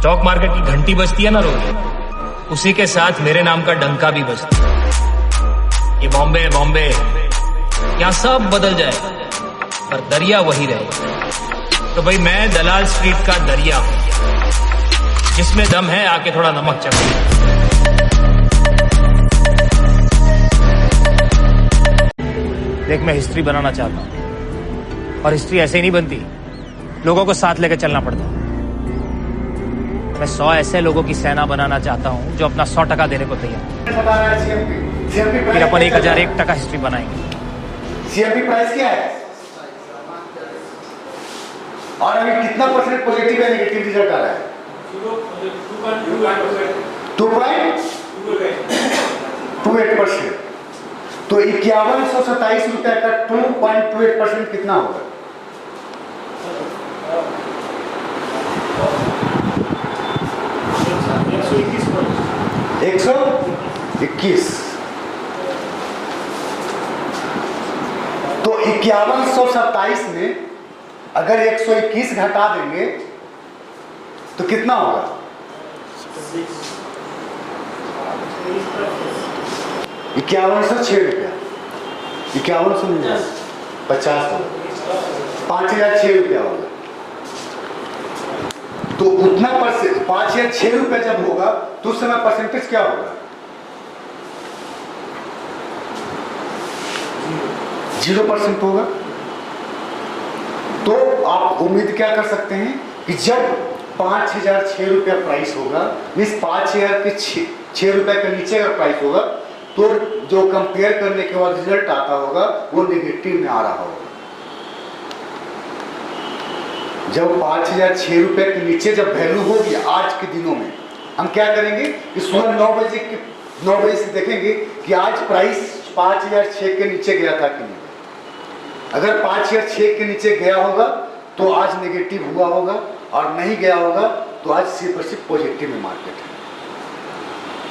Stock market की घंटी बजती है ना रोज, उसी के साथ मेरे नाम का डंका भी बजता है। ये बॉम्बे बॉम्बे, यहाँ सब बदल जाए पर दरिया वही रहे। तो भाई मैं दलाल स्ट्रीट का दरिया हूं, जिसमें दम है आके थोड़ा नमक चखो। देख मैं हिस्ट्री बनाना चाहता हूं, और हिस्ट्री ऐसे ही नहीं बनती, लोगों को साथ लेकर चलना पड़ता है। मैं 100 ऐसे लोगों की सेना बनाना चाहता हूं जो अपना 100% देने को तैयार है। फिर अपन 1001% हिस्ट्री बनाएंगे। सीएमपी प्राइस क्या है और अभी कितना परसेंट पॉजिटिव या नेगेटिव रिजल्ट आ रहा है? 2.28%। तो 5127 रुपए का 2.28% कितना होगा? 121। तो 5127 में अगर 121 घटा देंगे तो कितना होगा? 5106 रुपया। 5150 होगा, 5006 रुपया होगा। तो उतना 5006 रुपया जब होगा तो उस समय परसेंटेज क्या होगा? 0% होगा। तो आप उम्मीद क्या कर सकते हैं कि जब 5006 रुपया प्राइस होगा, मीन्स 5000 के 6 रुपए के नीचे अगर प्राइस होगा तो जो कंपेयर करने के बाद रिजल्ट आता होगा वो नेगेटिव में आ रहा होगा। जब 5006 रुपए के नीचे जब वैल्यू होगी आज के दिनों में, हम क्या करेंगे कि सुबह 9 बजे से देखेंगे कि आज प्राइस 5006 के नीचे गया था कि नहीं। अगर 5006 के नीचे गया होगा तो आज नेगेटिव हुआ होगा, और नहीं गया होगा तो आज सिर्फ पॉजिटिव में मार्केट है।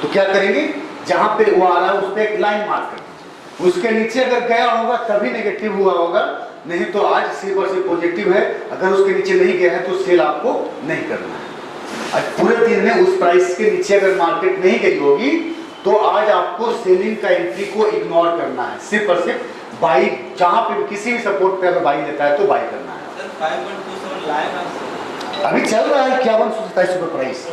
तो क्या करेंगे, जहां पे वो आ रहा है उस पर एक लाइन मार्क कर दीजिए। उसके नीचे अगर गया होगा तभी नेगेटिव हुआ होगा, नहीं तो आज सिर्फ पॉजिटिव है। अगर उसके नीचे नहीं गया है तो सेल आपको नहीं करना है। आज पूरे दिन में उस प्राइस के नीचे अगर मार्केट नहीं गई होगी तो आज आपको सेलिंग का एंट्री को इग्नोर करना है। सिर्फ और सिर्फ बाई, जहां पे किसी भी सपोर्ट पे अगर बाई लेता है तो बाई करना है। अभी चल रहा है 5127 रुपए प्राइस।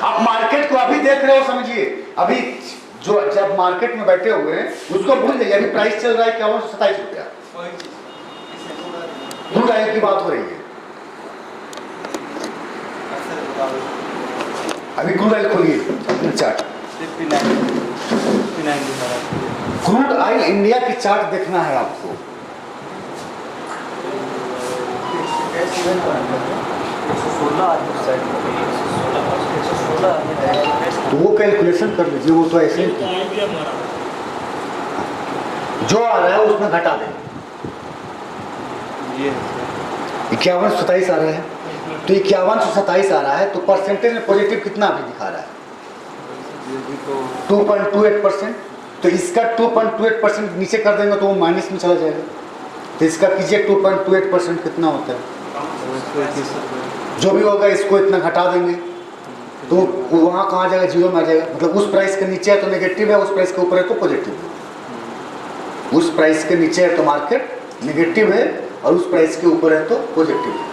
आप मार्केट को अभी देख रहे हो, समझिए अभी जो जब मार्केट में बैठे हुए हैं उसको भूल जाइए। अभी प्राइस चल रहा है 5127 रुपया। क्रूड ऑयल की बात हो रही है। अभी क्रूड ऑयल खोलिए चार्ट। क्रूड ऑयल इंडिया की चार्ट देखना है आपको। तो वो कैलकुलेशन कर लीजिए, वो तो ऐसे जो आ रहा है उसमें घटा दें। 5127 आ रहा है, तो 5127 आ रहा है तो परसेंटेज में पॉजिटिव कितना अभी दिखा रहा है? 2.28%। तो इसका 2.28% नीचे कर देंगे तो वो माइनस में चला जाएगा। तो इसका कीजिए 2.28% कितना होता है? जो भी होगा इसको इतना घटा देंगे तो वहाँ कहाँ जाएगा? जीरो में आ जाएगा। मतलब उस प्राइस के नीचे है तो नेगेटिव है, उस प्राइस के ऊपर है तो पॉजिटिव है। उस प्राइस के नीचे है तो मार्केट नेगेटिव है और उस प्राइस के ऊपर है तो पॉजिटिव है।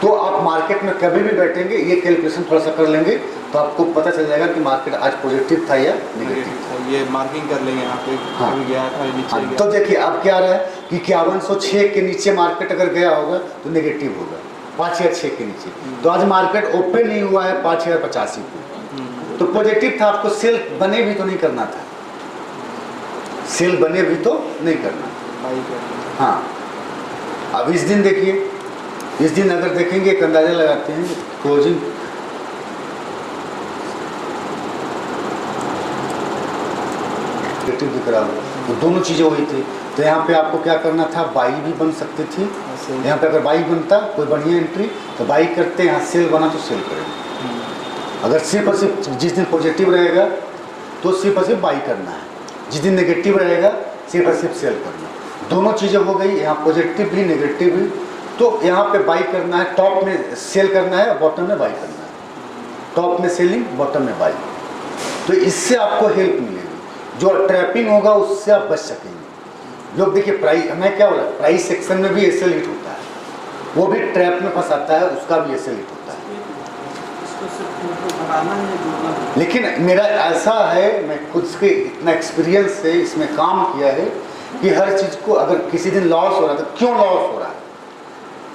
तो आप मार्केट में कभी भी बैठेंगे ये कैलकुलेशन थोड़ा सा कर लेंगे तो आपको पता चल जाएगा कि मार्केट आज पॉजिटिव था या नेगेटिव। ये मार्किंग कर लेंगे यहाँ पे। हाँ। गया था नीचे गया। तो देखिए अब क्या रहा है कि 5106 के नीचे मार्केट अगर गया होगा तो नेगेटिव होगा 5006 के नीचे। तो आज मार्केट ओपन नहीं हुआ है 5085 पे, तो पॉजिटिव था। आपको सेल बने भी तो नहीं करना था, सेल बने भी तो नहीं करना। हाँ, अब इस दिन देखिए, इस दिन अगर देखेंगे एक अंदाजा लगाते हैं क्लोजिंग दिख रहा हो तो दोनों चीज़ें हुई थी। तो यहाँ पे आपको क्या करना था, बाई भी बन सकती थी। यहाँ पे अगर बाई बनता कोई बढ़िया एंट्री तो बाई करते, यहाँ सेल बना तो सेल करेंगे। अगर सिर्फ और सिर्फ जिस दिन पॉजिटिव रहेगा तो सिर्फ और सिर्फ बाई करना है, जिस दिन नेगेटिव रहेगा सिर्फ और सिर्फ सेल करना। दोनों चीज़ें हो गई, यहाँ पॉजिटिव भी नेगेटिव भी। तो यहाँ पे बाई करना है, टॉप में सेल करना है, बॉटम में बाई करना है, टॉप में सेलिंग, बॉटम में बाई। तो इससे आपको हेल्प मिलेगी, जो ट्रैपिंग होगा उससे आप बच सकेंगे। लोग देखिए प्राइस, मैं क्या बोला, प्राइस सेक्शन में भी ऐसे हिट होता है, वो भी ट्रैप में फंसाता है, उसका भी ऐसे हिट होता है। लेकिन मेरा ऐसा है, मैं खुद के इतना एक्सपीरियंस से इसमें काम किया है कि हर चीज़ को, अगर किसी दिन लॉस हो रहा है तो क्यों लॉस हो रहा है,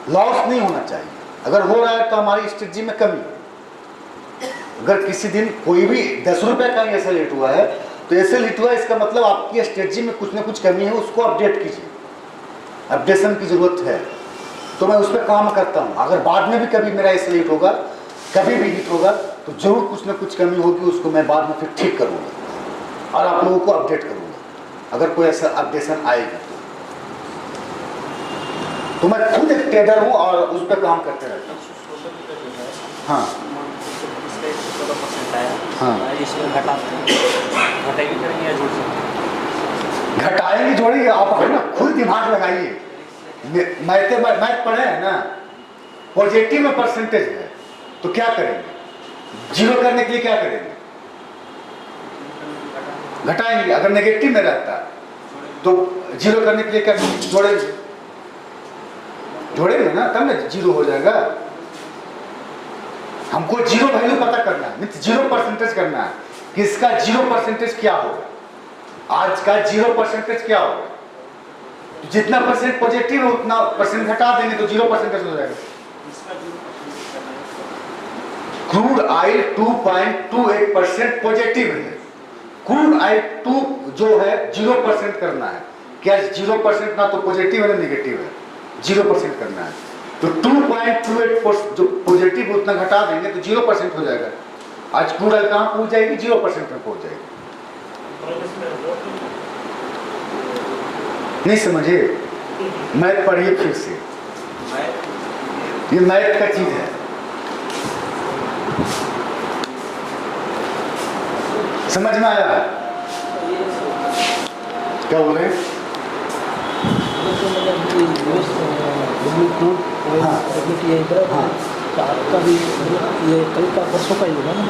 लॉस नहीं होना चाहिए। अगर हो रहा है तो हमारी स्ट्रेटजी में कमी है। अगर किसी दिन कोई भी 10 रुपये का ही एसएल हिट हुआ है तो एसएल हिट हुआ है, इसका मतलब आपकी स्ट्रेटजी में कुछ ना कुछ कमी है, उसको अपडेट कीजिए, अपडेशन की ज़रूरत है। तो मैं उस पर काम करता हूँ। अगर बाद में भी कभी मेरा एसएल हिट होगा, कभी भी हिट होगा, तो जरूर कुछ ना कुछ कमी होगी, उसको मैं बाद में फिर ठीक करूँगा और आप लोगों को अपडेट करूँगा अगर कोई ऐसा अपडेशन आएगी तो मैं खुद एक ट्रेडर हूँ और उस पर काम करते रहता हूँ। हाँ हाँ, घटाएंगे जोड़ेंगे, आप ना खुद दिमाग लगाइए। मैथ पढ़े हैं ना, पॉजिटिव में परसेंटेज है तो क्या करेंगे, जीरो करने के लिए क्या करेंगे, घटाएंगे। अगर नेगेटिव में रहता तो जीरो करने के लिए क्या जोड़ेंगे, जोड़ेंगे ना, तब ना जीरो हो जाएगा। हमको जीरो वैल्यू पता करना है, मीन्स 0% करना है कि इसका 0% क्या होगा, आज का 0% क्या होगा। जितना परसेंट पॉजिटिव है उतना परसेंट घटा देंगे तो 0% हो जाएगा। क्रूड ऑयल 2.28% पॉजिटिव है, क्रूड ऑयल 2 जो है 0% करना है। क्या 0% ना तो पॉजिटिव है ना नेगेटिव है, 0% करना है। तो 2.28% जो पॉजिटिव उतना घटा देंगे तो 0% हो जाएगा। आज क्रूड ऑयल कहाँ पहुंच जाएगी, 0% में पहुंच जाएगी। नहीं समझे, मैथ पढ़िए फिर से, ये मैथ का चीज है। समझ में आया क्या बोल रहे हैं? हाँ, तो आपका भी ये कल का परसों का ही होगा ना,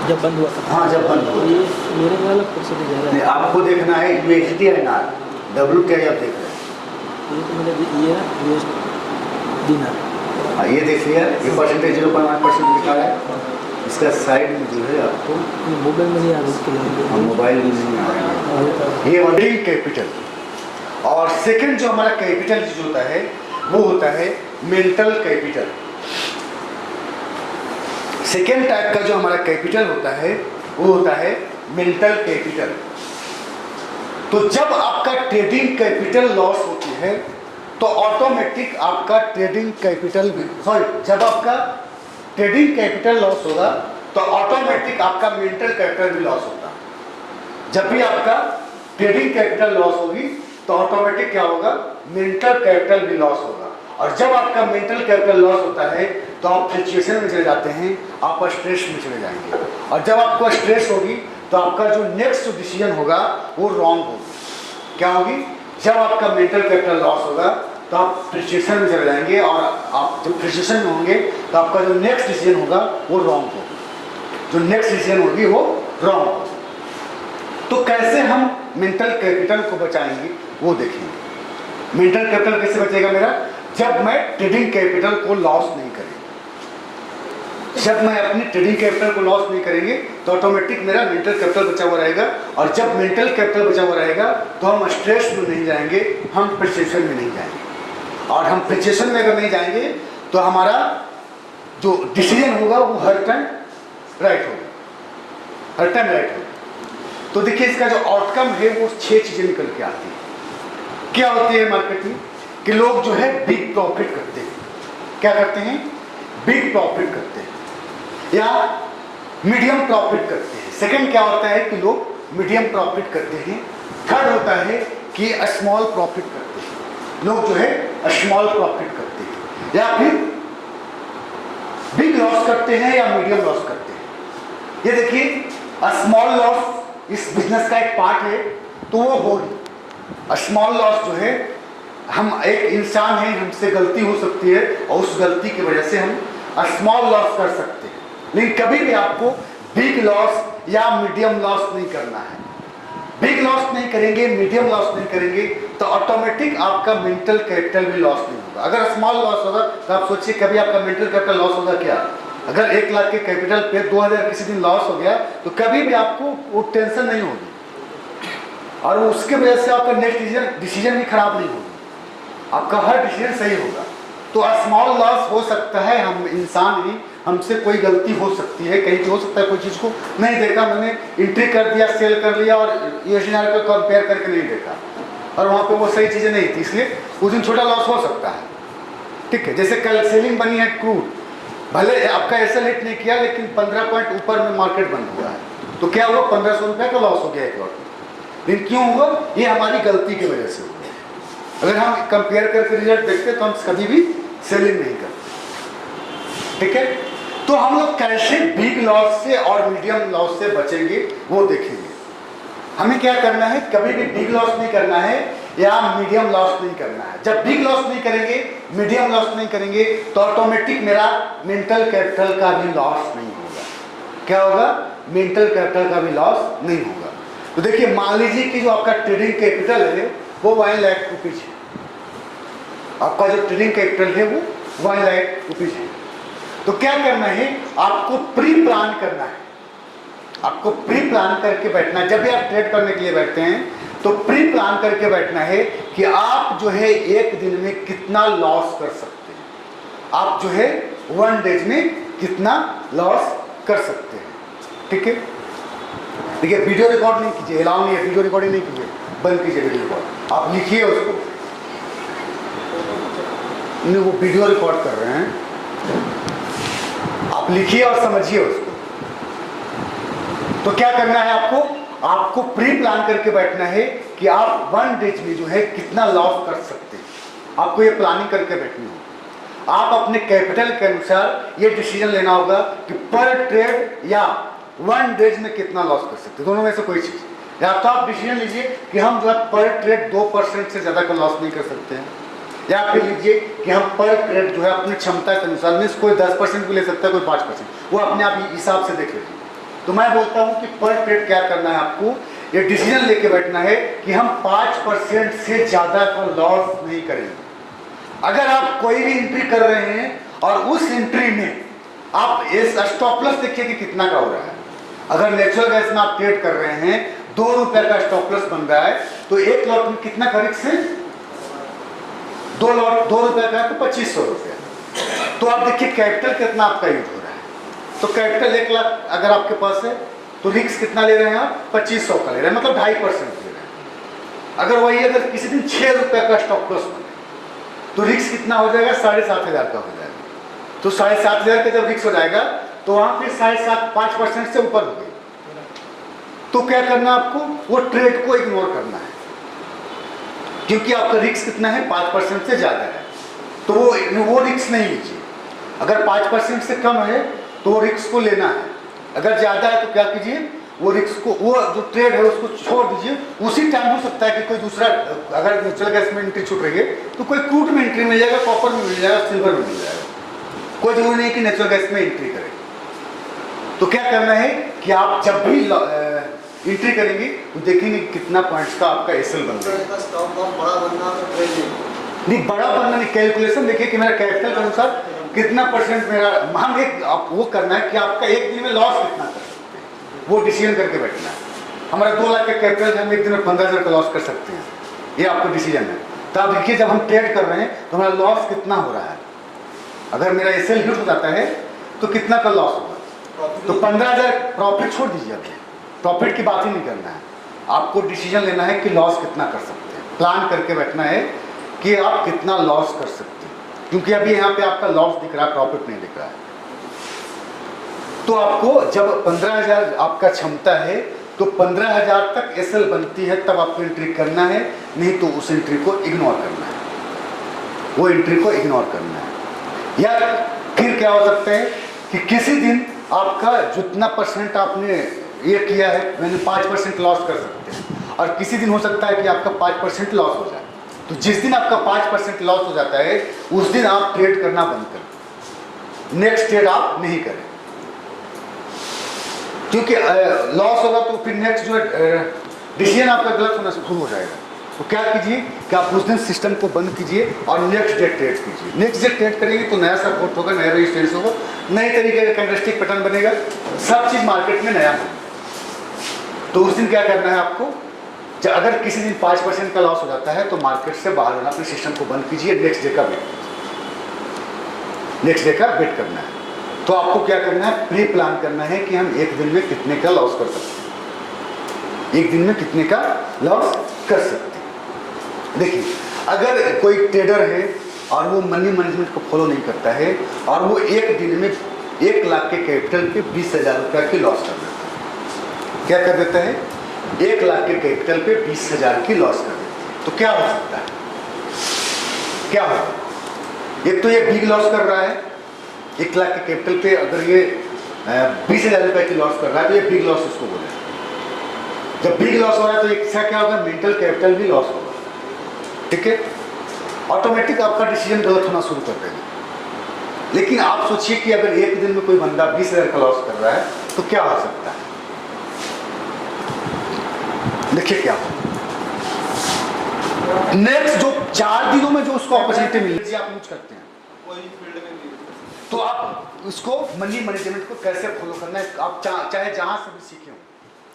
जब बंद हुआ था। हाँ जब बंद हुआ, ये मेरे में अलग परसेंटेज है। नहीं आपको देखना है यूएसडी है ना, WTI आप देख रहे हैं, ये तो मैंने ये यूएस दिनार। हाँ ये देखिए, ये परसेंटेज 0.1% दिखा रहा है। इसका साइड में जो है आपको मोबाइल में नहीं आ रहा, मोबाइल में नहीं आ रहा है। ये वर्किंग कैपिटल, और सेकंड जो हमारा कैपिटल जो होता है वो होता है मेंटल कैपिटल। सेकेंड टाइप का जो हमारा कैपिटल होता है वो होता है मेंटल कैपिटल। तो जब आपका ट्रेडिंग कैपिटल लॉस होती है तो ऑटोमेटिक आपका ट्रेडिंग कैपिटल भी, सॉरी, जब आपका ट्रेडिंग कैपिटल लॉस होगा तो ऑटोमेटिक आपका मेंटल कैपिटल भी लॉस होगा। जब भी आपका ट्रेडिंग कैपिटल लॉस होगी तो ऑटोमेटिक क्या होगा, मेंटल कैपिटल भी लॉस होगा। और जब आपका मेंटल कैपिटल लॉस होता है तो आप फ्रस्ट्रेशन में चले जाते हैं, आप स्ट्रेस में चले जाएंगे। और जब आपको स्ट्रेस होगी तो आपका जो नेक्स्ट डिसीजन होगा वो रॉन्ग होगी। क्या होगी, जब आपका मेंटल कैपिटल लॉस होगा तो आप फ्रस्ट्रेशन में चले जाएंगे, और आप जब फ्रस्ट्रेशन में होंगे तो आपका जो नेक्स्ट डिसीजन होगा वो रॉन्ग होगा, जो नेक्स्ट डिसीजन होगी वो रॉन्ग होगी। तो कैसे हम मेंटल कैपिटल को बचाएंगे वो देखेंगे। मेंटल कैपिटल कैसे बचेगा मेरा, जब मैं ट्रेडिंग कैपिटल को लॉस नहीं करेंगे। जब मैं अपनी ट्रेडिंग कैपिटल को लॉस नहीं करेंगे तो ऑटोमेटिक मेरा मेंटल कैपिटल बचा हुआ रहेगा। और जब मेंटल कैपिटल बचा हुआ रहेगा तो हम स्ट्रेस में नहीं जाएंगे, हम फ्रस्ट्रेशन में नहीं जाएंगे। और हम फ्रस्ट्रेशन में अगर नहीं जाएंगे तो हमारा जो डिसीजन होगा वो हर टाइम राइट होगा, हर टाइम राइट होगा। तो देखिए इसका जो आउटकम है वो 6 चीजें निकल के आती है। क्या होती है मार्केट में कि लोग जो है बिग प्रॉफिट करते हैं। क्या करते हैं, बिग प्रॉफिट करते हैं या मीडियम प्रॉफिट करते हैं। सेकंड क्या होता है कि लोग मीडियम प्रॉफिट करते हैं। थर्ड होता है कि स्मॉल प्रॉफिट करते हैं, लोग जो है स्मॉल प्रॉफिट करते हैं, या फिर बिग लॉस करते हैं या मीडियम लॉस करते हैं। ये देखिए स्मॉल लॉस इस बिजनेस का एक पार्ट है, तो वो हो स्मॉल लॉस जो है हम एक इंसान हैं, हमसे गलती हो सकती है और उस गलती की वजह से हम स्मॉल लॉस कर सकते हैं, लेकिन कभी भी आपको बिग लॉस या मीडियम लॉस नहीं करना है। बिग लॉस नहीं करेंगे, मीडियम लॉस नहीं करेंगे तो ऑटोमेटिक आपका मेंटल कैपिटल भी लॉस नहीं होगा। अगर स्मॉल लॉस होगा तो आप सोचिए कभी आपका मेंटल कैपिटल लॉस होगा क्या? अगर 1 लाख के कैपिटल पे 2000 किसी दिन लॉस हो गया तो कभी भी आपको वो टेंशन नहीं होगी और उसके वजह से आपका नेक्स्ट डिसीजन भी खराब नहीं होगी, आपका हर डिसीजन सही होगा। तो स्मॉल लॉस हो सकता है, हम इंसान ही, हमसे कोई गलती हो सकती है, कहीं पे हो सकता है कोई चीज़ को नहीं देखा, मैंने एंट्री कर दिया, सेल कर लिया और यूएसडीआर को कंपेयर करके नहीं देखा और वहाँ पे वो सही चीज़ें नहीं थी, इसलिए उस दिन छोटा लॉस हो सकता है। ठीक है, जैसे कल सेलिंग बनी है क्रूड, भले आपका एसएल हिट नहीं किया लेकिन 15 पॉइंट ऊपर में मार्केट बंद हुआ है, तो क्या हुआ? 1500 रुपये का लॉस हो गया एक लॉट में। लेकिन क्यों हुआ? ये हमारी गलती की वजह से हुआ। अगर हम कंपेयर करके रिजल्ट देखते तो हम कभी भी सेलिंग नहीं करते। ठीक है, तो हम लोग कैसे बिग लॉस से और मीडियम लॉस से बचेंगे वो देखेंगे। हमें क्या करना है? कभी भी बिग लॉस नहीं करना है या मीडियम लॉस नहीं करना है। जब बिग लॉस नहीं करेंगे, मीडियम लॉस नहीं करेंगे तो ऑटोमेटिक मेरा मेंटल कैपिटल का भी लॉस नहीं होगा। क्या होगा? मेंटल कैपिटल का भी लॉस नहीं होगा। तो देखिए, मान लीजिए कि जो आपका ट्रेडिंग कैपिटल है वो 1 लाख रुपीज है, आपका जो ट्रेडिंग कैपिटल है वो 1 लाख रुपीज है। तो क्या करना है? आपको प्री प्लान करना है, आपको प्री प्लान करके बैठना है। जब भी आप ट्रेड करने के लिए बैठते हैं तो प्री प्लान करके बैठना है कि आप जो है एक दिन में कितना लॉस कर सकते हैं, आप जो है 1 डेज में कितना लॉस कर सकते हैं। ठीक है, देखिए वीडियो रिकॉर्ड नहीं कीजिए, अलाउ नहीं है, वीडियो रिकॉर्डिंग नहीं कीजिए, बंद कीजिए वीडियो रिकॉर्ड, आप लिखिए उसको। नहीं, वो वीडियो रिकॉर्ड कर रहे हैं, आप लिखिए और समझिए उसको। तो क्या करना है आपको? आपको प्री प्लान करके बैठना है कि आप 1 डेज में जो है कितना लॉस कर सकते हैं, आपको ये प्लानिंग करके बैठनी होगी। आप अपने कैपिटल के अनुसार ये डिसीजन लेना होगा कि पर ट्रेड या 1 डेज में कितना लॉस कर सकते हैं, दोनों में से कोई चीज़। या तो आप डिसीजन लीजिए कि हम जो है पर ट्रेड 2% से ज़्यादा का लॉस नहीं कर सकते हैं, या फिर लीजिए कि हम पर ट्रेड जो है अपनी क्षमता के अनुसार, मीन्स कोई 10% भी ले सकता है, कोई 5%, वो अपने आप हिसाब से देख लीजिए। तो मैं बोलता हूँ कि पर ट्रेड क्या करना है आपको? ये डिसीजन लेके बैठना है कि हम 5% से ज़्यादा का लॉस नहीं करेंगे। अगर आप कोई भी एंट्री कर रहे हैं और उस एंट्री में आप इस स्टॉप लॉस देखिए कि कितना का हो रहा है। अगर नेचुरल गैस में आप ट्रेड कर रहे हैं, 2 रुपये का स्टॉप लॉस बन रहा है, तो एक लॉट में कितना का रिस्क है? 2 रुपये का है तो 2500 रुपये। तो आप देखिए कैपिटल कितना आपका यूज हो रहा है। तो कैपिटल 1 लाख अगर आपके पास है तो रिस्क कितना ले रहे हैं आप? 2500 का ले रहे हैं, मतलब 2.5% ले रहे हैं। अगर वही अगर किसी दिन 6 रुपये का स्टॉप लॉस बने तो रिस्क कितना हो जाएगा? 7,500 का हो जाएगा। तो 7,500 का जब रिस्क हो जाएगा तो वहाँ पे 5% से ऊपर हो गई। तो क्या करना आपको? वो ट्रेड को इग्नोर करना है, क्योंकि आपका रिस्क कितना है? 5% से ज़्यादा है, तो वो रिस्क नहीं लीजिए। अगर 5% से कम है तो वो रिस्क को लेना है, अगर ज़्यादा है तो क्या कीजिए? वो रिस्क को, वो जो ट्रेड है उसको छोड़ दीजिए। उसी टाइम हो सकता है कि कोई दूसरा, अगर नेचुरल गैस में एंट्री छूट रही है तो कोई क्रूड में एंट्री मिल जाएगा, कॉपर में मिल जाएगा, सिल्वर में मिल जाएगा, कोई जरूरी नहीं कि नेचुरल गैस में एंट्री करें। तो क्या करना है कि आप जब भी एंट्री करेंगे तो देखेंगे कितना पॉइंट्स का आपका एसएल बन रहा है। नहीं, बड़ा बनना नहीं, कैलकुलेशन देखिए कि मेरा कैपिटल के अनुसार कितना परसेंट मेरा, हम एक आप वो करना है कि आपका एक दिन में लॉस कितना कर सकते हैं, वो डिसीजन करके बैठना है। हमारा 2 लाख का कैपिटल है, हम एक दिन में 15,000 का लॉस कर सकते हैं, ये आपका डिसीजन है। तो आप देखिए जब हम ट्रेड कर रहे हैं तो हमारा लॉस कितना हो रहा है। अगर मेरा एसएल हिट हो जाता है तो कितना का लॉस होगा? तो 15,000 प्रॉफिट छोड़ दीजिए, आप प्रॉफिट की बात ही नहीं करना है, आपको डिसीजन लेना है कि लॉस कितना कर सकते हैं। प्लान करके बैठना है कि आप कितना लॉस कर सकते हैं, क्योंकि अभी यहाँ पे आपका लॉस दिख रहा है, प्रॉफिट नहीं दिख रहा है। तो आपको जब 15,000 आपका क्षमता है तो 15,000 तक एसएल बनती है तब आपको एंट्री करना है, नहीं तो उस एंट्री को इग्नोर करना है, वो एंट्री को इग्नोर करना है। या फिर क्या हो सकता है कि किसी दिन आपका जितना परसेंट आपने ये किया है, मैंने 5% लॉस कर सकते हैं, और किसी दिन हो सकता है कि आपका 5% लॉस हो जाए, तो जिस दिन आपका 5% लॉस हो जाता है उस दिन आप ट्रेड करना बंद कर, नेक्स्ट ट्रेड आप नहीं करें, क्योंकि लॉस होगा तो फिर नेक्स्ट जो डिसीजन आपका गलत होना शुरू हो जाएगा। तो क्या कीजिए कि आप उस दिन सिस्टम को बंद कीजिए और नेक्स्ट डे ट्रेड कीजिए। नेक्स्ट डे ट्रेड करेंगे तो नया सपोर्ट होगा, नया रेजिस्टेंस होगा, नए तरीके का कैंडलस्टिक पैटर्न बनेगा, सब चीज़ मार्केट में नया होगा। तो उस दिन क्या करना है आपको, अगर किसी दिन 5% का लॉस हो जाता है तो मार्केट से बाहर होना, अपने सिस्टम को बंद कीजिए, नेक्स्ट डे का वेट कीजिए, नेक्स्ट डे का वेट करना है। तो आपको क्या करना है, प्री प्लान करना है कि हम एक दिन में कितने का लॉस कर सकते हैं, एक दिन में कितने का लॉस कर सकते हैं। देखिए, अगर कोई ट्रेडर है और वो मनी मैनेजमेंट को फॉलो नहीं करता है और वो एक दिन में 1 लाख के कैपिटल पे 20,000 रुपये की लॉस कर देता है, क्या कर देता है, 1 लाख के कैपिटल पे 20,000 की लॉस कर देता है, तो क्या हो सकता है, क्या होगा, एक तो ये बिग लॉस कर रहा है, 1 लाख के कैपिटल पे अगर ये 20,000 रुपये की लॉस कर रहा है तो ये बिग लॉस उसको बोले। जब बिग लॉस हो रहा है तो इसका क्या होगा, मेंटल कैपिटल भी लॉस होगा, ठीक है, ऑटोमेटिक आपका डिसीजन गलत होना शुरू कर देगा। लेकिन आप सोचिए कि अगर एक दिन में कोई बंदा 20,000 का लॉस कर रहा है तो क्या हो सकता है, देखिए क्या हो, नेक्स्ट जो 4 दिनों में जो उसको अपॉर्चुनिटी मिली आप यूज करते हैं, कोई फील्ड में नहीं। तो आप उसको मनी मैनेजमेंट को कैसे फॉलो करना है, आप चाहे जहां से भी सीखे हो,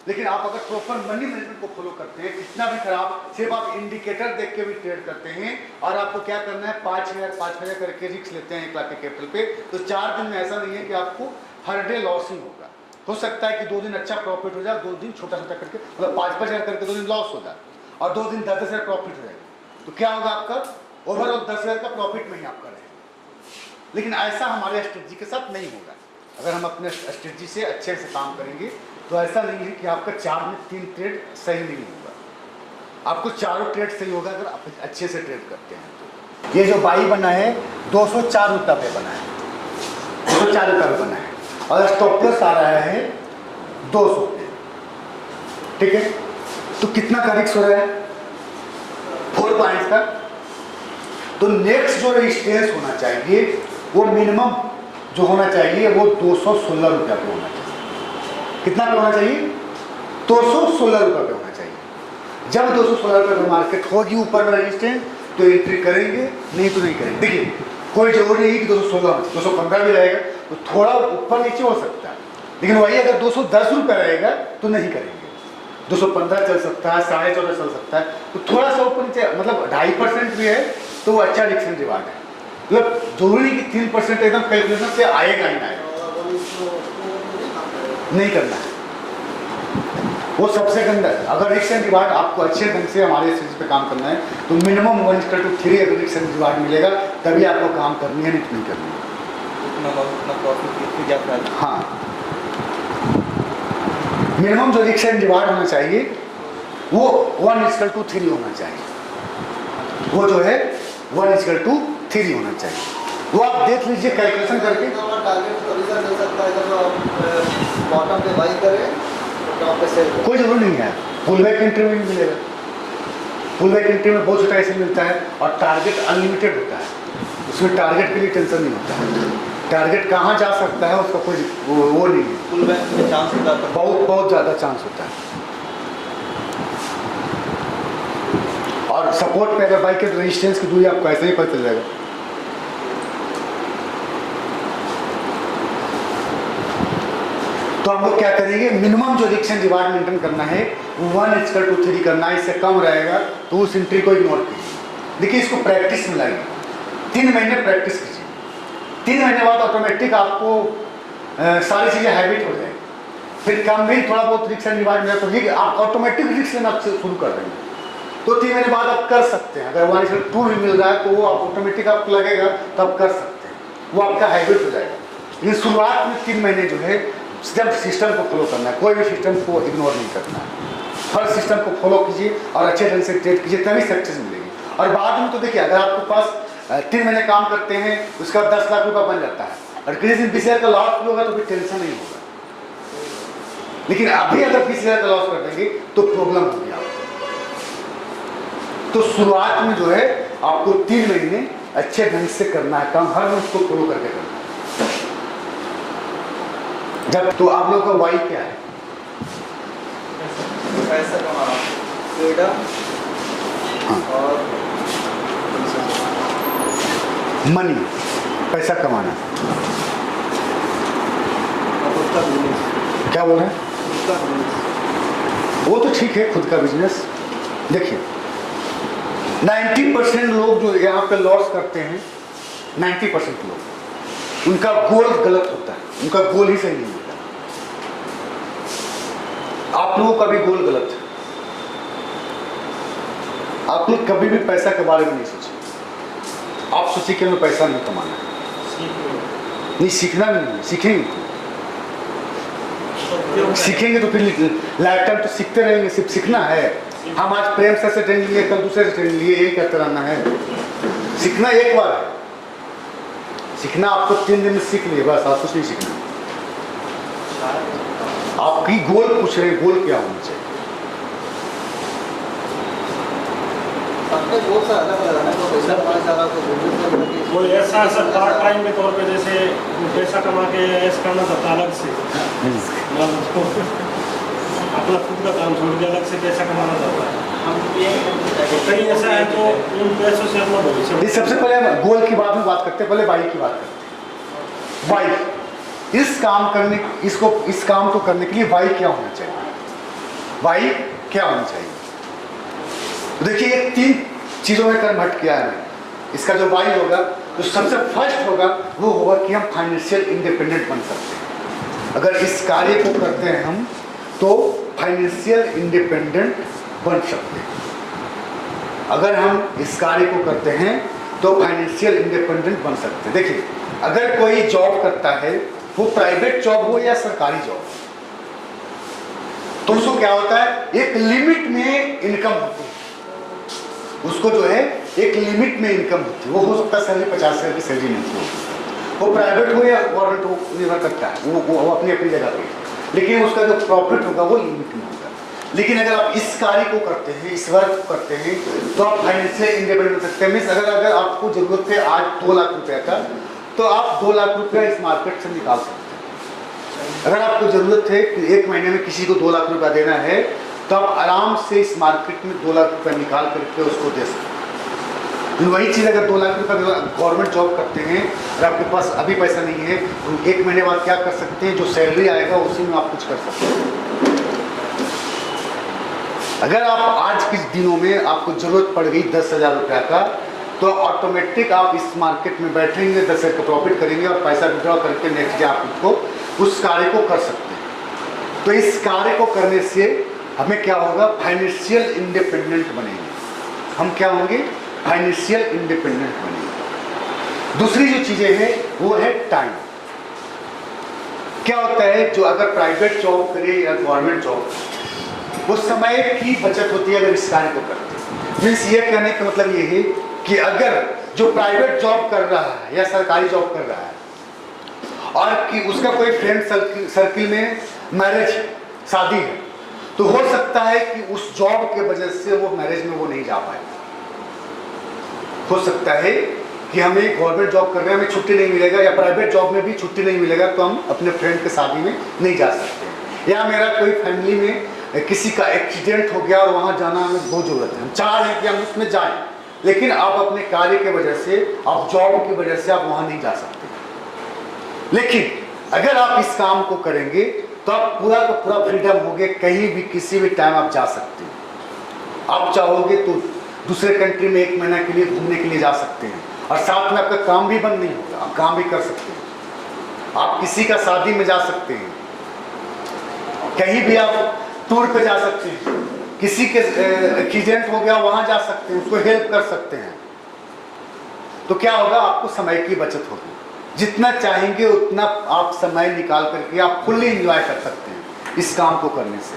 लेकिन आप अगर प्रॉपर मनी मैनेजमेंट को फॉलो करते हैं, कितना भी खराब, सिर्फ आप इंडिकेटर देख के भी ट्रेड करते हैं और आपको क्या करना है, 5,000 करके रिस्क लेते हैं 1 लाख के कैपिटल पे, तो 4 दिन में ऐसा नहीं है कि आपको हर डे लॉस ही होगा। हो सकता है कि 2 दिन अच्छा प्रॉफिट हो जाए, 2 दिन छोटा छोटा करके, मतलब 5,000 करके 2 दिन लॉस हो जाए और 2 दिन 10,000 प्रॉफिट हो जाएगा, तो क्या होगा, आपका ओवरऑल 10,000 का प्रॉफिट में ही आपका रहेगा। लेकिन ऐसा हमारे स्ट्रेटजी के साथ नहीं होगा। अगर हम अपने स्ट्रेटजी से अच्छे से काम करेंगे तो ऐसा नहीं है कि आपका 4 में 3 ट्रेड सही नहीं होगा, आपको चारों ट्रेड सही होगा अगर आप अच्छे से ट्रेड करते हैं। तो ये जो बाई बना है 204 रुपये पे बना है, 204 रुपये पे बना है और स्टॉप लॉस आ रहा है 200 पे, ठीक है, तो कितना का रिस्क हो रहा है, 4 पॉइंट्स का। तो नेक्स्ट जो रेजिस्टेंस होना चाहिए वो मिनिमम जो होना चाहिए वो 216 रुपये पे होना चाहिए। कितना पे होना चाहिए, 216 रुपये पे होना चाहिए। जब 216 रुपये पे मार्केट होगी ऊपर में रेजिस्टेंस तो एंट्री करेंगे, नहीं तो नहीं करेंगे। देखिए, कोई जरूरी नहीं कि 216 215 भी रहेगा, तो थोड़ा ऊपर नीचे हो सकता है, लेकिन वही अगर 210 रुपये रहेगा तो नहीं करेंगे, 215 चल सकता है, 14.5 चल सकता है, तो थोड़ा सा ऊपर नीचे, मतलब 2.5% भी है तो वो अच्छा रिस्क एंड रिवार्ड है। मतलब जरूरी नहीं कि 3% एकदम कैलकुलेशन से आएगा ही ना आएगा, नहीं करना है, वो सबसे गंदा है। अगर रिस्क एंड रिवार्ड आपको अच्छे ढंग से हमारे स्टेज पे काम करना है तो मिनिमम 1:3 अगर रिस्क एंड रिवार्ड मिलेगा तभी आपको काम करनी है, नहीं करनी है। हाँ, मिनिमम जो रिस्क एंड रिवार्ड होना चाहिए वो 1:3 होना चाहिए, वो जो है 1:3 होना चाहिए, वो आप देख लीजिए कैलकुलेशन करके। बॉटम पे बाई करें, टॉप पे सेल, कोई जरूर नहीं है, फुल बैक एंट्री में भी मिलेगा, फुल बैक एंट्री में बहुत छोटा ऐसे मिलता है और टारगेट अनलिमिटेड होता है, उसमें टारगेट के लिए टेंशन नहीं होता है, टारगेट कहाँ जा सकता है उसका कोई वो नहीं है, फुल बैक में चांस होता है, बहुत ज़्यादा चांस होता है। और सपोर्ट पे अगर बाइक के रेजिस्टेंस की दूरी आपको ऐसे ही पता चल जाएगा। तो हम लोग क्या करेंगे, मिनिमम जो रिस्क एंड रिवार्ड मेंटेन करना है वो 1:3 करना है, इससे कम रहेगा तो उस एंट्री को इग्नोर कीजिए। देखिए, इसको प्रैक्टिस में लाइए, 3 महीने प्रैक्टिस कीजिए, 3 महीने बाद ऑटोमेटिक आपको सारी चीज़ें हैबिट हो जाएगी, फिर कम भी थोड़ा बहुत रिस्क एंड रिवार्ड मिला तो आप ऑटोमेटिक रिस्क लेना शुरू कर देंगे। तो 3 महीने बाद आप कर सकते हैं, अगर 1:2 भी मिल रहा है तो वो ऑटोमेटिक आपको लगेगा तो आप कर सकते हैं, वो आपका हैबिट हो जाएगा। लेकिन शुरुआत में 3 महीने जो है जब सिस्टम को फॉलो करना है, कोई भी सिस्टम को इग्नोर नहीं करना है, हर सिस्टम को फॉलो कीजिए और अच्छे ढंग से ट्रेड कीजिए, तभी सक्सेस मिलेगी। और बाद में तो देखिए, अगर आपके पास 3 महीने काम करते हैं उसका 10 लाख रुपया बन जाता है और किसी दिन 20,000 का लॉस भी होगा तो फिर टेंशन नहीं होगा। लेकिन अभी अगर 20,000 का लॉस कर देंगे तो प्रॉब्लम होगी आपको। तो शुरुआत में जो है आपको 3 महीने अच्छे ढंग से करना है काम, हर रोज को फॉलो करके करना है। जब तो आप लोगों का वाई क्या है? पैसा कमाना, फ्रीडम हाँ। और मनी, पैसा कमाना। खुद का बिजनेस। क्या बोल रहे हैं? खुद का बिजनेस। वो तो ठीक है, खुद का बिजनेस। देखिए 90% लोग जो यहाँ पे लॉस करते हैं, 90% लोग, उनका गोल गलत होता है, उनका गोल ही सही नहीं होता। आप लोगों का भी गोल गलत है। आप लोग कभी भी पैसा के बारे में नहीं सोचे। आप सोचिए कि हमें पैसा नहीं कमाना है, नहीं सीखना भी नहीं, सीखेंगे सीखेंगे तो फिर लाइफ टाइम तो सीखते रहेंगे। सिर्फ सीखना है। हम आज प्रेम से ट्रेनिंग लिए, कल दूसरे से ट्रेनिंग लिए, यही करते रहना है। सीखना एक बार है, सीखना आपको 3 दिन में सीख लिए, बस आप कुछ नहीं सीखना। आपकी गोल पूछ रहे हैं, गोल क्या होना चाहिए? सबके गोल से अलग अलग है। तो पैसा कमाना चाह रहा तो बिजनेस में लगे। कोई ऐसा पार्ट टाइम के तौर पे जैसे पैसा कमा के ऐसा करना चाहता अलग से, मतलब उसको अपना खुद का काम छोड़ के अलग से पैसा कमाना चाहता है। तो कहीं ऐसा है तो उन पैसों से अपना भविष्य। सबसे पहले हम गोल की बात में बात करते हैं, पहले वाई की बात करते हैं। वाई, इस काम करने, इस काम को करने के लिए वाई क्या होना चाहिए? वाई क्या होना चाहिए? देखिए ये 3 चीजों में कन्वर्ट किया है। इसका जो वाई होगा, जो सबसे फर्स्ट होगा, वो होगा कि हम फाइनेंशियल इंडिपेंडेंट बन सकते हैं। अगर इस कार्य को करते हैं हम, तो फाइनेंशियल इंडिपेंडेंट बन सकते हैं। अगर हम इस कार्य को करते हैं तो फाइनेंशियल इंडिपेंडेंट बन सकते हैं। देखिए अगर कोई जॉब करता है, वो प्राइवेट जॉब हो या सरकारी जॉब, तो उसको क्या होता है, एक लिमिट में इनकम होती है। उसको जो है एक लिमिट में इनकम होती है। वो हो सकता है सैलरी 50,000 की सैलरी मिलती हो, वो प्राइवेट हो या गवर्नमेंट हो, निर्भर करता है, वो अपनी अपनी जगह पे। लेकिन उसका जो प्रॉफिट होगा वो लिमिट में होगा। लेकिन अगर आप इस कार्य को करते हैं, इस वर्क को करते हैं, तो आप फाइनेंशियल इंडिपेंडेंट हो सकते हैं। मीन्स अगर आपको जरूरत है आज 2 लाख रुपए का, तो आप 2 लाख रुपया इस मार्केट से निकाल सकते हैं। अगर आपको जरूरत है कि 1 महीने में किसी को 2 लाख रुपया देना है, तो आप आराम से इस मार्केट में 2 लाख रुपया निकाल करके उसको दे सकते हैं। वही चीज़ अगर 2 लाख रुपया गवर्नमेंट जॉब करते हैं और आपके पास अभी पैसा नहीं है, तो 1 महीने बाद क्या कर सकते हैं, जो सैलरी आएगा उसी में आप कुछ कर सकते हैं। अगर आप आज के दिनों में आपको जरूरत पड़ गई 10,000 रुपया का, तो ऑटोमेटिक आप इस मार्केट में बैठेंगे, 10,000 का प्रॉफिट करेंगे और पैसा विड्रॉ करके नेक्स्ट डे आप उसको उस कार्य को कर सकते हैं। तो इस कार्य को करने से हमें क्या होगा, फाइनेंशियल इंडिपेंडेंट बनेंगे। हम क्या होंगे, फाइनेंशियल इंडिपेंडेंट बनेंगे। दूसरी जो चीजें हैं वो है टाइम। क्या होता है, जो अगर प्राइवेट जॉब करे या गवर्नमेंट जॉब, वो समय की बचत होती है अगर इस कार्य को करते हैं। मीन्स ये कहने का मतलब ये है कि अगर जो प्राइवेट जॉब कर रहा है या सरकारी जॉब कर रहा है और कि उसका कोई फ्रेंड सर्किल में मैरिज शादी है, तो हो सकता है कि उस जॉब के वजह से वो मैरिज में वो नहीं जा पाए। हो सकता है कि हमें गवर्नमेंट जॉब कर रहे हैं, हमें छुट्टी नहीं मिलेगा, या प्राइवेट जॉब में भी छुट्टी नहीं मिलेगा, तो हम अपने फ्रेंड के शादी में नहीं जा सकते। या मेरा कोई फैमिली में किसी का एक्सीडेंट हो गया और वहाँ जाना हमें बहुत ज़रूरत है, हम चाह रहे हैं कि हम उसमें जाएं, लेकिन आप अपने कार्य के वजह से, आप जॉब की वजह से आप वहाँ नहीं जा सकते। लेकिन अगर आप इस काम को करेंगे तो आप पूरा का पूरा फ्रीडम होगे, कहीं भी किसी भी टाइम आप जा सकते हैं। आप चाहोगे तो दूसरे कंट्री में 1 महीना के लिए घूमने के लिए जा सकते हैं, और साथ में आपका काम भी बंद नहीं होगा, आप काम भी कर सकते हैं। आप किसी का शादी में जा सकते हैं, कहीं भी आप टूर पे जा सकते हैं, किसी के एक्सीडेंट हो गया वहां जा सकते हैं, उसको हेल्प कर सकते हैं। तो क्या होगा, आपको समय की बचत होगी। जितना चाहेंगे उतना आप समय निकाल करके आप फुल्ली एंजॉय कर सकते हैं इस काम को करने से।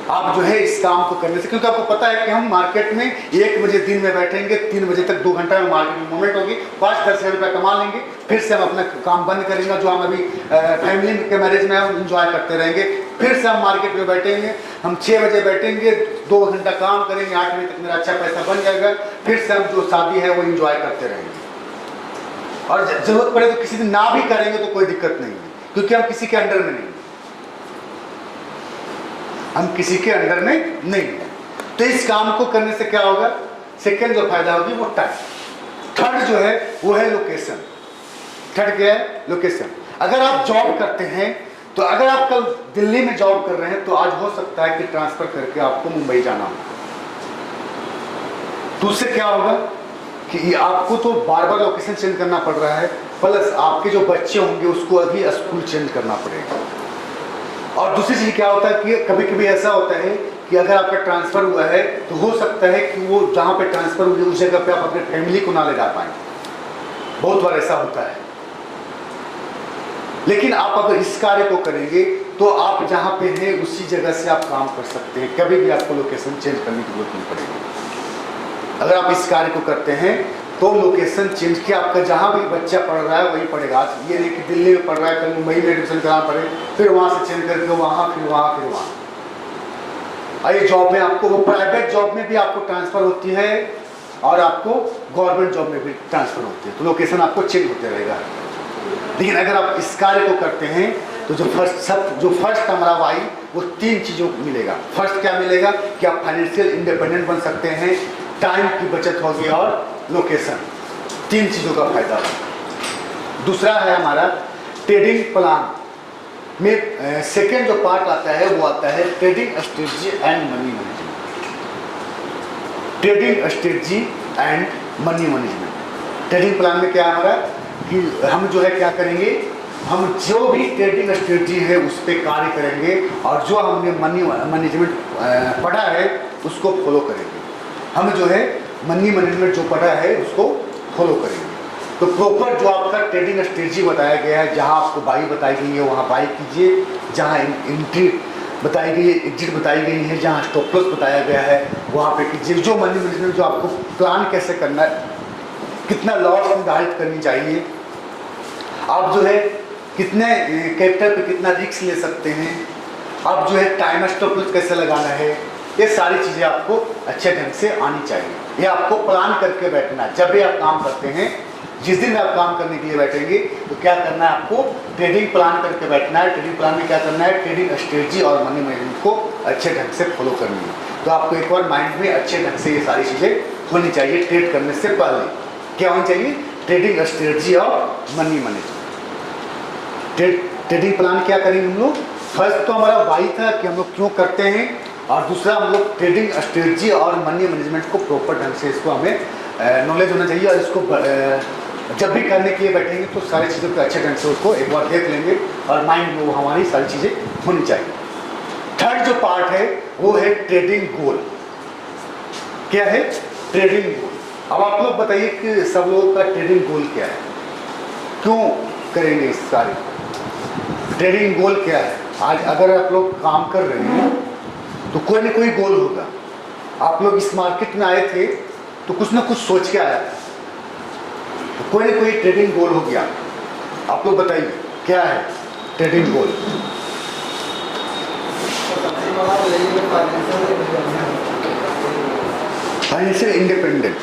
आप जो है इस काम को करने से, क्योंकि आपको पता है कि हम मार्केट में 1 बजे दिन में बैठेंगे, 3 बजे तक 2 घंटा में मार्केट में मूवमेंट होगी, 5-10 हज़ार रुपये कमा लेंगे, फिर से हम अपना काम बंद करेंगे, जो हम अभी फैमिली के मैरिज में हम इंजॉय करते रहेंगे, फिर से हम मार्केट में बैठेंगे, हम 6 बजे बैठेंगे, 2 घंटा काम करेंगे, 8 बजे तक मेरा अच्छा पैसा बन जाएगा, फिर से हम जो शादी है वो इंजॉय करते रहेंगे। और जरूरत पड़े तो किसी दिन ना भी करेंगे तो कोई दिक्कत नहीं है, क्योंकि हम किसी के अंडर में नहीं, हम किसी के अंडर में नहीं है। तो इस काम को करने से क्या होगा, सेकंड जो फायदा होगी वो टाइम। थर्ड जो है वो है लोकेशन। थर्ड क्या है, लोकेशन। अगर आप जॉब करते हैं तो अगर आप कल दिल्ली में जॉब कर रहे हैं तो आज हो सकता है कि ट्रांसफर करके आपको मुंबई जाना हो, तो उससे क्या होगा कि आपको तो बार बार लोकेशन चेंज करना पड़ रहा है, प्लस आपके जो बच्चे होंगे उसको अभी स्कूल चेंज करना पड़ेगा। और दूसरी चीज़ क्या होता है कि कभी कभी ऐसा होता है कि अगर आपका ट्रांसफ़र हुआ है तो हो सकता है कि वो जहाँ पे ट्रांसफ़र हुई उस जगह पे आप अपने फैमिली को ना ले जा पाएँ, बहुत बार ऐसा होता है। लेकिन आप अगर इस कार्य को करेंगे तो आप जहाँ पे हैं उसी जगह से आप काम कर सकते हैं, कभी भी आपको लोकेशन चेंज करने की जरूरत नहीं पड़ेगी। अगर आप इस कार्य को करते हैं तो लोकेशन चेंज किया, आपका जहाँ भी बच्चा पढ़ रहा है वही पढ़ेगा। आज ये नहीं कि दिल्ली में पढ़ रहा है, कल मुंबई में एडमिशन कराना पड़े, फिर वहाँ से चेंज करके वहाँ, फिर वहाँ, फिर वहाँ। और ये जॉब में आपको, वो प्राइवेट जॉब में भी आपको ट्रांसफ़र होती है और आपको गवर्नमेंट जॉब में भी ट्रांसफ़र होती है, तो लोकेशन आपको चेंज होते रहेगा। लेकिन अगर आप इस कार्य को करते हैं तो जो फर्स्ट हमारा वाई वो 3 चीज़ों को मिलेगा। फर्स्ट क्या मिलेगा कि आप फाइनेंशियल इंडिपेंडेंट बन सकते हैं, टाइम की बचत होगी और लोकेशन, 3 चीज़ों का फायदा होगा। दूसरा है हमारा ट्रेडिंग प्लान में सेकेंड जो पार्ट आता है वो आता है trading strategy and money management. Trading strategy and money management. Trading plan में क्या है हमारा कि हम जो है क्या करेंगे, हम जो भी ट्रेडिंग स्ट्रेटजी है उस पर कार्य करेंगे और जो हमने मनी मैनेजमेंट पढ़ा है उसको फॉलो करेंगे। हम जो है मनी मैनेजमेंट जो पढ़ा है उसको फॉलो करेंगे। तो प्रॉपर जो आपका ट्रेडिंग स्ट्रेटजी बताया गया है, जहाँ आपको बाई बताई गई है वहाँ बाई कीजिए, जहाँ एंट्री बताई गई है, एग्जिट बताई गई है, जहाँ स्टॉप लॉस बताया गया है वहाँ पे कीजिए। जो मनी मैनेजमेंट जो आपको प्लान कैसे करना है, कितना लॉस निर्धारित करनी चाहिए, आप जो है कितने कैपिटल पे कितना रिस्क ले सकते हैं, आप जो है टाइम स्टॉप लॉस कैसे लगाना है, ये सारी चीज़ें आपको अच्छे ढंग से आनी चाहिए। ये आपको प्लान करके बैठना है। जब भी आप काम करते हैं, जिस दिन आप काम करने के लिए बैठेंगे तो क्या करना है, आपको ट्रेडिंग प्लान करके बैठना है। ट्रेडिंग प्लान में क्या करना है, ट्रेडिंग स्ट्रेटजी और मनी मैनेजमेंट को अच्छे ढंग से फॉलो करनी है। तो आपको एक बार माइंड में अच्छे ढंग से ये सारी चीज़ें होनी चाहिए। ट्रेड करने से पहले क्या होनी चाहिए, ट्रेडिंग स्ट्रेटजी और मनी मैनेजमेंट। ट्रेडिंग प्लान क्या करेंगे हम लोग, फर्स्ट तो हमारा वाई था कि हम लोग क्यों करते हैं, और दूसरा हम लोग ट्रेडिंग स्ट्रेटजी और मनी मैनेजमेंट को प्रॉपर ढंग से इसको हमें नॉलेज होना चाहिए। और इसको जब भी करने के लिए बैठेंगे तो सारी चीज़ों को अच्छे ढंग से उसको एक बार देख लेंगे और माइंड में वो हमारी सारी चीज़ें होनी चाहिए। थर्ड जो पार्ट है वो है ट्रेडिंग गोल। क्या है, ट्रेडिंग गोल। अब आप लोग बताइए कि सब लोगों का ट्रेडिंग गोल क्या है, क्यों करेंगे इस कार्य, ट्रेडिंग गोल क्या है। आज अगर आप लोग काम कर रहे हैं तो कोई ना कोई गोल होगा। आप लोग इस मार्केट में आए थे तो कुछ ना कुछ सोच के आया, तो कोई ना कोई ट्रेडिंग गोल हो गया। आप लोग बताइए क्या है ट्रेडिंग गोल। फाइनेंशियल इंडिपेंडेंट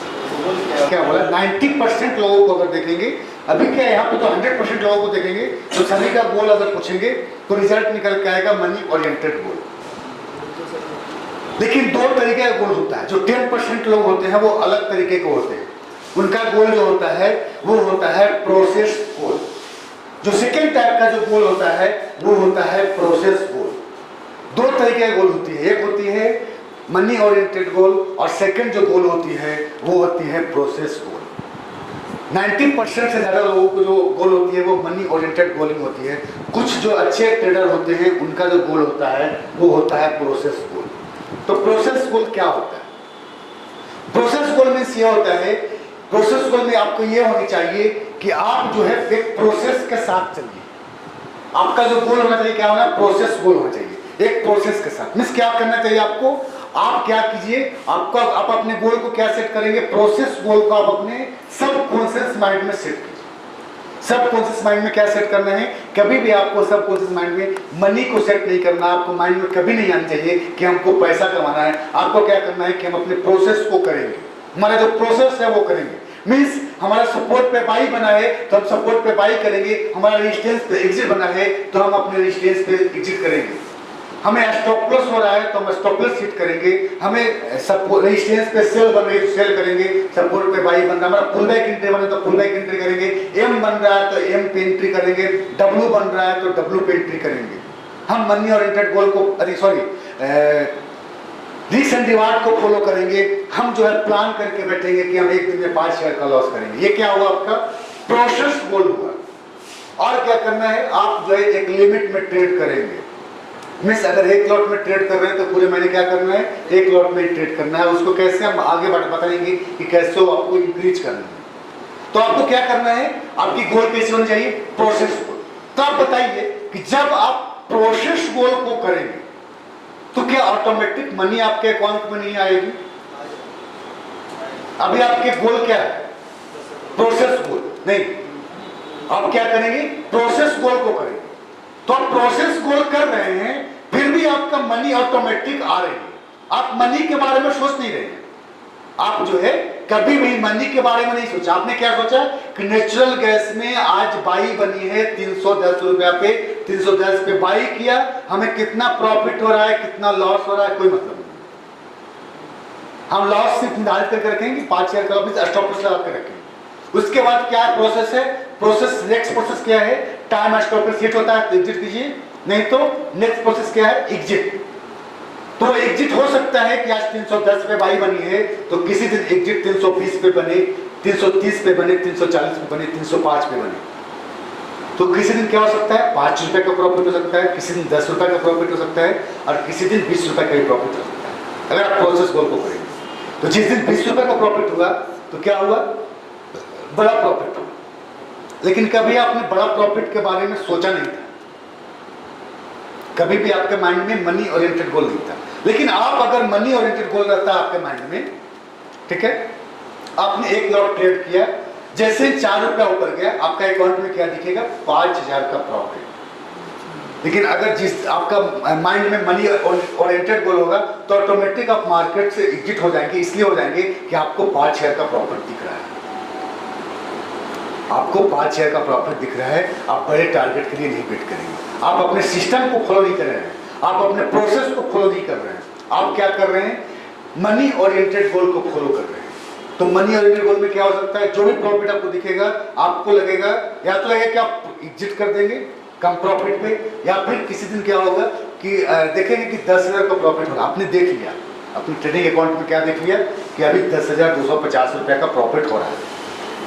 क्या बोला, 90% लोगों को अगर देखेंगे, अभी क्या यहाँ पे तो 100% लोगों को देखेंगे तो सभी का गोल अगर पूछेंगे तो रिजल्ट निकल के आएगा मनी ओरिएंटेड गोल। लेकिन 2 तरीके का गोल होता है। जो 10% लोग होते हैं वो अलग तरीके के होते हैं, उनका गोल जो होता है वो होता है प्रोसेस गोल। जो सेकेंड टाइप का जो गोल होता है वो होता है प्रोसेस गोल। 2 तरीके की गोल होती है, एक होती है मनी ओरिएंटेड गोल और सेकंड जो गोल होती है वो होती है प्रोसेस गोल। 90% से ज़्यादा लोगों को जो गोल होती है वो मनी ओरिएंटेड गोलिंग होती है। कुछ जो अच्छे ट्रेडर होते हैं उनका जो गोल होता है वो होता है प्रोसेस गोल। तो प्रोसेस गोल क्या होता है, प्रोसेस गोल में ये होता है, प्रोसेस गोल में आपको ये होनी चाहिए कि आप जो है एक प्रोसेस के साथ चलिए। आपका जो गोल होना चाहिए क्या होना, प्रोसेस गोल होना चाहिए। एक प्रोसेस के साथ। मीन्स क्या करना चाहिए आपको, आप क्या कीजिए, आपको आप अपने गोल को क्या सेट करेंगे, प्रोसेस गोल को आप अपने सबकॉन्शियस माइंड में सेट कीजिए। सबकॉन्शियस माइंड में क्या सेट करना है, कभी भी आपको सबकॉन्शियस माइंड में मनी को सेट नहीं करना। आपको माइंड में कभी नहीं आना चाहिए कि हमको पैसा कमाना है। आपको क्या करना है कि हम अपने प्रोसेस को करेंगे, हमारा जो प्रोसेस है वो करेंगे। मीन्स हमारा सपोर्ट पे बाई बना है तो हम सपोर्ट पे बाई करेंगे, हमारा रेजिस्टेंस पे एग्जिट बना है तो हम अपने रेजिस्टेंस पे एग्जिट करेंगे। हमें स्टॉप लॉस हो रहा है तो हम स्टॉप लॉस हिट करेंगे। हमें सपोर्ट रेजिस्टेंस पे सेल बन रही है तो सेल करेंगे, सपोर्ट पे बाई बन रहा है, हमारा पुल बैक एंट्री बना तो पुल बैक एंट्री करेंगे, एम बन रहा है तो एम पे एंट्री करेंगे, डब्ल्यू बन रहा है तो डब्ल्यू पे एंट्री करेंगे। हम मनी ओरिएंटेड गोल को रिस्क एंड रिवार्ड को फॉलो करेंगे। हम जो है प्लान करके बैठेंगे कि हम एक दिन में 5 शेयर का लॉस करेंगे। ये क्या हुआ, आपका प्रोसेस गोल हुआ। और क्या करना है, आप जो है एक लिमिट में ट्रेड करेंगे। मीन्स अगर एक लॉट में ट्रेड कर रहे हैं तो पूरे महीने क्या करना है, एक लॉट में ट्रेड करना है। उसको कैसे हम आगे बताएंगे कि कैसे वो आपको इंक्रीज करना है। तो आपको क्या करना है, आपकी गोल कैसे होनी चाहिए, प्रोसेस गोल। तो आप बताइए कि जब आप प्रोसेस गोल को करेंगे तो क्या ऑटोमेटिक मनी आपके अकाउंट में नहीं आएगी। अभी आपके गोल क्या है, प्रोसेस गोल नहीं, आप क्या करेंगे, प्रोसेस गोल को करेंगे। तो आप प्रोसेस गोल कर रहे हैं, फिर भी आपका मनी ऑटोमेटिक आ रही है। आप मनी के बारे में सोच नहीं रहे हैं। आप जो है कभी भी मनी के बारे में नहीं सोचा। आपने क्या सोचा कि नेचुरल गैस में आज बाई बनी है 310 रुपया पे, 310 पे बाई किया, हमें कितना प्रॉफिट हो रहा है कितना लॉस हो रहा है कोई मतलब नहीं। हम लॉस सिर्फ निर्धारित करके रखेंगे, 5 शेयर का लॉस स्टॉप लॉस लगा के रखेंगे। उसके बाद क्या प्रोसेस है, प्रोसेस नेक्स्ट प्रोसेस क्या है, टाइम स्टॉप लॉस हिट होता है तो एग्जिट कीजिए, नहीं तो नेक्स्ट प्रोसेस क्या है, एग्जिट। तो एग्जिट हो सकता है कि आज 310 पे बाई बनी है तो किसी दिन एग्जिट 320 पे बने, 330 पे बने, 340 पे बने, 305 पे बने। तो किसी दिन क्या हो सकता है, 5 रुपए का प्रॉफिट हो सकता है, किसी दिन 10 रुपए का प्रॉफिट हो सकता है और किसी दिन 20 रुपए का भी प्रॉफिट हो सकता है अगर आप प्रोसेस गोल को करेंगे। तो जिस दिन 20 रुपए का प्रॉफिट हुआ तो क्या हुआ, बड़ा प्रॉफिट हुआ। लेकिन कभी आपने बड़ा प्रॉफिट के बारे में सोचा नहीं था, कभी भी आपके माइंड में मनी ओरिएंटेड गोल नहीं था। लेकिन आप अगर मनी ओरिएंटेड गोल रहता है आपके माइंड में, ठीक है, आपने एक लॉट ट्रेड किया, जैसे 4 रुपया ऊपर गया आपका अकाउंट में क्या दिखेगा, 5000 का प्रॉफिट। लेकिन अगर जिस आपका माइंड में मनी ओरिएंटेड गोल होगा तो ऑटोमेटिक आप मार्केट से एग्जिट हो जाएंगे। इसलिए हो जाएंगे कि आपको 5000 का प्रॉफिट दिख रहा है, आपको 5 शेयर का प्रॉफिट दिख रहा है। आप बड़े टारगेट के लिए नहीं वेट करेंगे, आप अपने सिस्टम को फॉलो नहीं कर रहे हैं, आप अपने प्रोसेस को फॉलो नहीं कर रहे हैं। आप क्या कर रहे हैं, मनी ओरिएंटेड गोल को फॉलो कर रहे हैं। तो मनी ओरिएंटेड गोल में क्या हो सकता है, जो भी प्रॉफिट आपको दिखेगा आपको लगेगा, या तो लगेगा कि आप एग्जिट कर देंगे कम प्रॉफिट पे, या फिर किसी दिन क्या होगा कि देखेंगे कि 10,000 का प्रॉफिट होगा। आपने देख लिया अपने ट्रेडिंग अकाउंट में, क्या देख लिया कि अभी 10,250 रुपये का प्रॉफिट हो रहा है।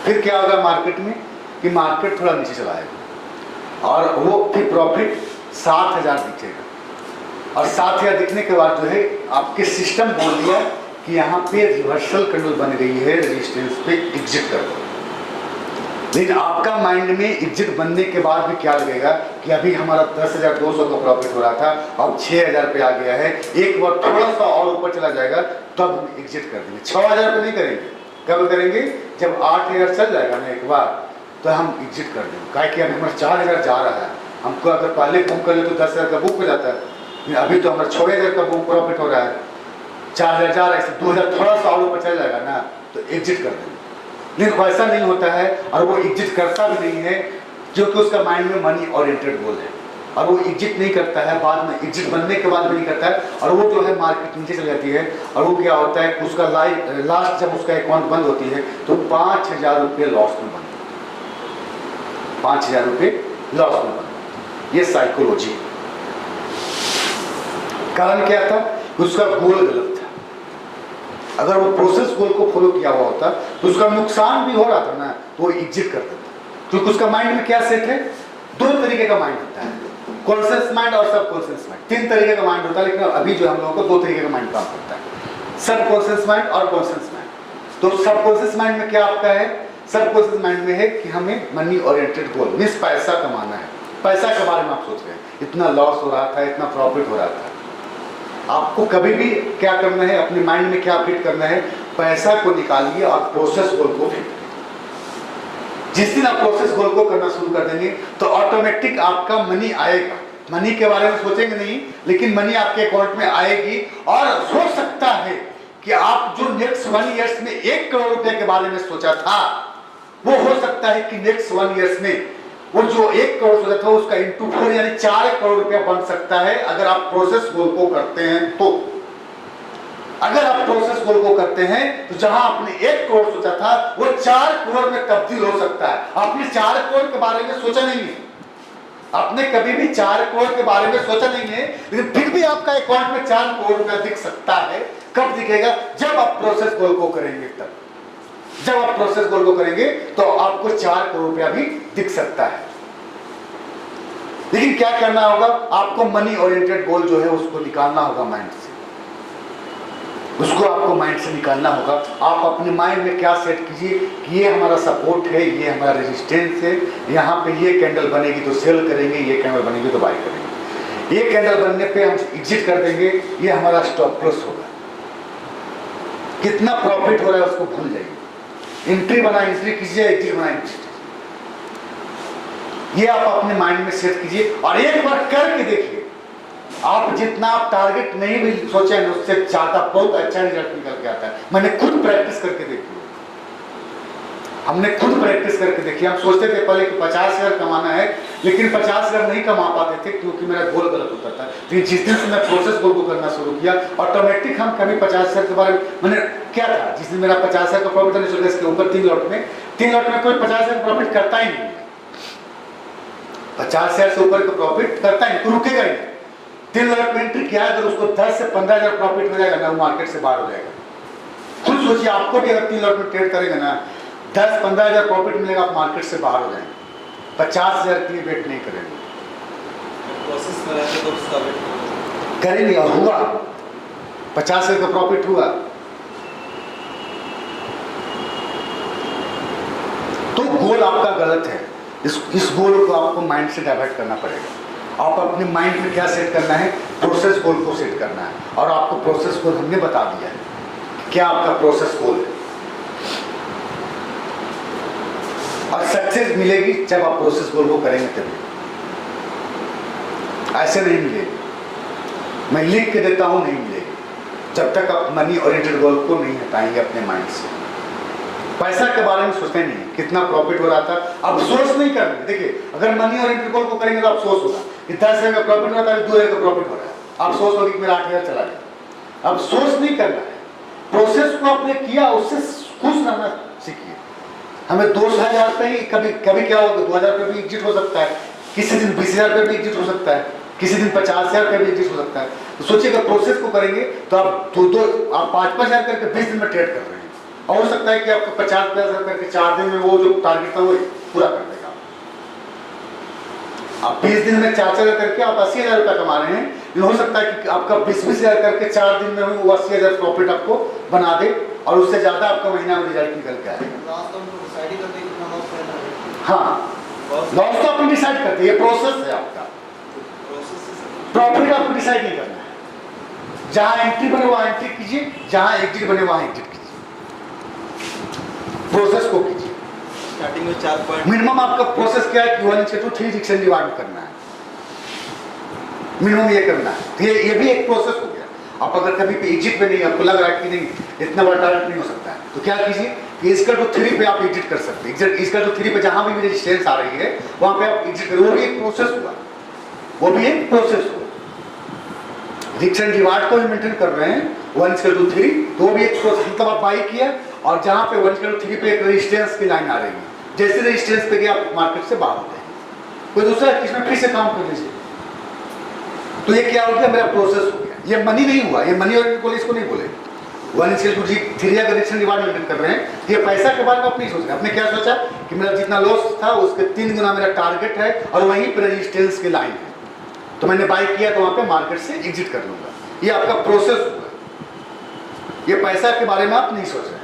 फिर क्या होगा मार्केट में कि मार्केट थोड़ा नीचे चला आएगा और वो फिर प्रॉफिट 7,000 दिखेगा। और 7,000 दिखने के बाद जो है आपके सिस्टम बोल दिया कि यहाँ पे रिवर्सल कैंडल बन गई है, रेजिस्टेंस पे एग्जिट कर दो। लेकिन आपका माइंड में एग्जिट बनने के बाद भी क्या लगेगा कि अभी हमारा 10,200 का प्रॉफिट हो रहा था, अब 6,000 पे आ गया है, एक बार थोड़ा सा और ऊपर चला जाएगा तब हम एग्जिट कर देंगे। 6,000 पे नहीं करेंगे, कब करेंगे, जब 8,000 चल जाएगा ना एक बार तो हम एग्जिट कर देंगे। क्या कि अभी हमारा 4,000 जा रहा है, हमको अगर पहले बुक कर ले तो 10,000 का बुक हो जाता है, अभी तो हमारा 6,000 का बुक प्रॉफिट हो रहा है, 4,000 जा रहा है, 2,000 थोड़ा सा और ऊपर चल जाएगा ना तो एग्जिट कर देंगे। लेकिन वैसा नहीं होता है और वो एग्जिट करता भी नहीं है क्योंकि उसका माइंड में मनी ओरिएंटेड गोल है और वो एग्जिट नहीं करता है, बाद में एग्जिट बनने के बाद भी नहीं करता है और वो जो है मार्केट नीचे चली जाती है और वो क्या होता है उसका लास्ट जब उसका अकाउंट बंद होती है तो 5,000 रुपये लॉस में बंद, 5,000 रुपये लॉस में बंद। ये साइकोलॉजी, कारण क्या था, उसका गोल गलत था। अगर वो प्रोसेस गोल को फॉलो किया हुआ होता तो उसका नुकसान भी हो रहा था ना तो वो एग्जिट कर देता, क्योंकि उसका माइंड में क्या सेट है, 2 तरीके का माइंड होता है, कॉन्शियस माइंड और सब कॉन्शियस माइंड। 3 तरीके का माइंड होता है, लेकिन अभी जो हम लोगों को 2 तरीके का माइंड काम करता है, सब कॉन्शियस माइंड और कॉन्शियस माइंड। तो सब कॉन्शियस माइंड में क्या आपका है, सब कॉन्शियस माइंड में है कि हमें मनी ओरिएंटेड गोल मींस पैसा कमाना है, पैसा के बारे में आप सोच रहे हैं, इतना लॉस हो रहा था, इतना प्रॉफिट हो रहा था। आपको कभी भी क्या करना है, अपने माइंड में क्या फिट करना है, पैसा को निकालिए और प्रोसेस गोल को फिट करिए। जिस दिन आप प्रोसेस गोल को करना शुरू कर देंगे तो ऑटोमेटिक आपका मनी आएगा। मनी के बारे में सोचेंगे नहीं, लेकिन मनी आपके अकाउंट में आएगी। और हो सकता है कि आप जो नेक्स्ट 1 ईयर्स में 1 करोड़ रुपए के बारे में सोचा था, वो हो सकता है कि नेक्स्ट 1 ईयर्स में वो जो 1 करोड़ सोचा था उसका इंटू 4 यानी 4 करोड़ रुपया बन सकता है, अगर आप प्रोसेस गोल को करते हैं तो। अगर आप प्रोसेस गोल को करते हैं तो जहां आपने 1 करोड़ सोचा था वो 4 करोड़ में तब्दील हो सकता है। आपने 4 करोड़ के बारे में सोचा नहीं है, आपने कभी भी 4 करोड़ के बारे में सोचा नहीं है, लेकिन फिर भी आपका अकाउंट में 4 करोड़ रुपया दिख सकता है। कब दिखेगा? जब आप प्रोसेस गोल को करेंगे। तब जब आप प्रोसेस गोल को करेंगे तो आपको 4 करोड़ रुपया भी दिख सकता है। लेकिन क्या करना होगा? आपको मनी ओरिएंटेड गोल जो है उसको निकालना होगा माइंड से, उसको आपको माइंड से निकालना होगा। आप अपने माइंड में क्या सेट कीजिए कि ये हमारा सपोर्ट है, ये हमारा रेजिस्टेंस है, यहाँ पे ये कैंडल बनेगी तो सेल करेंगे, ये कैंडल बनेगी तो बाय करेंगे, ये कैंडल बनने पे हम एग्जिट कर देंगे, ये हमारा स्टॉप लॉस होगा। कितना प्रॉफिट हो रहा है उसको भूल जाइए, एंट्री बना एंट्री कीजिए, एग्जिट बना एग्जिट। ये आप अपने माइंड में सेट कीजिए और एक बार करके देखिए। आप जितना आप टारगेट नहीं भी सोचे हैं उससे ज्यादा बहुत अच्छा रिजल्ट निकल के आता है। मैंने खुद प्रैक्टिस करके देखी, हमने खुद प्रैक्टिस करके देखी। हम सोचते थे पहले कि 50,000 कमाना है, लेकिन 50,000 नहीं कमा पाते थे क्योंकि मेरा गोल गलत होता था। लेकिन जिस दिन से मैं प्रोसेस गोल को करना शुरू किया, ऑटोमेटिक हम कभी 50,000 के बारे में, मैंने क्या था जिस दिन मेरा 50,000 का प्रॉफिट होने शुरू, इसके ऊपर 3 लॉट में कोई 50,000 प्रॉफिट करता ही नहीं, 50,000 से ऊपर का प्रॉफिट करता ही नहीं, रुकेगा ही नहीं। 3 लॉट में एंट्री किया, अगर उसको 10 से 15,000 प्रॉफिट हो जाएगा ना, वो मार्केट से बाहर हो जाएगा। खुद सोचिए, आपको भी अगर 3 लॉट में ट्रेड करेगा ना, 10-15,000 प्रॉफिट मिलेगा, आप मार्केट से बाहर हो जाएंगे। 50,000 के लिए वेट नहीं करेंगे, प्रोसेस में रहते तो उसका वेट करेंगे। और हुआ 50,000 का प्रॉफिट हुआ तो गोल आपका गलत है। इस गोल को आपको माइंड से डाइवर्ट करना पड़ेगा। आप अपने माइंड में क्या सेट करना है? प्रोसेस गोल को सेट करना है। और आपको प्रोसेस गोल हमने बता दिया है, क्या आपका प्रोसेस गोल है। और सक्सेस मिलेगी जब आप प्रोसेस गोल को करेंगे तभी, ऐसे नहीं मिलेगी। मैं लिख के देता हूं, नहीं मिलेगी जब तक आप मनी ओरिएंटेड गोल को नहीं हटाएंगे अपने माइंड से। पैसा के बारे में सोचते नहीं, कितना प्रॉफिट हो रहा था, अफसोस नहीं करना। देखिए, अगर मनी ओरिएंटेड गोल को करेंगे तो अफसोस होगा कि 10,000 का प्रॉफिट हो रहा था, 2,000 का प्रॉफिट हो रहा है, अफसोस होगा कि मेरा 8,000 चला गया। अफसोस नहीं करना है, प्रोसेस को आपने किया उससे खुश रहना सीखिए। हमें 2,000 रुपये ही कभी क्या होगा, 2,000 रुपये भी एग्जिट हो सकता है, किसी दिन 20,000 रुपये भी एग्जिट हो सकता है, किसी दिन 50,000 रुपये भी एग्जिट हो सकता है। तो सोचिए, अगर प्रोसेस को करेंगे तो आप 5,000 करके 20 दिन में ट्रेड कर रहे हैं, और हो सकता है कि आपको 50,000 करके 4 दिन में वो जो टारगेट था वो पूरा कर देगा। आप 20 दिन में 4,000 करके आप 80,000 रुपये कमा रहे हैं, हो सकता है कि आपका 20,000 करके 4 दिन में वो 80,000 प्रॉफिट आपको बना दे, और उससे ज्यादा आपका महीना में रिजल्ट निकल के आए। हाँ, लॉस तो आप डिसाइड करते हैं, ये प्रोसेस है आपका। प्रॉफिट आपको डिसाइड नहीं करना है। जहां एंट्री बने वहां एंट्री कीजिए, जहां एग्जिट बने वहां एग्जिट कीजिए, प्रोसेस को कीजिए। स्टार्टिंग में 4 पॉइंट मिनिमम आपका प्रोसेस क्या है कि 1 to 3 रिक्शन डिवाइड करना है, मिनिमम ये करना है। ये भी एक प्रोसेस हो गया। आप अगर कभी पे एग्जिट पे नहीं, आपको लग रहा है कि नहीं इतना बड़ा टारगेट नहीं हो सकता है, तो क्या कीजिए कि इक्वल टू 3 पे आप एग्जिट कर सकते हैं। इक्वल टू 3 पे जहां भी रेजिस्टेंस आ रही है वहां पे आप एग्जिट करें, वो भी एक प्रोसेस हुआ, वो भी एक प्रोसेस हुआ। रिक्शन डिवाइड को भी मेंटेन कर रहे हैं 1 to 3, तो वो भी एक प्रोसेस। मतलब आप बाई किया और जहां पे 1 to 3 पे एक रेजिस्टेंस की लाइन आ रही है, जैसे रेजिस्टेंस पे गया आप मार्केट से बाहर होते हैं। कोई दूसरा किसमें फिर से काम कर लीजिए, तो ये क्या हो गया, मेरा प्रोसेस हो गया। ये मनी नहीं हुआ, ये मनी और इसको नहीं बोले। 1 to 3 का रिक्शन डिवाइड मेंटेन कर रहे हैं, ये पैसा के बारे में आप नहीं सोच रहे। आपने क्या सोचा कि मेरा जितना लॉस था उसके 3 गुना मेरा टारगेट है और वहीं पर रेजिस्टेंस की लाइन है, तो मैंने बाई किया तो वहां पे मार्केट से एग्जिट कर लूंगा। ये आपका प्रोसेस हुआ, ये पैसा के बारे में आप नहीं सोच रहे हैं।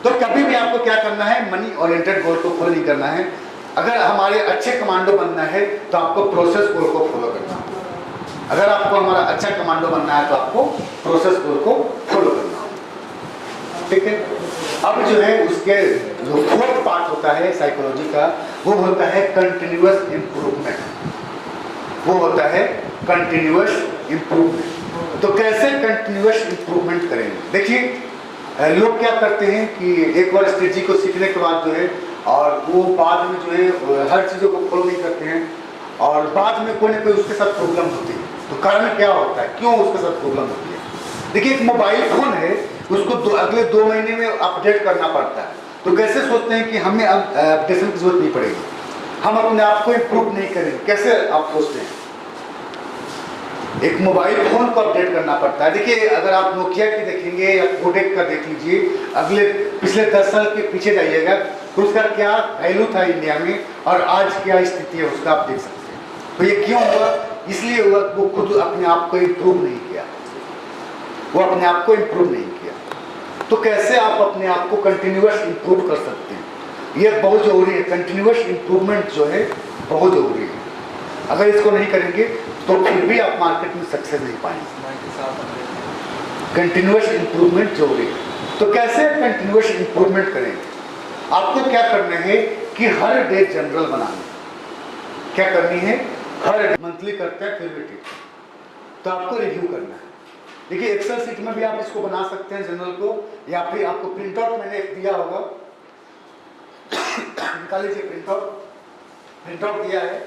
तो कभी भी आपको क्या करना है, मनी ओरिएंटेड गोल को फॉलो नहीं करना है, अगर हमारे अच्छे कमांडो बनना है तो आपको प्रोसेस कोड को फॉलो करना होगा। अगर आपको हमारा अच्छा कमांडो बनना है तो आपको प्रोसेस कोड को फॉलो करना होगा, ठीक है। अब जो है उसके जो फोर्थ पार्ट होता है साइकोलॉजी का, वो होता है कंटिन्यूअस इंप्रूवमेंट। वो होता है कंटिन्यूअस इंप्रूवमेंट। तो कैसे कंटिन्यूअस इंप्रूवमेंट करेंगे? देखिए लोग क्या करते हैं कि एक बार स्ट्रेटजी को सीखने के बाद जो है और वो बाद में जो है हर चीज़ों को फॉलो नहीं करते हैं और बाद में कोई ना कोई उसके साथ प्रॉब्लम होती है। तो कारण क्या होता है, क्यों उसके साथ प्रॉब्लम होती है? देखिए एक मोबाइल फोन है, उसको अगले 2 महीने में अपडेट करना पड़ता है। तो कैसे सोचते हैं कि हमें अब अपडेशन की जरूरत नहीं पड़ेगी, हम अपने आप को इम्प्रूव नहीं करेंगे? कैसे आप सोचते हैं? एक मोबाइल फोन को अपडेट करना पड़ता है। देखिए अगर आप नोकिया की देखेंगे या कोडेक का देख लीजिए, पिछले 10 साल के पीछे जाइएगा तो उसका क्या वैल्यू था इंडिया में और आज क्या स्थिति है उसका आप देख सकते हैं। तो ये क्यों हुआ? इसलिए हुआ वो खुद अपने आप को इम्प्रूव नहीं किया, वो अपने आप को इम्प्रूव नहीं किया। तो कैसे आप अपने आप को कंटिन्यूअस इम्प्रूव कर सकते हैं? ये बहुत जरूरी है। कंटिन्यूअस इम्प्रूवमेंट जो है बहुत जरूरी है। अगर इसको नहीं करेंगे तो फिर भी आप मार्केट में सक्सेस नहीं पाएंगे। कंटिन्यूअस इम्प्रूवमेंट जरूरी है। तो कैसे कंटिन्यूअस इम्प्रूवमेंट करेंगे? आपको क्या करना है कि हर डे जनरल बनाना। क्या करनी है? हर मंथली करते हैं फिर भी ठीक, तो आपको रिव्यू करना है। देखिए एक्सेल सीट में भी आप इसको बना सकते हैं जनरल को, या फिर आपको प्रिंट आउट मैंने एक दिया होगा, निकाल लीजिए प्रिंट आउट दिया है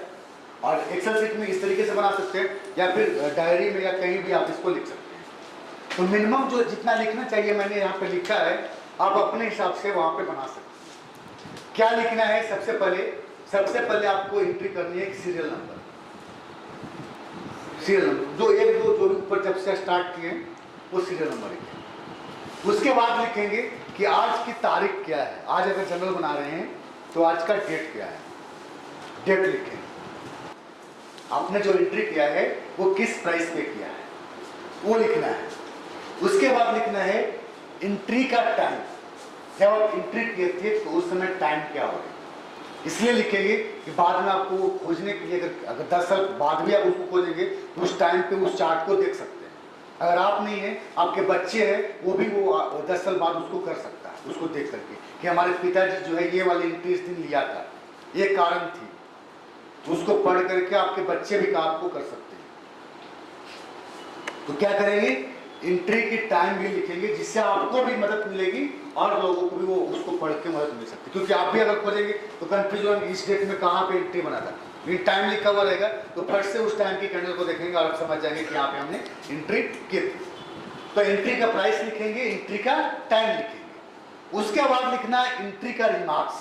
और एक्सेल सीट में इस तरीके से बना सकते हैं या फिर डायरी में या कहीं भी आप इसको लिख सकते हैं। तो मिनिमम जो जितना लिखना चाहिए मैंने यहाँ पे लिखा है, आप अपने हिसाब से वहाँ पे बना सकते हैं। क्या लिखना है? सबसे पहले आपको एंट्री करनी है सीरियल नंबर जो 1 2 जो भी ऊपर जब से स्टार्ट किए वो सीरियल नंबर लिखें। उसके बाद लिखेंगे कि आज की तारीख क्या है। आज अगर जनरल बना रहे हैं तो आज का डेट क्या है, डेट लिखें। आपने जो एंट्री किया है वो किस प्राइस पे किया है वो लिखना है। उसके बाद लिखना है एंट्री का टाइम। जब आप एंट्री किए थे तो उस समय टाइम क्या हो गया, इसलिए लिखेंगे कि बाद में आपको खोजने के लिए अगर 10 साल बाद भी आप उसको खोजेंगे तो उस टाइम पे उस चार्ट को देख सकते हैं। अगर आप नहीं है, आपके बच्चे हैं, वो भी वो 10 साल बाद उसको कर सकता है, उसको देख करके कि हमारे पिताजी जो है ये वाली एंट्री इस दिन लिया था, ये कारण थी। तो उसको पढ़ करके आपके बच्चे भी काम को कर सकते हैं। तो क्या करेंगे? एंट्री की टाइम भी लिखेंगे, जिससे आपको भी मदद मिलेगी और लोगों को भी वो उसको पढ़ के मदद मिल सकती है। क्योंकि आप भी अगर खोजेंगे तो कंफ्यूजन इस डेट में कहाँ पे एंट्री बना था, ये टाइम लिखा हुआ रहेगा तो फट से उस टाइम की कैंडल को देखेंगे और आप समझ जाएंगे कि यहाँ पे हमने एंट्री की थी। तो एंट्री का प्राइस लिखेंगे, एंट्री का टाइम लिखेंगे। उसके बाद लिखना है एंट्री का रिमार्क्स।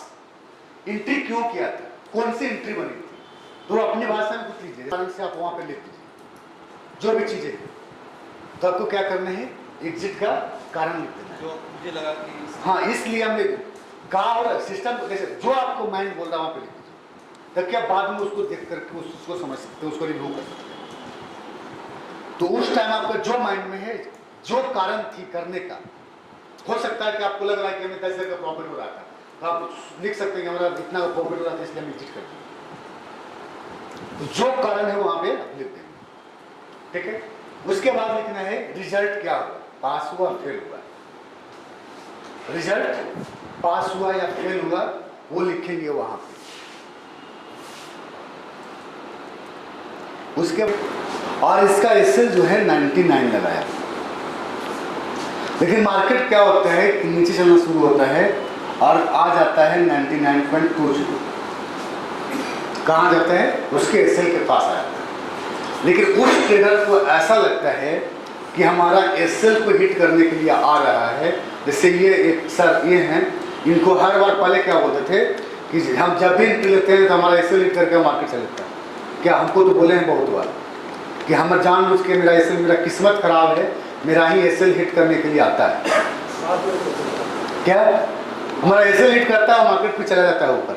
एंट्री क्यों किया था, कौन सी एंट्री बनी थी, तो अपनी भाषा में कुछ लीजिए, से आप वहाँ पे लिख दीजिए जो भी चीजें। तो आपको क्या करना है? एग्जिट का कारण लिख देना है। जो मुझे लगा कि हाँ, इसलिए हमने कहा और सिस्टम जैसे जो आपको माइंड बोल रहा है वहाँ पे लिख दीजिए, ताकि आप बाद में उसको देख करके उसको समझ सकते हो, उसको रिव्यू कर सकते हैं। तो उस टाइम आपका जो माइंड में है, जो कारण थी करने का, हो सकता है कि आपको लग रहा है कि हमें 10 का प्रॉफिट हो रहा था, तो आप लिख सकते हैं कि हमारा इतना प्रॉफिट हो रहा था इसलिए हम एग्जिट कर दिए। तो जो कारण है वहाँ पे आप लिख देंगे, ठीक है। उसके बाद लिखना है रिजल्ट क्या हुआ, पास हुआ फेल हुआ। रिजल्ट पास हुआ या फेल हुआ वो लिखेंगे वहां पे। उसके और इसका एसएल जो है 99 लगाया। लेकिन मार्केट क्या होता है कि नीचे चलना शुरू होता है और आ जाता है 99.20। कहाँ जाता है? उसके एसएल के पास आ जाता है। लेकिन उस ट्रेडर को ऐसा लगता है कि हमारा एसएल को हिट करने के लिए आ रहा है। जैसे ये एक सर ये हैं, इनको हर बार पहले क्या बोलते थे कि हम जब भी एंट्री लेते हैं तो हमारा एसएल हिट करके मार्केट चलता है। क्या हमको तो बोले हैं बहुत बार कि हम जानबूझ के मेरा एसएल, मेरा किस्मत खराब है, मेरा ही एसएल हिट करने के लिए आता है। क्या हमारा एसएल हिट करता है मार्केट पे चला जाता है ऊपर।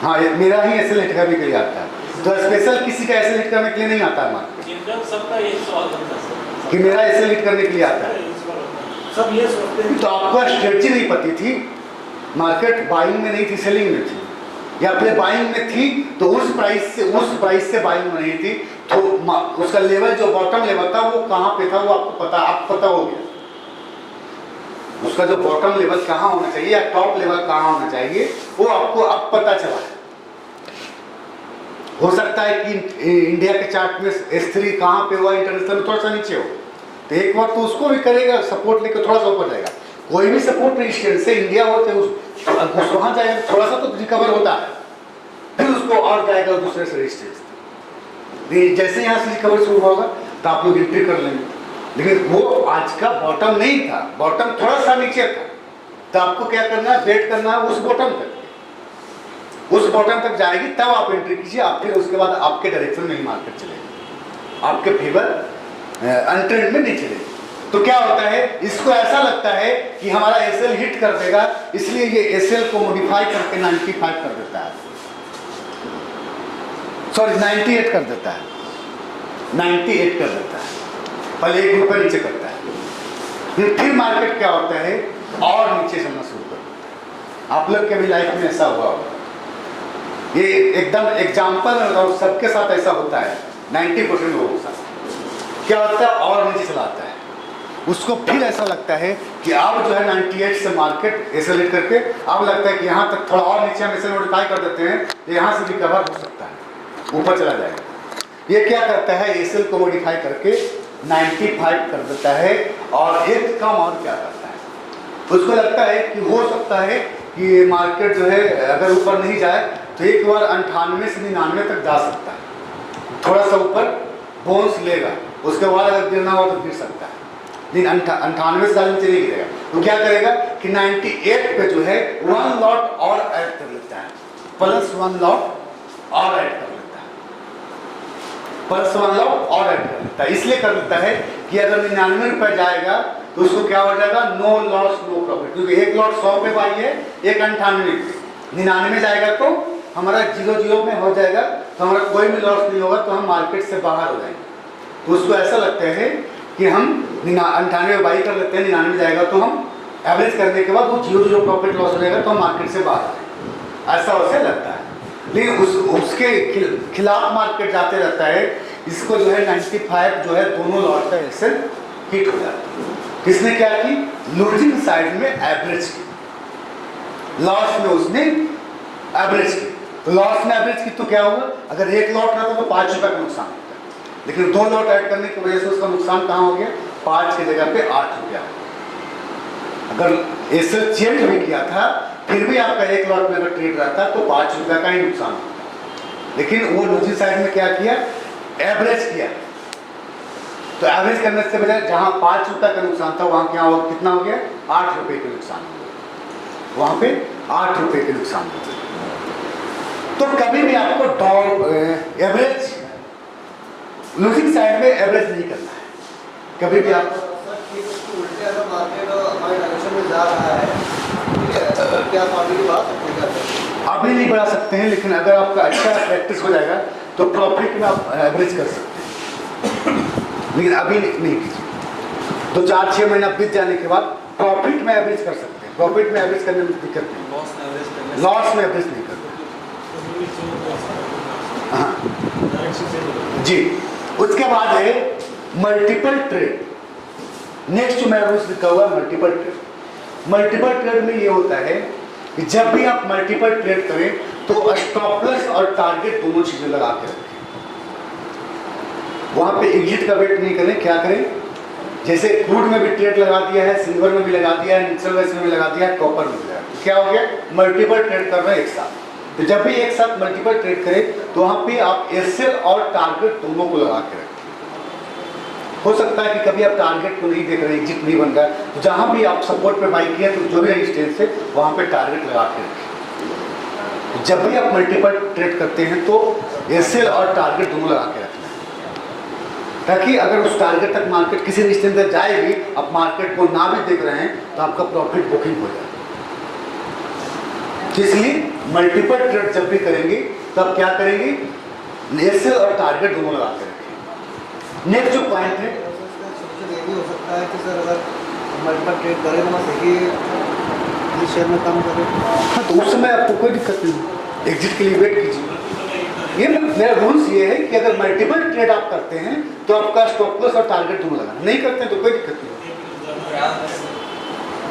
हाँ, मेरा ही एसएल हिट करने के लिए आता है। तो स्पेशल किसी का एसएल हिट करने के लिए नहीं आता है मार्केट, सबका यही सवाल बनता है कि मेरा एसएल हिट करने के लिए आता है। सब ये सोचते हैं। तो आपको स्ट्रेटजी नहीं पती थी मार्केट बाइंग में नहीं थी, सेलिंग में थी, या फिर बाइंग में थी तो उस प्राइस से बाइंग में नहीं थी, तो उसका लेवल जो बॉटम लेवल था वो कहाँ पे था वो आपको पता हो गया। उसका जो बॉटम लेवल कहाँ होना चाहिए या टॉप लेवल कहाँ होना चाहिए वो आपको अब पता चला है। हो सकता है कि इंडिया के चार्ट में S3 कहाँ पे हुआ, इंटरनेशनल में थोड़ा सा नीचे हो, तो एक बार तो उसको भी करेगा, सपोर्ट लेकर थोड़ा सा ऊपर जाएगा। कोई भी सपोर्ट रेजिस्टेंस से इंडिया होते उस वहाँ जाएगा थोड़ा सा तो रिकवर होता है, फिर उसको और जाएगा दूसरे से रेजिस्टेंस। जैसे यहाँ से रिकवर शुरू होगा तो आप लोग एंट्री कर लेंगे, लेकिन वो आज का बॉटम नहीं था, बॉटम थोड़ा सा नीचे था, तो आपको क्या करना है, वेट करना है उस बॉटम तक, उस बॉटम तक जाएगी तब आप एंट्री कीजिए। आप फिर उसके बाद आपके डायरेक्शन में ही मार्केट चलेगी, आपके फेवर अनट्रेंड में नहीं चलेगी। तो क्या होता है, इसको ऐसा लगता है कि हमारा एसएल हिट कर देगा, इसलिए ये एसएल को मॉडिफाई करके 95 कर देता है, सॉरी 98 कर देता है, 98 कर देता है, पहले 1 रुपये नीचे करता है, फिर मार्केट क्या होता है और नीचे चलना शुरू कर देता है। आप लोग के भी लाइफ में ऐसा हुआ होगा, ये एकदम एग्जाम्पल और सबके साथ ऐसा होता है, 90% लोगों के साथ क्या होता है और नीचे चलाता है, उसको फिर ऐसा लगता है कि अब जो है 98 से मार्केट एसएल करके अब लगता है कि यहाँ तक थोड़ा और नीचे हम एसएल मॉडिफाई कर देते हैं तो यहाँ से रिकवर हो सकता है, ऊपर चला जाएगा। ये क्या करता है, एसएल को मॉडिफाई करके 95 कर देता है और एक कम और क्या करता है, उसको लगता है कि हो सकता है कि मार्केट जो है अगर ऊपर नहीं जाए तो एक बार 98 से 99 तक जा सकता है, थोड़ा सा ऊपर बोन्स लेगा, उसके बाद अगर गिरना हो तो गिर सकता है, लेकिन 98 से ज़्यादा नीचे नहीं गिरेगा। तो क्या करेगा कि 98 पे जो है 1 लॉट और ऐड कर लेता है, प्लस 1 लॉट और ऐड कर लेता है, प्लस 1 लॉट और ऐड कर लेता है। इसलिए कर लेता है कि अगर 99 रुपये जाएगा तो उसको क्या हो जाएगा, नो लॉस नो प्रॉफिट, क्योंकि एक लॉट 100 पे पाई है, एक 98 पे, 99 जाएगा तो हमारा 0 में हो जाएगा, तो हमारा कोई भी लॉस नहीं होगा, तो हम मार्केट से बाहर हो जाएंगे। तो उसको ऐसा लगता है कि हम 98 बाई कर लेते हैं, 99 जाएगा तो हम एवरेज करने के बाद वो 0 प्रॉफिट लॉस हो जाएगा, तो हम मार्केट से बाहर आ जाएंगे, ऐसा उसे लगता है। लेकिन उसके खिलाफ मार्केट जाते रहता है, इसको जो है 95 जो है दोनों लॉट का ऐसे हिट हो जाता है। किसने क्या की, लूजिंग साइड में एवरेज की, लॉस में उसने एवरेज की, तो लॉस में एवरेज की तो क्या होगा, अगर एक लॉट रहता तो 5 रुपये का नुकसान होता है, लेकिन 2 लॉट ऐड करने की वजह से उसका नुकसान कहाँ हो गया, 5 की जगह पे 8 रुपया। अगर ऐसे चेंज भी किया था फिर भी आपका एक लॉट में अगर ट्रेड रहता तो 5 रुपये का ही नुकसान होता, लेकिन वो लूजिंग साइड में क्या किया, एवरेज किया। तो एवरेज करने से बजाय जहाँ 5 रुपये का नुकसान था वहाँ क्या हो, कितना हो गया, 8 रुपये का नुकसान हो गया, वहाँ पे 8 रुपये के नुकसान हो गया। तो कभी भी आपको एवरेज लूजिंग साइड में एवरेज नहीं करना है, कभी भी आपको। उल्टे अगर मार्केट हमारे डायरेक्शन में जा रहा है, क्या आप अभी बढ़ा सकते हैं? अभी नहीं बढ़ा सकते हैं, लेकिन अगर आपका अच्छा प्रैक्टिस हो जाएगा तो प्रॉफिट में आप एवरेज कर सकते हैं, लेकिन अभी नहीं कीजिए। तो 4-6 महीना बीत जाने के बाद प्रॉफिट में एवरेज कर सकते हैं, प्रॉफिट में एवरेज करने में दिक्कत नहीं, लॉस में एवरेज नहीं करते। हाँ जी, उसके बाद है मल्टीपल ट्रेड। नेक्स्ट जो मेरा रूल्स लिखा हुआ है मल्टीपल ट्रेड। मल्टीपल ट्रेड में ये होता है कि जब भी आप मल्टीपल ट्रेड करें तो स्टॉप लॉस और टारगेट दोनों चीजें लगा के रखें, वहां पे एग्जिट का वेट नहीं करें। क्या करें, जैसे क्रूड में भी ट्रेड लगा दिया है, सिल्वर में भी लगा दिया है, नेचुरल गैस में भी लगा दिया है, कॉपर में भी लगा दिया, क्या हो गया, मल्टीपल ट्रेड कर रहे हैं एक साथ। तो जब भी एक साथ मल्टीपल ट्रेड करें तो वहाँ पे आप एसएल और टारगेट दोनों को लगा के रखें। हो सकता है कि कभी आप टारगेट को नहीं देख रहे, एग्जिट नहीं बन रहा, तो जहाँ भी आप सपोर्ट पे बाई किया तो जो भी रेजिस्टेंस है वहाँ पे टारगेट लगा के रखें। जब भी आप मल्टीपल ट्रेड करते हैं तो एसएल और टारगेट दोनों लगा के रखना है, ताकि अगर उस टारगेट तक मार्केट किसी रेजिस्टेंस तक जाएगी, आप मार्केट को ना भी देख रहे हैं तो आपका प्रॉफिट बुकिंग हो जाए। इसलिए मल्टीपल ट्रेड जब भी करेंगे तो आप क्या करेंगे, एसएल और टारगेट दोनों लगा के रखें। नेक्स्ट जो पॉइंट है, ये भी हो सकता है कि सर अगर मल्टीपल ट्रेड करें तो बस एक ही जिस शेयर में काम कर रहे हैं। हाँ, तो उस समय आपको कोई दिक्कत नहीं, एग्जिट के लिए वेट कीजिए। ये मेरा रूल्स ये है कि अगर मल्टीपल ट्रेड आप करते हैं तो आपका स्टॉप लॉस और टारगेट दोनों लगाना, नहीं करते हैं तो कोई दिक्कत नहीं।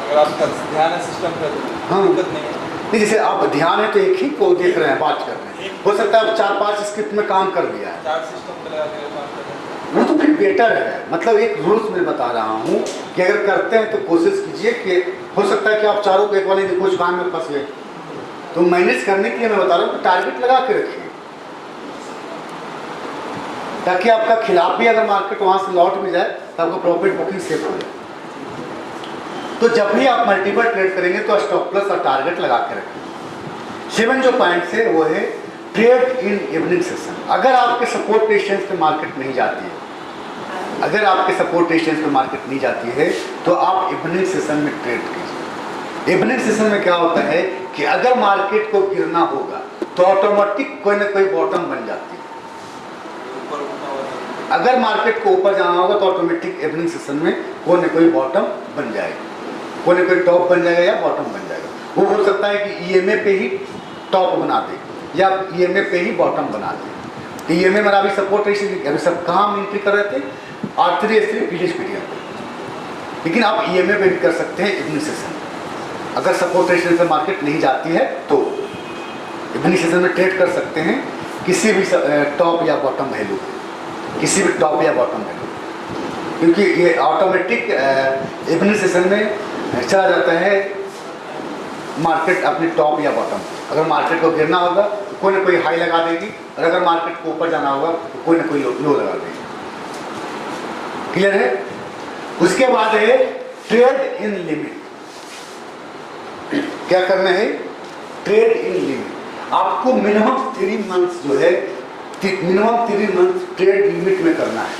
अगर आपका ध्यान है सिस्टम पर हाँ। दिक्कत नहीं है। नहीं, जैसे आप ध्यान है तो एक ही को देख रहे हैं, बात कर रहे हैं, हो सकता है आप 4-5 स्क्रिप्ट में काम कर लिया है, चार्ट सिस्टम पे लगा के काम कर रहे हैं। वो तो फिर बेटर है। मतलब एक रूल्स मैं बता रहा हूँ कि अगर करते हैं तो कोशिश कीजिए कि हो सकता है कि आप चारों को एक वाले दिन कुछ काम में फंस गए, तो मैनेज करने के लिए मैं बता रहा हूँ कि टारगेट लगा के रखिए, ताकि आपका खिलाफ भी अगर मार्केट वहाँ से लौट भी जाए तो आपका प्रॉफिट बुकिंग सेफ हो जाए। तो जब भी आप मल्टीपल ट्रेड करेंगे तो स्टॉप लॉस और टारगेट लगा के रखें। 7 जो पॉइंट्स है वो है ट्रेड इन इवनिंग सेशन। अगर आपके सपोर्ट रेजिस्टेंस पे मार्केट नहीं जाती है, अगर आपके सपोर्ट रेजिस्टेंस पे मार्केट नहीं जाती है तो आप इवनिंग सेशन में ट्रेड कीजिए। इवनिंग सेशन में क्या होता है कि अगर मार्केट को गिरना होगा तो ऑटोमेटिक कोई ना कोई बॉटम बन जाती है। ऊपर उठना होगा। अगर मार्केट को ऊपर जाना होगा तो ऑटोमेटिक इवनिंग सेशन में कोई ना कोई बॉटम बन जाएगा, कोई ना कोई टॉप बन जाएगा या बॉटम बन जाएगा। वो हो सकता है कि ईएमए पे ही टॉप बना दे या ईएमए पे ही बॉटम बना दे। तो ईएमए में अभी सपोर्ट रेजिस्टेंस अभी सब कहाँ हम एंट्री कर रहे थे, R3 S3 पीरियड पे, लेकिन आप ईएमए पे भी कर सकते हैं इवनिंग सेशन। अगर सपोर्ट रेजिस्टेंस पे मार्केट नहीं जाती है तो इवनिंग सेशन में ट्रेड कर सकते हैं किसी भी टॉप या बॉटम वैल्यू, किसी भी टॉप या बॉटम वैल्यू, क्योंकि ये ऑटोमेटिक इवनिंग सेशन में चला जाता है मार्केट अपने टॉप या बॉटम। अगर मार्केट को गिरना होगा तो कोई ना कोई हाई लगा देगी, और अगर मार्केट को ऊपर जाना होगा तो कोई ना कोई लो लगा देगी। क्लियर है? उसके बाद है ट्रेड इन लिमिट। क्या करना है? Trade in limit. आपको मिनिमम 3 मंथ्स जो है, मिनिमम 3 मंथ ट्रेड लिमिट में करना है।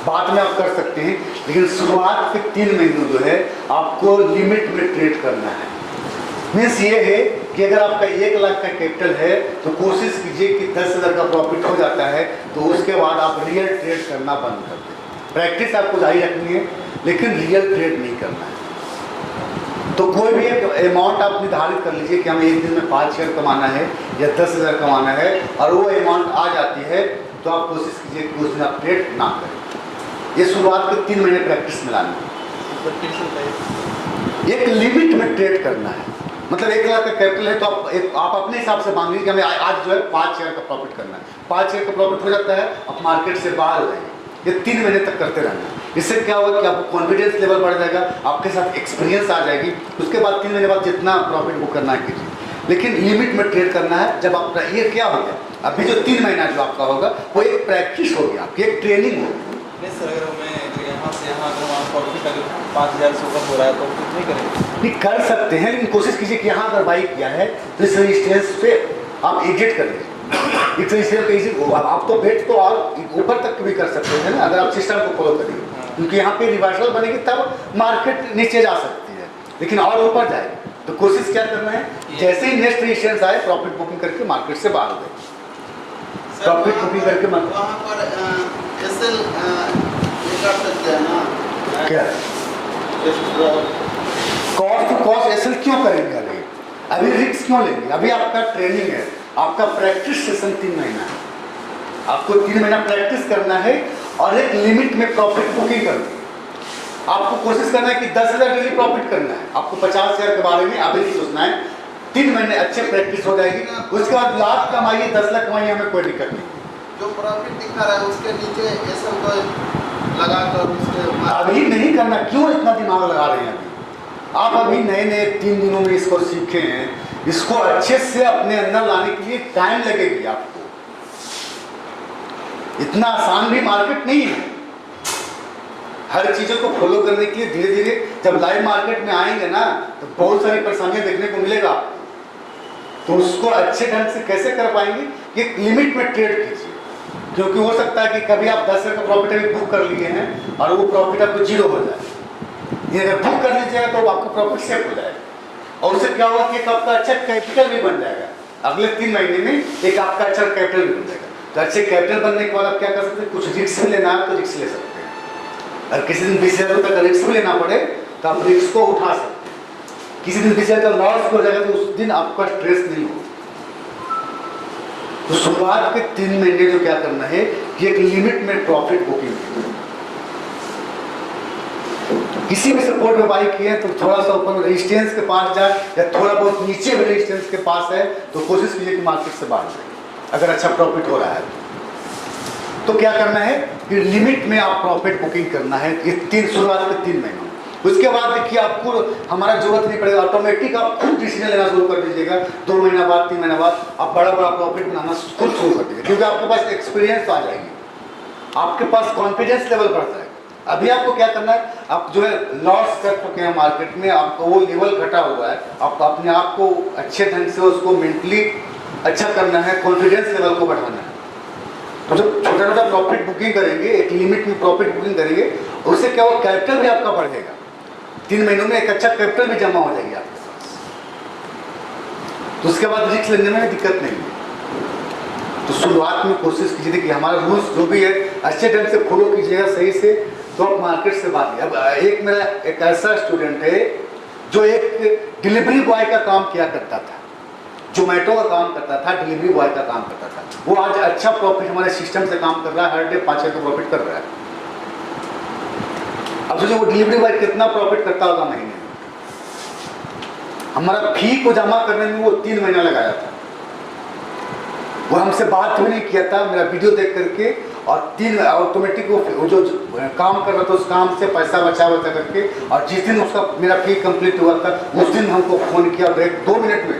बाद में आप कर सकते हैं, लेकिन शुरुआत के 3 महीनों जो है आपको लिमिट में ट्रेड करना है। मीन्स ये है कि अगर आपका 1 लाख का कैपिटल है तो कोशिश कीजिए कि 10,000 का प्रॉफिट हो जाता है तो उसके बाद आप रियल ट्रेड करना बंद कर दें। प्रैक्टिस आपको जारी रखनी है लेकिन रियल ट्रेड नहीं करना है। तो कोई भी एक अमाउंट आप निर्धारित कर लीजिए कि हमें एक दिन में 5 शेयर कमाना है या 10,000 कमाना है, और वो अमाउंट आ जाती है तो आप कोशिश कीजिए कि उस दिन आप ट्रेड ना करें। ये शुरुआत के 3 महीने प्रैक्टिस में लाना है। एक लिमिट में ट्रेड करना है। मतलब 1 लाख का कैपिटल है तो आप अपने हिसाब से मान लीजिए कि हमें आज जो है 5 शेयर का प्रॉफिट करना है। 5 शेयर का प्रॉफिट हो जाता है, आप मार्केट से बाहर हो जाएंगे। ये 3 महीने तक करते रहना। इससे क्या होगा कि आपको कॉन्फिडेंस लेवल बढ़ जाएगा, आपके साथ एक्सपीरियंस आ जाएगी। उसके बाद 3 महीने बाद जितना प्रॉफिट बुक करना है कीजिए, लेकिन लिमिट में ट्रेड करना है। जब आप ये क्या हो गया, अभी जो 3 महीना जो आपका होगा वो एक प्रैक्टिस हो गया, आपकी एक ट्रेनिंग होगी। नहीं सर, अगर मैं यहाँ से यहाँ अगर वहाँ प्रॉफिट अगर 5,000 से ऊपर हो रहा है तो कुछ नहीं करेंगे? नहीं, कर सकते हैं, लेकिन कोशिश कीजिए कि यहाँ अगर बाई किया है तो इस रेजिस्टेंस पे आप एग्जिट कर लीजिए। इस रेजिस्टेंस पे एग्जिट, आप तो वेट तो और ऊपर तक भी कर सकते हैं ना, अगर आप सिस्टम को फॉलो करिए, क्योंकि यहाँ पे रिवर्सल बनेगी तब मार्केट नीचे जा सकती है, लेकिन और ऊपर जाएगी। तो कोशिश क्या करना है, जैसे ही नेक्स्ट रेजिस्टेंस आए प्रॉफिट बुकिंग करके मार्केट से बाहर हो जाए। प्रॉफिट बुकिंग करके वहाँ पर एसएल कर सकते हैं ना? क्या कॉस्ट एसएल क्यों करेंगे? अभी रिस्क क्यों लेंगे? अभी आपका ट्रेनिंग है, आपका प्रैक्टिस सेशन 3 महीना है। आपको 3 महीना प्रैक्टिस करना है और एक लिमिट में प्रॉफिट बुकिंग करनी है। आपको कोशिश करना है कि 10,000 डेली प्रॉफिट करना है। आपको 50 शेयर के बारे में अभी नहीं सोचना है। 3 महीने अच्छे प्रैक्टिस हो जाएगी, उसके बाद लाख कमाइए, 10 लाख कमाइए, हमें कोई दिक्कत नहीं। जो प्रॉफिट दिखा रहा है उसके नीचे एसएल को लगाकर उसके अभी नहीं करना। क्यों इतना दिमाग लगा रहे हैं? अभी आप अभी नए 3 दिनों में इसको सीखे हैं, इसको अच्छे से अपने अंदर लाने के लिए टाइम लगेगी आपको। इतना आसान भी मार्केट नहीं है। हर चीज़ों को फॉलो करने के लिए धीरे धीरे जब लाइव मार्केट में आएंगे ना तो बहुत सारी परेशानियां देखने को मिलेगा। तो उसको अच्छे ढंग से कैसे कर पाएंगे कि एक लिमिट में ट्रेड कीजिए, क्योंकि हो सकता है कि कभी आप 10 का प्रॉफिट अभी बुक कर लिए हैं और वो प्रॉफिट आपको 0 हो जाए। ये अगर बुक कर लीजिएगा तो आपका प्रॉफिट सेफ हो जाएगा, और उससे क्या होगा कि एक आपका अच्छा कैपिटल भी बन जाएगा। अगले 3 महीने में एक आपका अच्छा कैपिटल भी बन जाएगा। तो अच्छे कैपिटल बनने के बाद आप क्या कर सकते हैं, कुछ रिस्क भी लेना है तो रिस्क ले सकते हैं। और किसी दिन 20,000 रुपये का रिस्क भी लेना पड़े तो आप रिस्क को उठा सकते हैं। किसी दिन किसी का लॉस हो जाएगा तो उस दिन आपका स्ट्रेस नहीं हो। तो शुरुआत के 3 महीने जो क्या करना है कि एक लिमिट में प्रॉफिट बुकिंग, किसी भी सपोर्ट में बाई किए तो थोड़ा सा ऊपर रेजिस्टेंस के पास जाए या थोड़ा बहुत नीचे भी रेजिस्टेंस के पास है तो कोशिश कीजिए कि मार्केट से बाहर जाए। अगर अच्छा प्रॉफिट हो रहा है तो क्या करना है कि लिमिट में आप प्रॉफिट बुकिंग करना है। ये शुरुआत के 3 महीनों, उसके बाद देखिए आपको हमारा जरूरत नहीं पड़ेगा, ऑटोमेटिक आप खुद डिसीजन लेना शुरू कर दीजिएगा। 2 महीना बाद 3 महीना बाद आप बड़ा बड़ा प्रॉफिट बनाना खुद शुरू कर दीजिए, क्योंकि आपके पास एक्सपीरियंस आ जाएगी, आपके पास कॉन्फिडेंस लेवल बढ़ जाएगा। अभी आपको क्या करना है, आप जो है लॉस कर चुके हैं मार्केट में, आपको वो लेवल घटा हुआ है, आप अपने आप को अच्छे ढंग से उसको मेंटली अच्छा करना है, कॉन्फिडेंस लेवल को बढ़ाना है। तो जब छोटा छोटा प्रॉफिट बुकिंग करेंगे, एक लिमिट में प्रॉफिट बुकिंग करेंगे, उससे क्या हो, कैपिटल भी आपका बढ़ेगा। 3 महीनों में एक अच्छा कैपिटल भी जमा हो जाएगी आपके पास, तो उसके बाद रिस्क लेने में दिक्कत नहीं है। तो शुरुआत में कोशिश कीजिए कि हमारा रूल्स जो भी है अच्छे ढंग से फॉलो कीजिएगा सही से, तो आप मार्केट से बाहर। अब एक मेरा एक ऐसा स्टूडेंट है जो एक डिलीवरी बॉय का काम किया करता था, जोमेटो का काम करता था, डिलीवरी बॉय का काम करता था। वो आज अच्छा प्रॉफिट हमारे सिस्टम से काम कर रहा है, हर डे 5,000 का प्रॉफिट कर रहा है। अब सोचिए वो डिलीवरी बॉय कितना प्रॉफिट करता होगा महीने में। हमारा फी को जमा करने में वो 3 महीना लगाया था, वो हमसे बात भी नहीं किया था, मेरा वीडियो देख करके, और 3 ऑटोमेटिक वो जो काम कर रहा था उस काम से पैसा बचा करके, और जिस दिन उसका मेरा फी कंप्लीट हुआ था उस दिन हमको फ़ोन किया, 2 मिनट में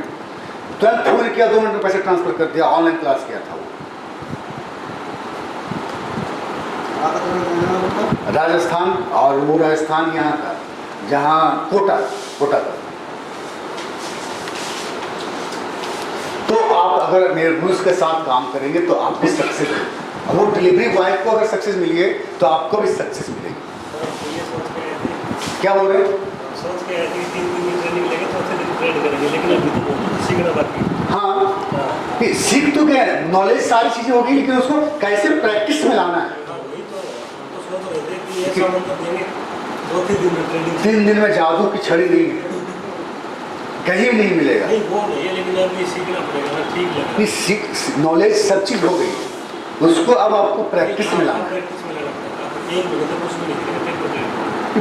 तुरंत फ़ोन किया, 2 मिनट में पैसे ट्रांसफ़र कर दिया। ऑनलाइन क्लास किया था वो। राजस्थान, और वो राजस्थान यहाँ का, जहाँ कोटा का। तो आप अगर मेरे रूल्स के साथ काम करेंगे तो आप भी सक्सेस होंगे, और वो डिलीवरी बॉय को अगर सक्सेस मिली है तो आपको भी सक्सेस मिलेगी। क्या बोल रहे हैं? सोच के 3 दिन की ट्रेनिंग लेंगे तो ट्रेड करेंगे, लेकिन अभी तो बहुत सीखना बाकी। हाँ, सीख तो गए, नॉलेज सारी चीज़ें होगी, लेकिन उसको कैसे प्रैक्टिस में लाना है। 3 दिन में जादू की छड़ी नहीं है, कहीं नहीं मिलेगा। नहीं वो नहीं है, लेकिन अभी सीखना पड़ेगा। ठीक लगा, नॉलेज सब चीज़ हो गई, उसको अब आपको प्रैक्टिस में लाना है।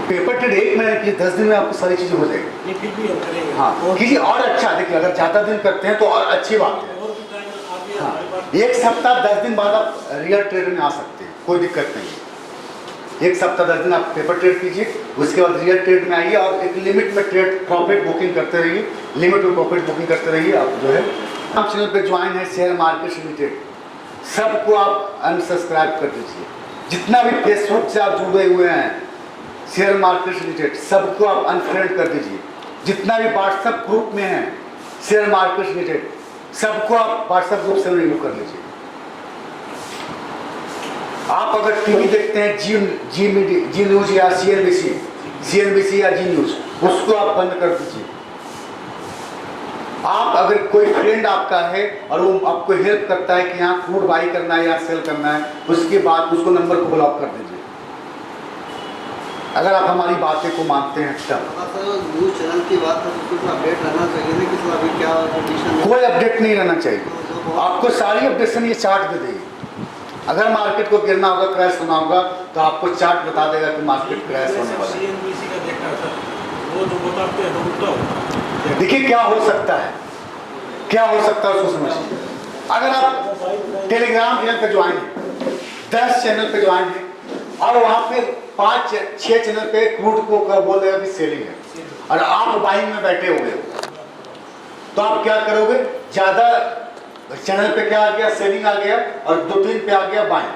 पेपर ट्रेड 1 महीने की 10 दिन में आपको सारी चीज़ें हो जाएगी। फिर भी हम करेंगे। हाँ कीजिए, और अच्छा देखिए, अगर ज़्यादा दिन करते हैं तो और अच्छी बात है। हाँ, 1 सप्ताह 10 दिन बाद आप रियल ट्रेड में आ सकते हैं, कोई दिक्कत नहीं है। 1 सप्ताह 10 दिन आप पेपर ट्रेड कीजिए, उसके बाद रियल ट्रेड में आइए, और एक लिमिट में ट्रेड प्रॉफिट बुकिंग करते रहिए, लिमिट में प्रॉफिट बुकिंग करते रहिए। आप जो है आप चैनल पे ज्वाइन है शेयर मार्केट लिमिटेड, सबको आप अनसब्सक्राइब कर दीजिए। जितना भी फेसबुक से आप जुड़े हुए हैं शेयर मार्केट लिमिटेड, सबको आप अनफ्रेंड कर दीजिए। जितना भी व्हाट्सएप ग्रुप में है शेयर मार्केट लिमिटेड, सबको आप व्हाट्सएप ग्रुप से रिमूव कर लीजिए। आप अगर टीवी देखते हैं जी न्यूज या CNBC या जी न्यूज, उसको आप बंद कर दीजिए। आप अगर कोई फ्रेंड आपका है और वो आपको हेल्प करता है कि यहाँ फूड बाई करना है या सेल करना है, उसके बाद उसको नंबर को ब्लॉक कर दीजिए, अगर आप हमारी बातें को मानते हैं तब। न्यूज़ चैनल की बात है तो कुछ अपडेट रहना चाहिए ना, कि अभी क्या कंडीशन है। कोई अपडेट नहीं रहना चाहिए, आपको सारी अपडेशन ये चार्ट दे देगी। अगर मार्केट को गिरना होगा, क्रैश होना होगा, तो आपको चार्ट बता देगा कि मार्केट क्रैश होने वाला है। CNBC का देखा था, वो जो बताते हैं तो उल्टा होता है। देखिए क्या हो सकता है, क्या हो सकता है उसको समझिए। अगर आप टेलीग्राम चैनल पे ज्वाइन है, 10 चैनल पे ज्वाइन है, और वहाँ पे 5-6 चैनल पे क्रूड को बोल देगा कि सेलिंग है, और आप बाइंग में बैठे हुए हो, तो आप क्या करोगे? ज़्यादा चैनल पे क्या आ गया, सेलिंग आ गया, और 2-3 पे आ गया बाइंग।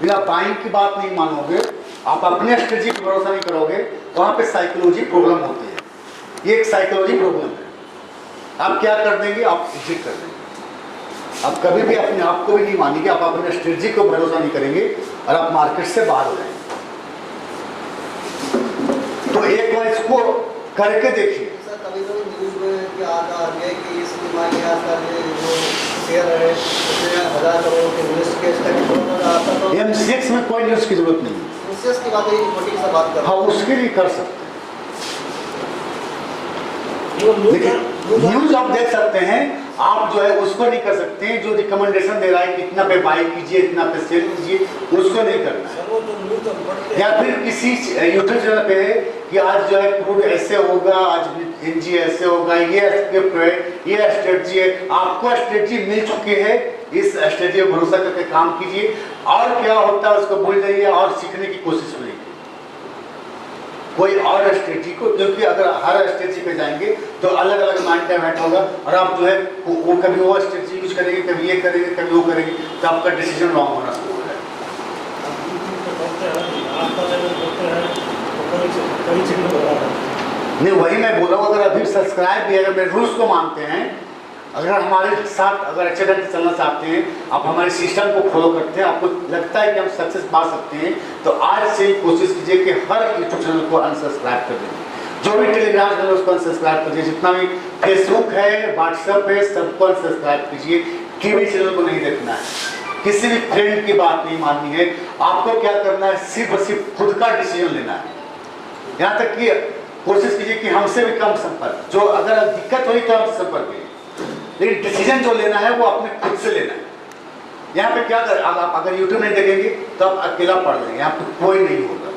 बिना बाइंग की बात नहीं मानोगे, आप अपने स्ट्रेटजी पर भरोसा नहीं करोगे, वहाँ पे साइकोलॉजी प्रॉब्लम होती है। ये एक साइकोलॉजी प्रॉब्लम है। आप क्या कर देंगे? आप एग्जिट कर देंगे। आप कभी भी अपने आप को भी नहीं मानेंगे, आप अपने स्ट्रेटजी को भरोसा नहीं करेंगे, और आप मार्केट से बाहर हो जाएंगे। तो एक बार इसको करके देखिए। सर कभी कभी न्यूज़ में क्या आता है कि इस बीमारी का जो शेयर है उसमें 1000 करोड़ के इन्वेस्ट के आता, तो M6 में कोई न्यूज़ की जरूरत नहीं है। की बात है, छोटी सा बात कर। हाँ, उसके लिए कर सकते हैं। लेकिन न्यूज आप देख सकते हैं, आप जो है उसको नहीं कर सकते हैं। जो रिकमेंडेशन दे रहा है कि इतना पे बाई कीजिए, इतना पे सेल कीजिए, उसको नहीं करना है। या फिर किसी यूट्यूब चैनल पे है कि आज जो है क्रूड ऐसे होगा, आज एनजी ऐसे होगा, ये स्क्रिप्ट है, ये स्ट्रेटजी है। आपको स्ट्रेटजी मिल चुकी है, इस स्ट्रेटजी पर भरोसा करके काम कीजिए। और क्या होता है उसको भूल जाइए और सीखने की कोशिश करिए कोई और स्ट्रेटजी को, क्योंकि अगर हर स्ट्रेटजी पे जाएंगे तो अलग अलग माइंड डाइवर्ट होगा और आप जो है वो कभी वो स्ट्रेटजी यूज करेंगे, कभी ये करेंगे, कभी वो करेंगे, तो आपका डिसीजन रॉन्ग होना शुरू हो जाएगा। नहीं, वही मैं बोल रहा हूँ, अगर अभी सब्सक्राइब भी, अगर मेरे रूल्स को मानते हैं, अगर हमारे साथ अगर अच्छे ढंग से चलना चाहते हैं, आप हमारे सिस्टम को फॉलो करते हैं, आपको लगता है कि हम सक्सेस पा सकते हैं, तो आज से ही कोशिश कीजिए कि हर यूट्यूब चैनल को अनसब्सक्राइब कर दें। जो भी टेलीग्राम चैनल उसको अनसब्सक्राइब कीजिए, जितना भी फेसबुक है, व्हाट्सएप है, सबको अनसब्सक्राइब कीजिए। टीवी चैनल को नहीं देखना है, किसी भी फ्रेंड की बात नहीं माननी है। आपको क्या करना है, सिर्फ और सिर्फ खुद का डिसीजन लेना है। यहाँ तक कि कोशिश कीजिए कि हमसे भी कम संपर्क, जो अगर दिक्कत हुई तो हमसे संपर्क कीजिए, लेकिन डिसीजन जो लेना है वो अपने खुद से लेना है। यहाँ पे क्या कर, आप अगर यूट्यूब नहीं देखेंगे तो आप अकेला पढ़ लेंगे, यहाँ पे कोई नहीं होगा,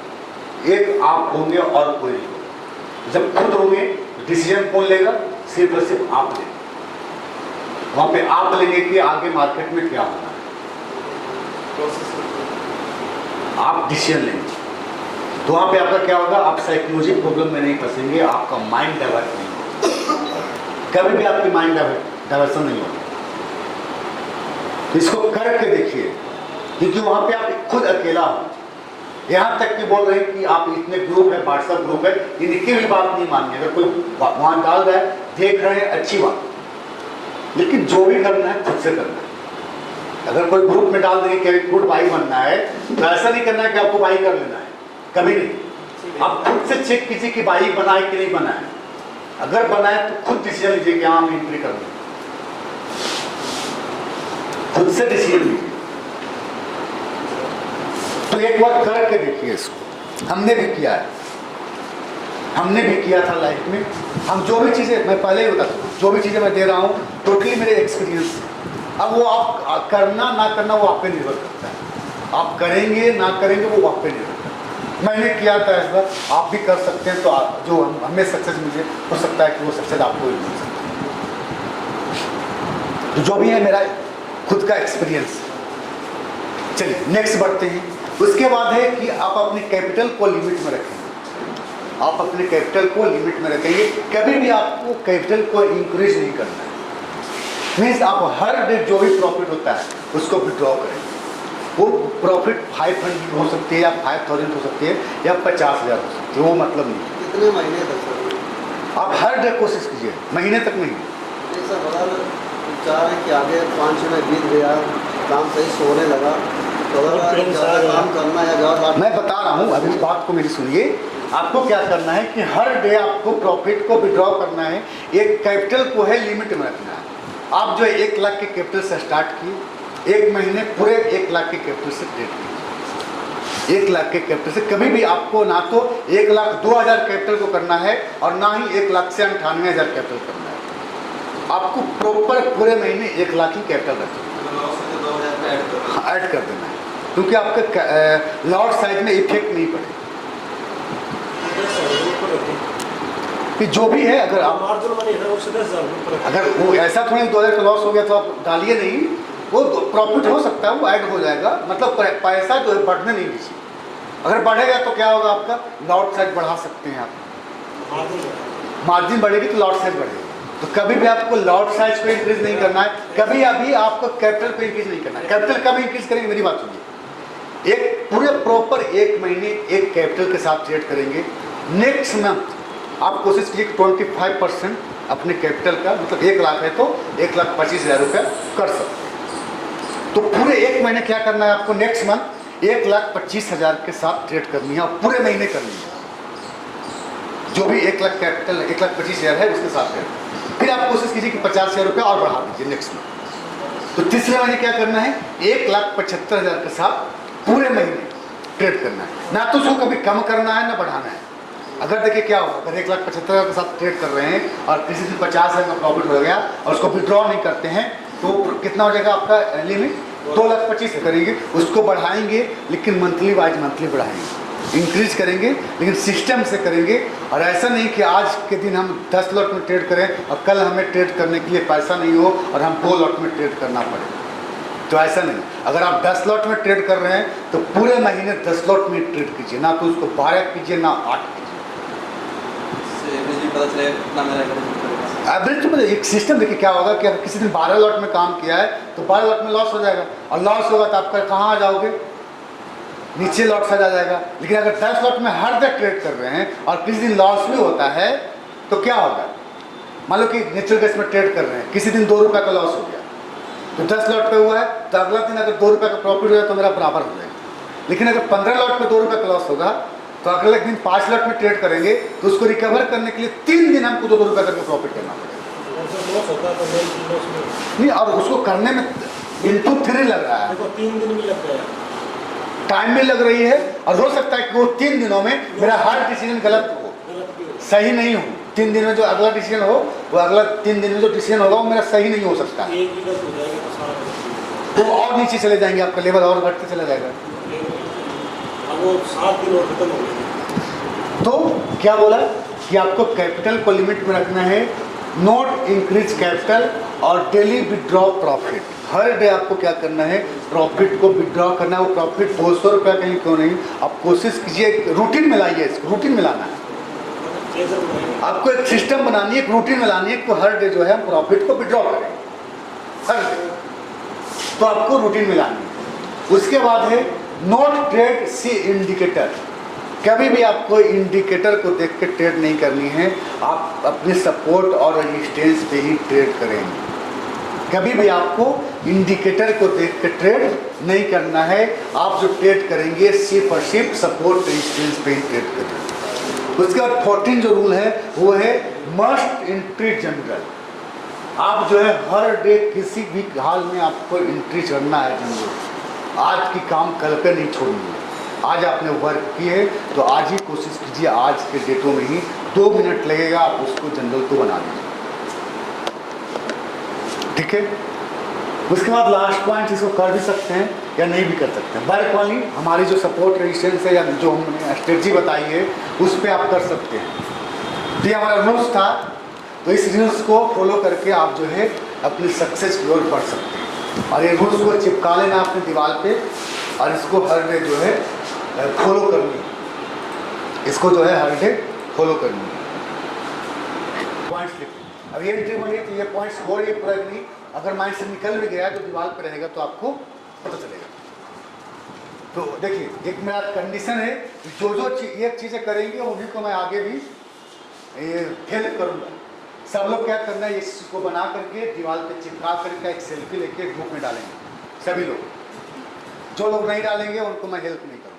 एक आप होंगे और कोई नहीं होगा। जब खुद होंगे डिसीजन कौन लेगा, सिर्फ और सिर्फ आप लेंगे। वहाँ पे आप लेंगे कि आगे मार्केट में क्या होना है, आप डिसीजन लेंगे, तो वहाँ पे आपका क्या होगा, आप साइकोलॉजिकल प्रॉब्लम में नहीं फंसेंगे, आपका माइंड डाइवर्ट नहीं होगा, कभी भी आपकी माइंड डाइवर्सन नहीं होगा। इसको करके देखिए, क्योंकि वहाँ पे आप खुद अकेला हो। यहाँ तक कि बोल रहे हैं कि आप इतने ग्रुप है, व्हाट्सएप ग्रुप है, इनकी भी बात नहीं माननी। अगर कोई वहाँ डाल रहा है, देख रहे हैं, अच्छी बात, लेकिन जो भी करना है खुद से करना है। अगर कोई ग्रुप में डाल देंगे कि खुद भाई बनना है, तो ऐसा नहीं करना है कि आपको भाई कर लेना है, कभी नहीं। आप खुद से चेक कीजिए कि भाई बना है कि नहीं बना है। अगर बना है तो खुद डिसीजन लीजिए कि हाँ हम एंट्री कर लें, खुद से डिसीजन लीजिए। तो एक बार करके देखिए इसको, हमने भी किया है, हमने भी किया था लाइफ में। हम जो भी चीज़ें, मैं पहले ही बता दूँ, जो भी चीज़ें मैं दे रहा हूँ टोटली मेरे एक्सपीरियंस है। अब वो आप करना ना करना वो आप पे निर्भर करता है, आप करेंगे ना करेंगे वो आप पे निर्भर करता है। मैंने किया था ऐसा, आप भी कर सकते हैं। तो जो हमें सक्सेस मिले, हो सकता है कि वो सक्सेस आपको भी मिल सकता है। तो जो भी है मेरा खुद का एक्सपीरियंस। चलिए नेक्स्ट बढ़ते हैं। उसके बाद है कि आप अपने कैपिटल को लिमिट में रखेंगे। आप अपने कैपिटल को लिमिट में रखेंगे, कभी भी आपको कैपिटल को इंक्रीज नहीं करना है। मीन्स आप हर डे जो भी प्रॉफिट होता है उसको विड्रॉ करेंगे। वो प्रॉफिट 500 हो सकती है या 5000 हो सकती है या 50,000 हो सकती है, वो मतलब नहीं। कितने महीने तक सर? आप हर डे कोशिश कीजिए, महीने तक नहीं। ऐसा बड़ा विचार है कि आगे 5 महीने बीत गया, काम सही सोने लगा, तो अगर ज़्यादा काम करना या ज़्यादा, मैं बता रहा हूँ, अभी इस बात को मेरी सुनिए। आपको क्या करना है कि हर डे आपको प्रॉफिट को विड्रॉ करना है। एक कैपिटल को है लिमिट में रखना है। आप जो है 1 लाख के कैपिटल से स्टार्ट किए, 1 महीने पूरे 1 लाख के कैपिटल से ट्रेड कीजिए। 1 लाख के कैपिटल से कभी भी आपको ना तो 1,02,000 कैपिटल को करना है और ना ही 1 लाख से 98,000 कैपिटल करना है। आपको प्रॉपर पूरे महीने 1 लाख ही कैपिटल रखना है, ऐड कर देना है, क्योंकि आपका लॉट साइज में इफेक्ट नहीं पड़ेगा। कि जो भी है, अगर आप अगर वो ऐसा थोड़ी 2,000 का लॉस हो गया तो आप डालिए नहीं, वो प्रॉफिट हो सकता है, वो ऐड हो जाएगा। मतलब पैसा जो है बढ़ने नहीं दीजिए। अगर बढ़ेगा तो क्या होगा, आपका लॉट साइज बढ़ा सकते हैं आप। मार्जिन बढ़ेगी तो लॉट साइज बढ़ेगी। तो कभी भी आपको लॉट साइज को इंक्रीज नहीं करना है, कभी अभी आपको कैपिटल को इंक्रीज नहीं करना है। कैपिटल कब इंक्रीज करेंगे, मेरी बात सुनिए। एक पूरे प्रॉपर 1 महीने एक कैपिटल के साथ ट्रेड करेंगे। नेक्स्ट मंथ आप कोशिश कीजिए कि 25% अपने कैपिटल का, मतलब 1 लाख है तो 1,25,000 रुपये कर सकते हैं। तो पूरे 1 महीने क्या करना है आपको, नेक्स्ट मंथ 1,25,000 के साथ ट्रेड करनी है और पूरे महीने करनी है। जो भी 1 लाख कैपिटल 1,25,000 है उसके साथ ट्रेड। फिर आप कोशिश कीजिए कि 50,000 रुपये और बढ़ा दीजिए नेक्स्ट मंथ। तो तीसरे महीने क्या करना है, 1,75,000 के साथ पूरे महीने ट्रेड करना है। ना तो उसको कभी कम करना है ना बढ़ाना है। अगर देखिए क्या होगा, अगर 1,75,000 के साथ ट्रेड कर रहे हैं और किसी दिन 50,000 का प्रॉफिट हो गया और उसको विड्रॉ नहीं करते हैं तो कितना हो जाएगा आपका लिमिट? 2,25,000 करेंगे, उसको बढ़ाएंगे लेकिन मंथली वाइज मंथली बढ़ाएंगे, इंक्रीज करेंगे लेकिन सिस्टम से करेंगे। और ऐसा नहीं कि आज के दिन हम 10 लॉट में ट्रेड करें और कल हमें ट्रेड करने के लिए पैसा नहीं हो और हम 2 लॉट में ट्रेड करना पड़े, तो ऐसा नहीं। अगर आप 10 लॉट में ट्रेड कर रहे हैं तो पूरे महीने 10 लॉट में ट्रेड कीजिए, ना तो उसको 12 कीजिए ना 8 कीजिए। एवरेज तो एक सिस्टम देखिए क्या होगा कि अगर किसी दिन 12 लॉट में काम किया है तो 12 लॉट में लॉस हो जाएगा, और लॉस होगा तो आपका कहाँ आ जाओगे? नीचे लॉट आ जाएगा। लेकिन अगर 10 लॉट में हर दिन ट्रेड कर रहे हैं और किसी दिन लॉस भी होता है तो क्या होगा? मान लो कि नेचुरल गैस में ट्रेड कर रहे हैं, किसी दिन 2 रुपये का लॉस हो गया तो 10 लॉट पे हुआ है तो अगला दिन अगर 2 रुपये का प्रॉफिट हो जाए तो मेरा बराबर हो जाएगा। लेकिन अगर 15 लॉट पे 2 रुपये का लॉस होगा तो अगले दिन 5 लॉट में ट्रेड करेंगे तो उसको रिकवर करने के लिए 3 दिन हमको 2 रुपये करके प्रॉफिट करना पड़ेगा। नहीं, और उसको करने में इंटू 3 लग रहा है, 3 दिन भी लग गया, टाइम भी लग रही है, और हो सकता है कि वो 3 दिनों में मेरा हर डिसीजन गलत हो, सही नहीं हो। 3 दिन में जो अगला डिसीजन हो वो अगला 3 दिन में जो डिसीजन होगा वो मेरा सही नहीं हो सकता, तो और नीचे चले जाएंगे, आपका लेवल और घटते चला जाएगा। वो 7 दिन और खत्म हो गए। तो क्या बोला कि आपको कैपिटल को लिमिट में रखना है, नॉट इंक्रीज कैपिटल, और डेली विड्रॉ प्रॉफिट। हर डे आपको क्या करना है? प्रॉफिट को विड्रॉ करना है। वो प्रॉफिट 200 रुपया कहीं क्यों नहीं, आप कोशिश कीजिए रूटीन में लाइए, इसको रूटीन में लाना है। आपको एक सिस्टम बनानी है, एक रूटीन में लानी है, तो हर डे जो है हम प्रॉफिट को विड्रॉ करें हर डे, तो आपको रूटीन में लानी है। उसके बाद है नॉट ट्रेड सी इंडिकेटर। कभी भी आपको इंडिकेटर को देख के ट्रेड नहीं करनी है, आप अपने सपोर्ट और रेजिस्टेंस पे ही ट्रेड करेंगे। कभी भी आपको इंडिकेटर को देख के ट्रेड नहीं करना है, आप जो ट्रेड करेंगे सिर्फ और सिर्फ सपोर्ट रेजिस्टेंस पे ही ट्रेड करेंगे। उसके बाद 14 जो रूल है वो है मस्ट एंट्री जनरल। आप जो है हर डे किसी भी हाल में आपको एंट्री करना है जनरल। आज की काम कल पे नहीं छोड़नी है। आज आपने वर्क किए तो आज ही कोशिश कीजिए, आज के डेटों में ही 2 मिनट लगेगा, आप उसको जनरल को बना दीजिए, ठीक है। उसके बाद लास्ट पॉइंट, इसको कर भी सकते हैं या नहीं भी कर सकते हैं। वर्क वाली हमारी जो सपोर्ट रेजिस्टेंस है या जो हमने स्ट्रेटजी बताई है उस पर आप कर सकते हैं। ये हमारा रूल्स था, तो इस रूल्स को फॉलो करके आप जो है अपनी सक्सेस की ओर बढ़ सकते हैं। और ये रूल्स को चिपका लेना अपने दीवार पे, और इसको हर डे जो है फॉलो करनी है, इसको जो है हर डे फॉलो करनी है। पॉइंट्स लिखिए। अब ये एंट्री बनी तो ये पॉइंट्स हो रही है पूरा नहीं, अगर माइंड से निकल भी गया तो दीवार पे रहेगा तो आपको पता चलेगा। तो देखिए एक मेरा कंडीशन है, जो जो ये चीज़ें करेंगे उन्हीं को मैं आगे भी हेल्प करूँगा। सब लोग क्या करना है, इसको बना करके दीवार पे चिपका करके एक सेल्फी लेके ग्रुप में डालेंगे सभी लोग। जो लोग नहीं डालेंगे उनको मैं हेल्प नहीं करूँगा।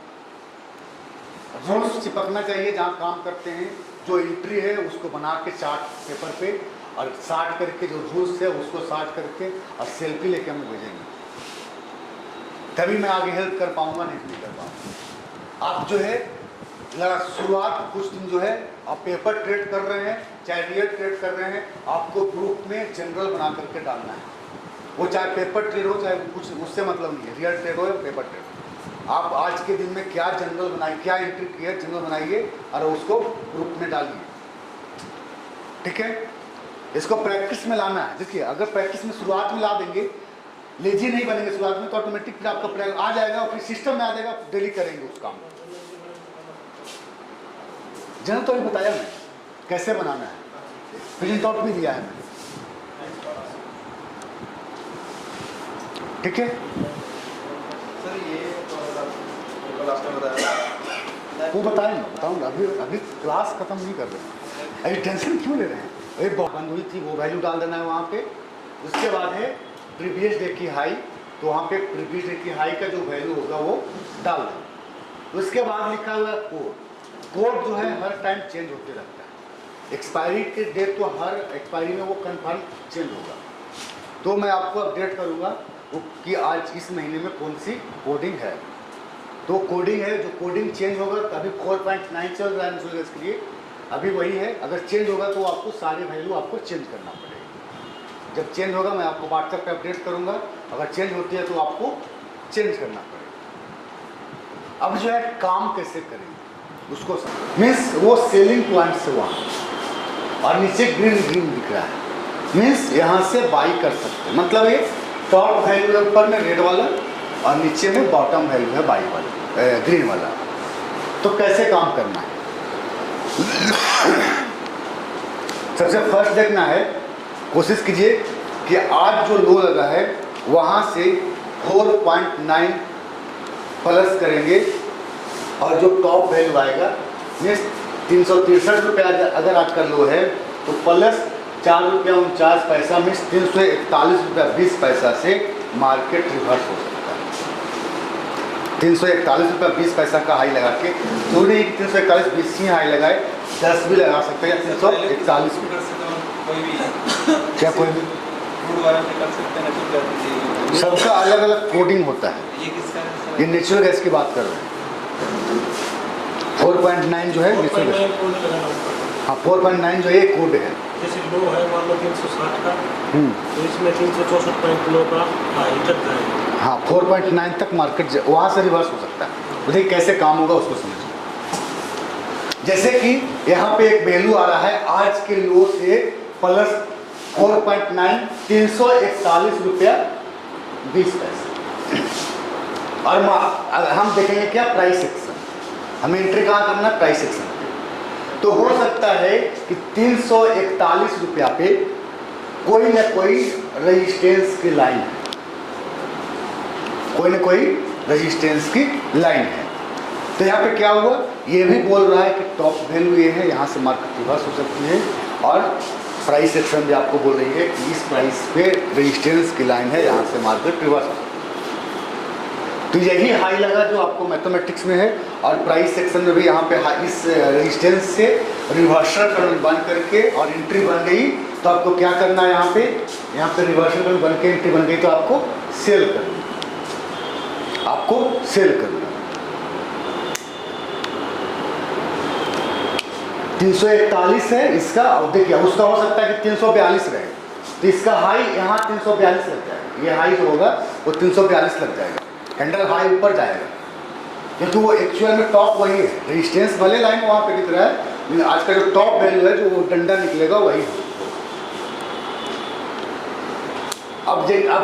रूल्स चिपकना चाहिए जहाँ काम करते हैं, जो एंट्री है उसको बना के चार्ट पेपर पे और साट करके जो रूल्स है उसको साट करके और सेल्फी लेके हम भेजेंगे, तभी मैं आगे हेल्प कर पाऊँगा, नहीं कर पाऊँगा। आप जो है शुरुआत कुछ दिन जो है आप पेपर ट्रेड कर रहे हैं चाहे रियल ट्रेड कर रहे हैं, आपको ग्रुप में जनरल बना करके डालना है। वो चाहे पेपर ट्रेड हो चाहे कुछ, उससे मतलब नहीं है, रियल ट्रेड हो या पेपर ट्रेड। आप आज के दिन में क्या जनरल बनाइए, क्या एंट्री की है जनरल बनाइए और उसको ग्रुप में डालिए, ठीक है। इसको प्रैक्टिस में लाना है। देखिए अगर प्रैक्टिस में शुरुआत में ला देंगे, लेजी नहीं बनेंगे शुरुआत में, तो ऑटोमेटिक फिर आपका आ जाएगा और फिर सिस्टम में आ जाएगा, डेली करेंगे उस काम। जनरल तो अभी बताया मैं कैसे बनाना है, प्रिंट आउट भी दिया है मैंने, ठीक है। सर ये तो लास्ट में बताया, वो बताऊंगा। अभी क्लास खत्म नहीं कर रहे हैं, अभी टेंशन क्यों ले रहे हैं। एक बंद हुई थी वो वैल्यू डाल देना है वहाँ पे। उसके बाद है प्रीवियस डे की हाई, तो वहाँ पे प्रीवियस डे की हाई का जो वैल्यू होगा वो डाल दें। उसके बाद लिखा हुआ है कोड जो है हर टाइम चेंज होते रहता है। एक्सपायरी के डेट तो हर एक्सपायरी में वो कन्फर्म चेंज होगा, तो मैं आपको अपडेट करूँगा कि आज इस महीने में कौन सी कोडिंग है। तो कोडिंग है, जो कोडिंग चेंज होगा तो अभी 4.9 चल रहा है नेचुरल गैस के लिए, अभी वही है। अगर चेंज होगा तो आपको सारे वैल्यू आपको चेंज करना पड़ेगा। जब चेंज होगा मैं आपको व्हाट्सएप पे अपडेट करूँगा, अगर चेंज होती है तो आपको चेंज करना पड़ेगा। अब जो है काम कैसे करेंगे उसको मीन्स वो सेलिंग पॉइंट से वहाँ और नीचे ग्रीन ग्रीन दिख रहा है, मीन्स यहाँ से बाई कर सकते हैं। मतलब ये टॉप वैल्यू है ऊपर में रेड वाला और नीचे में बॉटम वैल्यू है बाई वाला ग्रीन वाला। तो कैसे काम करना है? सबसे फर्स्ट देखना है, कोशिश कीजिए कि आज जो लो लगा है वहाँ से 4.9 प्लस करेंगे और जो टॉप वैल्यू आएगा मीन्स 363 रुपया अगर आज का लो है तो प्लस 4 रुपया 49 पैसा मीन्स 341 रुपया 20 पैसा से मार्केट रिवर्स हो सकता है। 341 रुपया 20 पैसा का हाई लगा के, थोड़ी 341 20 ही हाई लगाए, 10 भी लगा सकते हैं, 341 भी कोई भी क्या कोई भी फूड वाला निकल सकते हैं नेचुरल गैस। सबका अलग अलग कोडिंग होता है। ये किसका है? ये नेचुरल गैस की बात कर रहे हैं। 4.9 जो है नेचुरल गैस, 4.9 कोड लगाना होगा। हाँ 4.9 जो ये कोड है। जैसे लो है मान लो 360 का, तो इसमें 364.9 का हाई तक जाएगा। हाँ 4.9 तक मार्केट वहाँ से रिवर्स हो सकता है। देखिए कैसे काम होगा उसको समझिए। जैसे कि यहाँ पे एक वैल्यू आ रहा है आज के लो से प्लस 4.9 341 रुपया 20 पैसे। और हम देखेंगे क्या प्राइस सेक्शन, हमें एंट्री कहाँ करना है? प्राइस सेक्शन पे। तो हो सकता है कि 341 रुपया पे कोई ना कोई रेजिस्टेंस की लाइन है, कोई ना कोई रेजिस्टेंस की लाइन है। तो यहाँ पे क्या हुआ, ये भी बोल रहा है कि टॉप वैल्यू ये है, यहाँ से मार्केट रिवर्स हो सकती है। और प्राइस सेक्शन भी आपको बोल रही है कि इस प्राइस पे रेजिस्टेंस की लाइन है, यहाँ से मार्केट रिवर्स हो सकती है। तो यही हाई लगा जो आपको मैथमेटिक्स में है। और प्राइस सेक्शन में भी यहाँ पे इस रेजिस्टेंस से रिवर्सल करंट बन करके और एंट्री बन गई, तो आपको क्या करना है? यहाँ पे रिवर्सल करंट बन के एंट्री बन गई तो आपको सेल करना, आपको सेल करना। 341 है इसका, और देखिए उसका हो सकता है कि 342 रहे, तो इसका हाई यहाँ 342 लग जाएगा। ये हाई जो होगा वो 342 लग जाएगा, कैंडल हाई ऊपर जाएगा, क्योंकि वो एक्चुअल में टॉप वही है। रेजिस्टेंस भले लाइन वहाँ पे दिख रहा है, लेकिन आज का जो टॉप वैल्यू है जो वो डंडा निकलेगा वही है। अब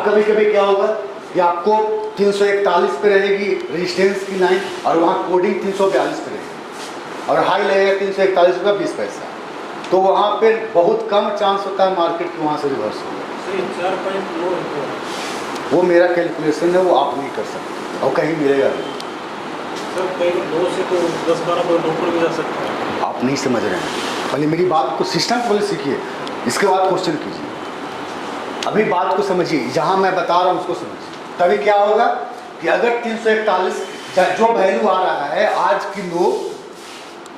कभी कभी क्या होगा कि आपको 341 पे रहेगी रेजिस्टेंस की लाइन और वहाँ कोडिंग 342 पे रहेगी और हाई लगेगा 341 रुपया 20 पैसा, तो वहाँ पे बहुत कम चांस होता है मार्केट की वहाँ से रिवर्स होगा। 4.9 वो मेरा कैलकुलेशन है, वो आप नहीं कर सकते और कहीं मिलेगा नहीं। सर कहीं 2 से तो 10-12 पॉइंट ऊपर भी जा सकता है। आप नहीं समझ रहे हैं, पहले मेरी बात को सिस्टम पहले सीखिए, इसके बाद क्वेश्चन कीजिए। अभी बात को समझिए, जहाँ मैं बता रहा हूँ उसको समझिए, तभी क्या होगा कि अगर 341 जो वैल्यू आ रहा है आज की लो,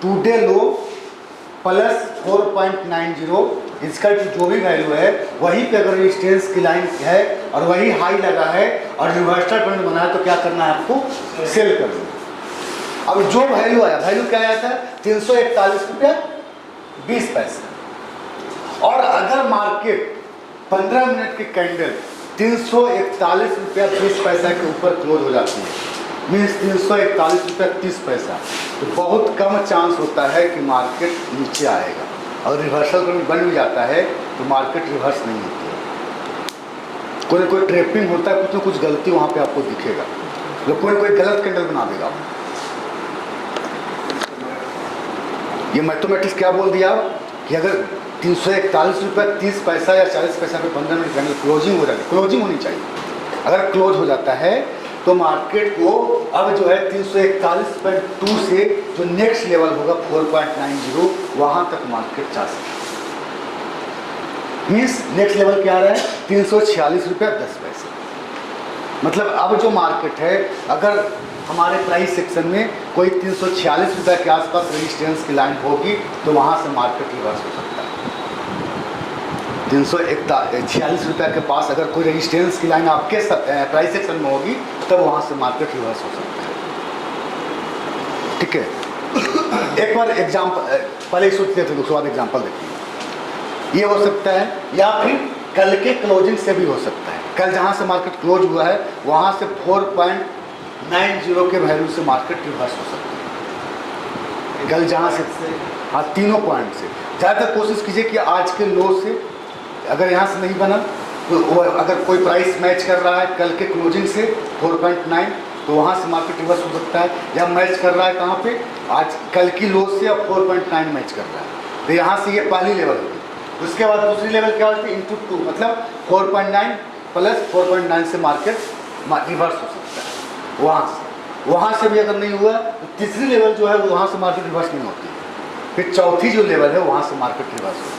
टुडे लो प्लस 4.90, इसका जो भी वैल्यू है वहीं पे अगर रेजिस्टेंस की लाइन है और वही हाई लगा है और रिवर्सल ट्रेंड बना है, तो क्या करना है? आपको सेल करना। अब जो वैल्यू आया, वैल्यू क्या आया था? 341 रुपया 20 पैसा। और अगर मार्केट 15 मिनट की कैंडल 341 रुपया 20 पैसा के ऊपर क्लोज हो जाती है, मीन्स 341 रुपया 30 पैसा, तो बहुत कम चांस होता है कि मार्केट नीचे आएगा। और रिवर्सल बन भी जाता है तो मार्केट रिवर्स नहीं होती है। कोई ना कोई ट्रेपिंग होता है, कुछ ना कुछ गलती वहाँ पे आपको दिखेगा, कोई ना कोई गलत कैंडल बना देगा। ये मैथमेटिक्स क्या बोल दिया कि अगर 341 रुपया 30 पैसा या 40 पैसा पे 15 मिनट कैंडल क्लोजिंग हो जाती है, क्लोजिंग होनी चाहिए, अगर क्लोज हो जाता है तो मार्केट को अब जो है 341.2 से जो नेक्स्ट लेवल होगा 4.90, वहाँ तक मार्केट जा सकता है। मीन्स नेक्स्ट लेवल क्या आ रहा है? 346 रुपया 10 पैसे। मतलब अब जो मार्केट है, अगर हमारे प्राइस सेक्शन में कोई 346 रुपये के आसपास रेजिस्टेंस की लाइन होगी तो वहाँ से मार्केट रिवर्स हो सकता है। 346 रुपये के पास अगर कोई रेजिस्टेंस की लाइन आपके प्राइस सेक्शन में होगी तब वहाँ से मार्केट रिवर्स हो सकता है। ठीक है। एक बार एग्जाम्पल पहले ही सोच लेते, उसके बाद एग्जाम्पल देखिए। ये हो सकता है या फिर कल के क्लोजिंग से भी हो सकता है। कल जहाँ से मार्केट क्लोज हुआ है वहाँ से 4.90 के वैल्यू से मार्केट रिवर्स हो सकता है। कल जहाँ से, हाँ, तीनों पॉइंट से। ज़्यादातर कोशिश कीजिए कि आज के लो से अगर यहाँ से नहीं बना तो अगर कोई प्राइस मैच कर रहा है कल के क्लोजिंग से 4.9, तो वहाँ से मार्केट रिवर्स हो सकता है। या मैच कर रहा है कहाँ पे, आज कल की लो से अब 4.9 मैच कर रहा है, तो यहाँ से ये पहली लेवल होगी। उसके बाद दूसरी लेवल क्या होती है, इंटू 2, मतलब 4.9 प्लस 4.9 से मार्केट रिवर्स हो सकता है वहाँ से भी अगर नहीं हुआ तो तीसरी लेवल जो है वहाँ से मार्केट रिवर्स नहीं होती। फिर चौथी जो लेवल है वहाँ से मार्केट रिवर्स होती है।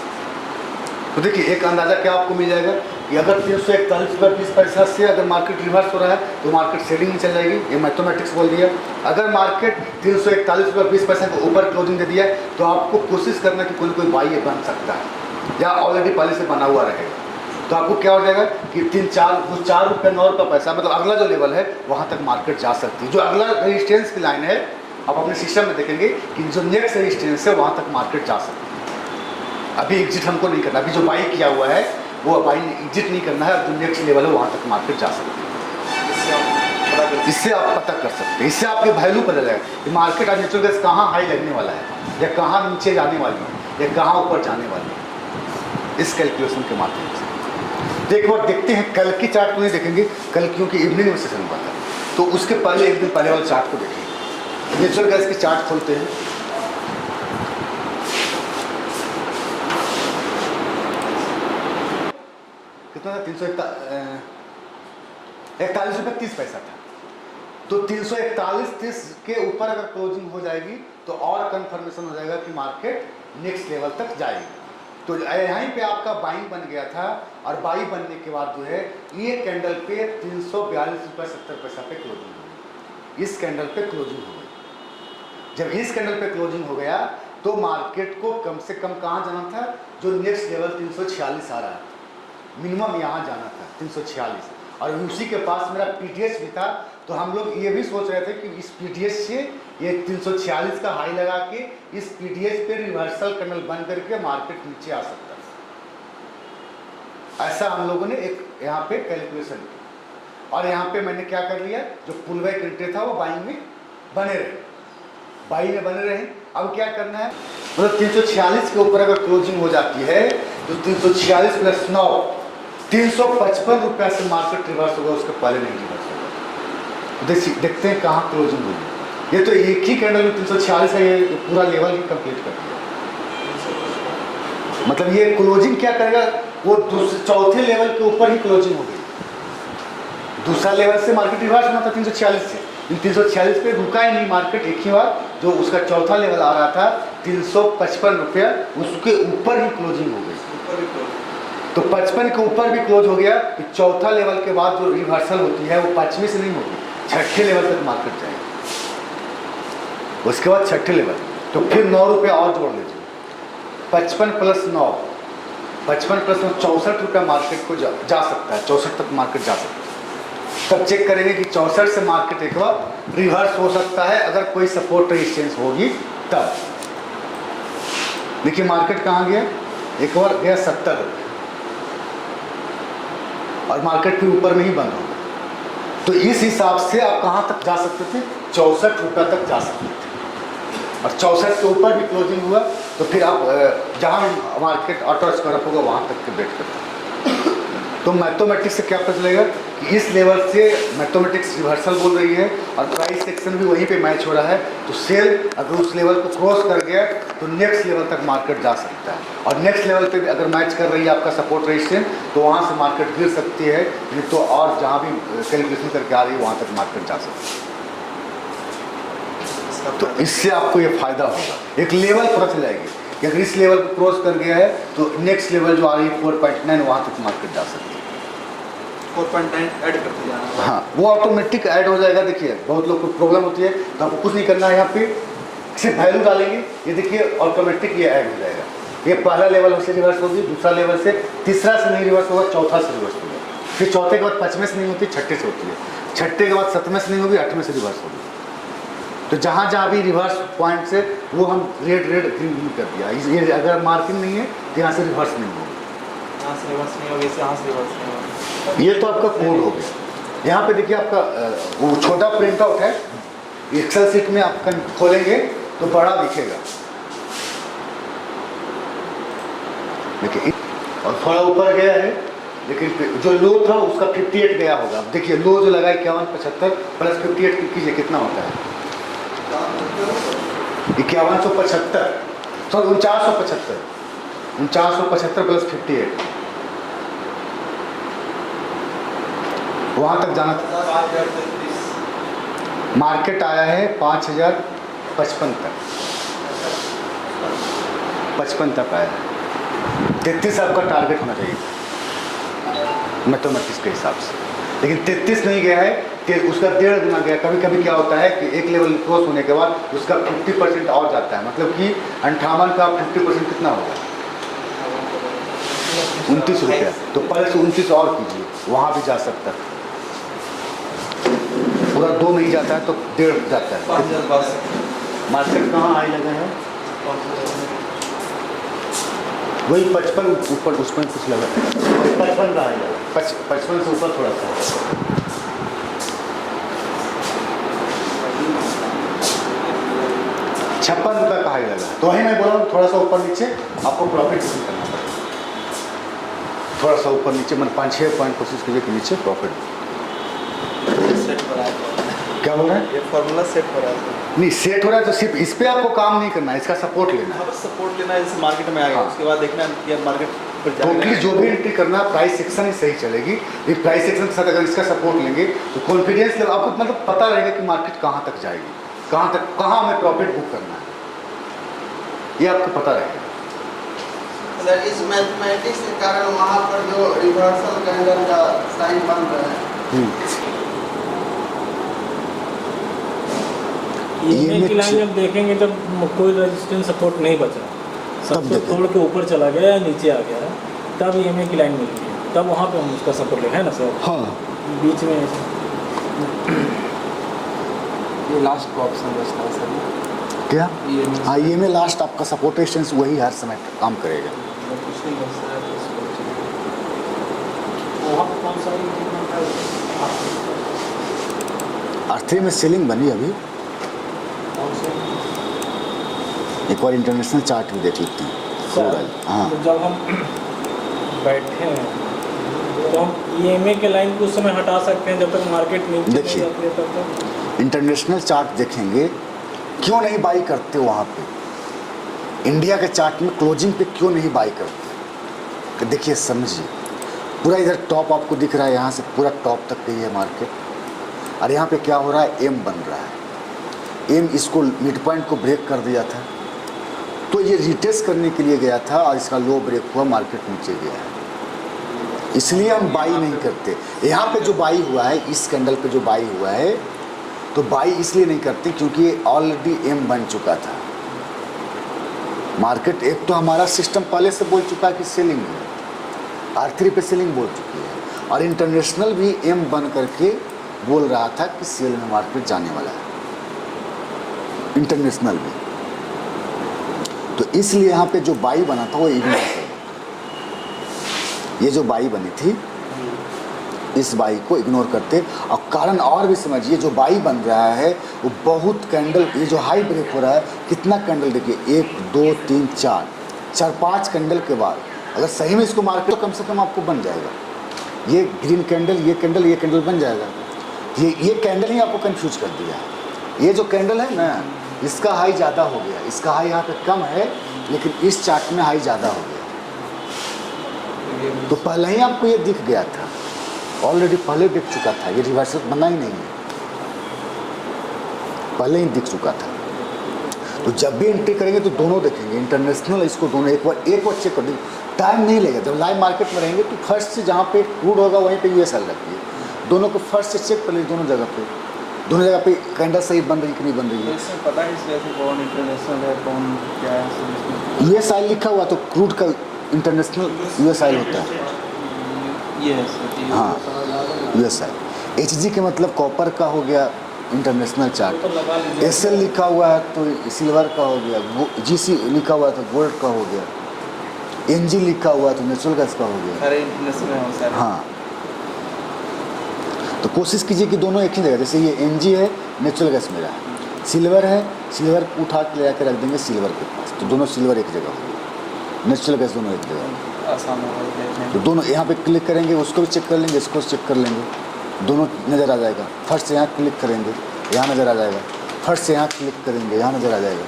तो देखिए एक अंदाज़ा क्या आपको मिल जाएगा कि अगर 341.20 से अगर मार्केट रिवर्स हो रहा है तो मार्केट सेलिंग में चल जाएगी, ये मैथमेटिक्स बोल दिया। अगर मार्केट 341.20 के ऊपर क्लोजिंग दे दिया तो आपको कोशिश करना कि कोई बाई बन सकता है या ऑलरेडी पहले से बना हुआ रहेगा। तो आपको क्या हो जाएगा कि 4 रुपये 9 रुपये पैसा, मतलब अगला जो लेवल है वहाँ तक मार्केट जा सकती है। जो अगला रेजिस्टेंस की लाइन है आप अपने सिस्टम में देखेंगे कि जो नेक्स्ट रेजिस्टेंस है वहाँ तक मार्केट जा सकती है। अभी एग्जिट हमको नहीं करना, अभी जो बाई किया हुआ है वो बाई एग्जिट नहीं करना है, जो नेक्स्ट लेवल है वहाँ तक मार्केट जा सकती है। इससे आप पता कर सकते हैं, इससे आपके वैल्यू पता चलेगा कि मार्केट आज नेचुरल गैस कहाँ हाई लगने वाला है या कहाँ नीचे जाने वाली है या कहाँ ऊपर जाने वाली है, इस कैलकुलेशन के माध्यम से। तो एक बार देखते हैं, कल की चार्ट को नहीं देखेंगे, कल क्योंकि इवनिंग में सेशन हुआ था, तो उसके पहले एक दिन पहले वाले चार्ट को देखेंगे। नेचुरल गैस के चार्ट खोलते हैं। कितना था, 341 रुपये 30 पैसा था। तो 341.30 के ऊपर अगर क्लोजिंग हो जाएगी तो और कंफर्मेशन हो जाएगा कि मार्केट नेक्स्ट लेवल तक जाएगी। तो यहीं पे आपका बाइंग बन गया था और बाई बनने के बाद जो है ये कैंडल पे 342.70 पे क्लोजिंग हो गई। इस कैंडल पे क्लोजिंग हो गई। जब इस कैंडल पे क्लोजिंग हो गया तो मार्केट को कम से कम कहाँ जाना था, जो नेक्स्ट लेवल 346 आ रहा था, मिनिमम यहाँ जाना था 346, और उसी के पास मेरा पीटीएस भी था। तो हम लोग ये भी सोच रहे थे कि इस पीटीएस से ये 346 का हाई लगा के इस पीटीएस पे रिवर्सल कैंडल बन करके मार्केट नीचे आ सकता है। ऐसा हम लोगों ने एक यहाँ पे कैलकुलेशन किया और यहाँ पे मैंने क्या कर लिया, जो पुल बैक एंट्री था वो बाइंग में बने रहे, बाई में बने रहे। अब क्या करना है, मतलब 346 के ऊपर अगर क्लोजिंग हो जाती है तो 346 प्लस 9 355 रुपया से मार्केट रिवर्स होगा, उसके पहले नहीं रिवर्स होगा। देखते हैं कहाँ क्लोजिंग होगी। ये तो एक ही कैंडल में 346 का ये पूरा लेवल ही कंप्लीट कर दिया। मतलब ये क्लोजिंग क्या करेगा, वो चौथे लेवल के ऊपर ही क्लोजिंग हो गई। दूसरा लेवल से मार्केट रिवर्स होना था 346 से, 346 पे रुका ही नहीं मार्केट, एक ही बार जो उसका चौथा लेवल आ रहा था 355 रुपया, उसके ऊपर ही क्लोजिंग हो गई। तो 55 के ऊपर भी क्लोज हो गया। तो चौथा लेवल के बाद जो रिवर्सल होती है वो 5वें से नहीं होगी, 6ठे लेवल तक मार्केट जाएगी। उसके बाद 6ठे लेवल, तो फिर 9 रुपया और जोड़ लीजिए, 55 प्लस 9, 55 प्लस 9 64 रुपया मार्केट को जा सकता है, 64 तक मार्केट जा सकता है। तब चेक करेंगे कि 64 से मार्केट एक बार रिवर्स हो सकता है अगर कोई सपोर्ट रेजिस्टेंस होगी तब। देखिए मार्केट कहाँ गया, एक बार गया 70 रुपये और मार्केट फिर ऊपर में ही बंद हो गया। तो इस हिसाब से आप कहाँ तक जा सकते थे, 64 रुपये तक जा सकते थे। और 64 के ऊपर भी क्लोजिंग हुआ तो फिर आप जहाँ मार्केट ऑटो स्क्वायर होगा वहाँ तक के वेट करते हैं। तो मैथमेटिक्स से क्या पता चलेगा कि इस लेवल से मैथमेटिक्स रिवर्सल बोल रही है और प्राइस सेक्शन भी वहीं पे मैच हो रहा है। तो सेल अगर उस लेवल को क्रॉस कर गया तो नेक्स्ट लेवल तक मार्केट जा सकता है, और नेक्स्ट लेवल पे भी अगर मैच कर रही है आपका सपोर्ट रेजिस्टेंस तो वहाँ से मार्केट गिर सकती है, नहीं तो और जहाँ भी कैलकुलेशन करके आ रही है वहाँ तक मार्केट जा सकती है। तो इससे आपको ये फायदा होगा, एक लेवल पता चल जाएगी कि अगर इस लेवल को क्रॉस कर गया है तो नेक्स्ट लेवल जो आ रही है 4.9 वहाँ तक मार्केट जा सकती है। 4.9 ऐड करते जाना। हाँ, वो ऑटोमेटिक ऐड हो जाएगा। देखिए बहुत लोग को प्रॉब्लम होती है तो आपको कुछ नहीं करना है, यहाँ पे सिर्फ वैल्यू डालेंगे, ये देखिए ऑटोमेटिक ये ऐड हो जाएगा। ये पहला लेवल से रिवर्स होगी, दूसरा लेवल से, तीसरा से नहीं रिवर्स होगा, चौथा से रिवर्स होगा, फिर चौथे के बाद 5वें से नहीं होती, 6ठे से होती है, 6ठे के बाद 7वें से नहीं होगी, 8वें से रिवर्स होगी। तो तो जहाँ जहाँ भी रिवर्स पॉइंट से वो हम रेड ग्रीन कर दिया। ये अगर मार्किंग नहीं है तो यहाँ से रिवर्स नहीं होगा, यहाँ से रिवर्स नहीं होगा, यहाँ से रिवर्स नहीं होगा। ये तो आपका कोड हो गया। यहाँ पे देखिए आपका वो छोटा प्रिंट आउट है, एक्सेल शीट में आप खोलेंगे तो बड़ा दिखेगा, देखिए। और थोड़ा ऊपर गया है, लेकिन जो लो था उसका 58 गया होगा। अब देखिए लो जो लगा 5175 प्लस 58 कीजिए कितना होता है, 5175, सॉरी 4975, 4975 प्लस 58, वहाँ तक जाना था। 5033 मार्केट आया है 5055 तक, 55 तक आया है। 33 आपका टारगेट होना चाहिए मैथमेटिक्स के हिसाब से, लेकिन 33 नहीं गया है, उसका 1.5 गुना गया। कभी कभी क्या होता है कि एक लेवल क्रॉस होने के बाद उसका 50% और जाता है, मतलब कि 58 का 50% कितना होगा, 29 रुपया। तो पहले से 29 और कीजिए, वहाँ भी जा सकता है। पूरा 2 नहीं जाता है तो 1.5 जाता है। 5000 मार्केट कहाँ आई लगा है, वही 55 ऊपर, उसमें कुछ लगा है 55 का आई लगा, 55 से ऊपर थोड़ा सा। ₹56 का हाई लगा, तो वही मैं बोला हूँ थोड़ा सा ऊपर नीचे आपको प्रॉफिट करना पड़ेगा। थोड़ा सा ऊपर नीचे मतलब 5-6 पॉइंट कोशिश कीजिए कि नीचे प्रॉफिट। सेट हो रहा है, क्या बोल रहे हैं? ये फॉर्मूला सेट हो रहा है। नहीं सेट हो रहा है तो सिर्फ इस पे आपको काम नहीं करना है, इसका सपोर्ट लेना है। हाँ, बस सपोर्ट लेना है, जैसे मार्केट में आ गया हाँ। उसके बाद देखना है कि मार्केट पर टोटली जो भी एंट्री करना प्राइस सेक्शन ही सही चलेगी। ये प्राइस सेक्शन के साथ अगर इसका सपोर्ट लेंगे तो कॉन्फिडेंस लेवल आपको मतलब पता रहेगा कि मार्केट कहाँ तक जाएगी, कहाँ हमें प्रॉफिट बुक करना है, ये आपको पता रहेगा। इस मैथमेटिक्स के कारण वहाँ पर जो रिवर्सल कैंडल का साइन बन रहा है, ये की लाइन जब देखेंगे तब कोई रेजिस्टेंस सपोर्ट नहीं बचा, सब तो तोड़ के ऊपर चला गया या नीचे आ गया, तब ईएमए की लाइन मिलती है, तब वहाँ पे हम उसका सपोर्ट लेंगे, है ना सर? हाँ बीच में ये लास्ट ऑप्शन बचता है सर, क्या EMA हाँ ये में लास्ट आपका सपोर्ट रेजिस्टेंस वही हर समय काम करेगा। कुछ नहीं बचता है तो इसको वहाँ पे कौन सा R3 में सेलिंग बनी अभी, एक बार इंटरनेशनल चार्ट भी देख लेते हैं। हाँ तो जब हम बैठे हैं तो हम ईएमए के लाइन को उस समय हटा सकते हैं जब तक मार्केट नीचे नहीं देखिए। जाती है तब तक। इंटरनेशनल चार्ट देखेंगे, क्यों नहीं बाई करते वहाँ पे, इंडिया के चार्ट में क्लोजिंग पे क्यों नहीं बाई करते, देखिए समझिए। पूरा इधर टॉप आपको दिख रहा है, यहाँ से पूरा टॉप तक गई है मार्केट, और यहाँ पे क्या हो रहा है, एम बन रहा है। एम इसको मिड पॉइंट को ब्रेक कर दिया था, तो ये रिटेस्ट करने के लिए गया था और इसका लो ब्रेक हुआ, मार्केट नीचे गया है, इसलिए हम बाई नहीं करते। यहाँ पे जो बाई हुआ है, इस कैंडल पे जो बाई हुआ है, तो बाई इसलिए नहीं करते क्योंकि ये ऑलरेडी एम बन चुका था। मार्केट एक तो हमारा सिस्टम पहले से बोल चुका है कि सेलिंग है, R3 पे सेलिंग बोल चुकी है, और इंटरनेशनल भी एम बन करके बोल रहा था कि सेल में मार्केट जाने वाला है, इंटरनेशनल भी। तो इसलिए यहाँ पे जो बाई बना था वो इग्नोर कर, ये जो बाई बनी थी इस बाई को इग्नोर करते। और कारण और भी समझिए, जो बाई बन रहा है वो बहुत कैंडल, ये जो हाई ब्रेक हो रहा है, कितना कैंडल देखिए, 1 2 3 4 5 कैंडल के बाद अगर सही में इसको मार्केट तो कम से कम आपको बन जाएगा, ये ग्रीन कैंडल, ये कैंडल बन जाएगा। ये कैंडल ही आपको कंफ्यूज कर दिया है। ये जो कैंडल है ना, इसका हाई ज़्यादा हो गया, इसका हाई यहाँ पे कम है, लेकिन इस चार्ट में हाई ज़्यादा हो गया। तो पहले ही आपको ये दिख गया था, ऑलरेडी पहले दिख चुका था, ये रिवर्सल बना ही नहीं है, पहले ही दिख चुका था। तो जब भी एंट्री करेंगे तो दोनों देखेंगे, इंटरनेशनल इसको दोनों एक बार चेक कर देंगे, टाइम नहीं लगेगा। जब लाइव मार्केट में रहेंगे तो फर्स्ट से जहाँ पे क्रूड होगा वहीं पे यूएसएल रखिए, दोनों को फर्स्ट से चेक कर लीजिए, दोनों जगह पे कैंडल सही बन रही कि नहीं बन रही है। इसमें पता है इसलिए कि कौन इंटरनेशनल है कौन क्या है, सब इसमें यूएसएल लिखा हुआ तो क्रूड का इंटरनेशनल यूएसएल होता है। ये है सर, हाँ यूएसएल, एचजी के मतलब कॉपर का हो गया, इंटरनेशनल तो चार्ट। लगा लीजिए। SL लिखा हुआ है तो सिल्वर का हो गया, GC लिखा हुआ है तो गोल्ड का हो गया, NG लिखा हुआ है तो नेचुरल गैस का हो गया। सारे इंटरनेशनल हो सारे। हाँ, तो कोशिश कीजिए कि दोनों एक ही जगह, जैसे ये NG है, नेचुरल गैस मेरा है, सिल्वर है, सिल्वर उठा के ले जाकर रख देंगे सिल्वर के पास, तो दोनों सिल्वर एक जगह होगी, नेचुरल गैस दोनों एक जगह होगी। आसान होगा देखने तो में। दोनों यहाँ पे क्लिक करेंगे, उसको भी चेक कर लेंगे, इसको चेक कर लेंगे, दोनों नज़र आ जाएगा। फर्स्ट से यहाँ क्लिक करेंगे, यहाँ नज़र आ जाएगा, फर्स्ट से यहाँ क्लिक करेंगे, यहाँ नज़र आ जाएगा।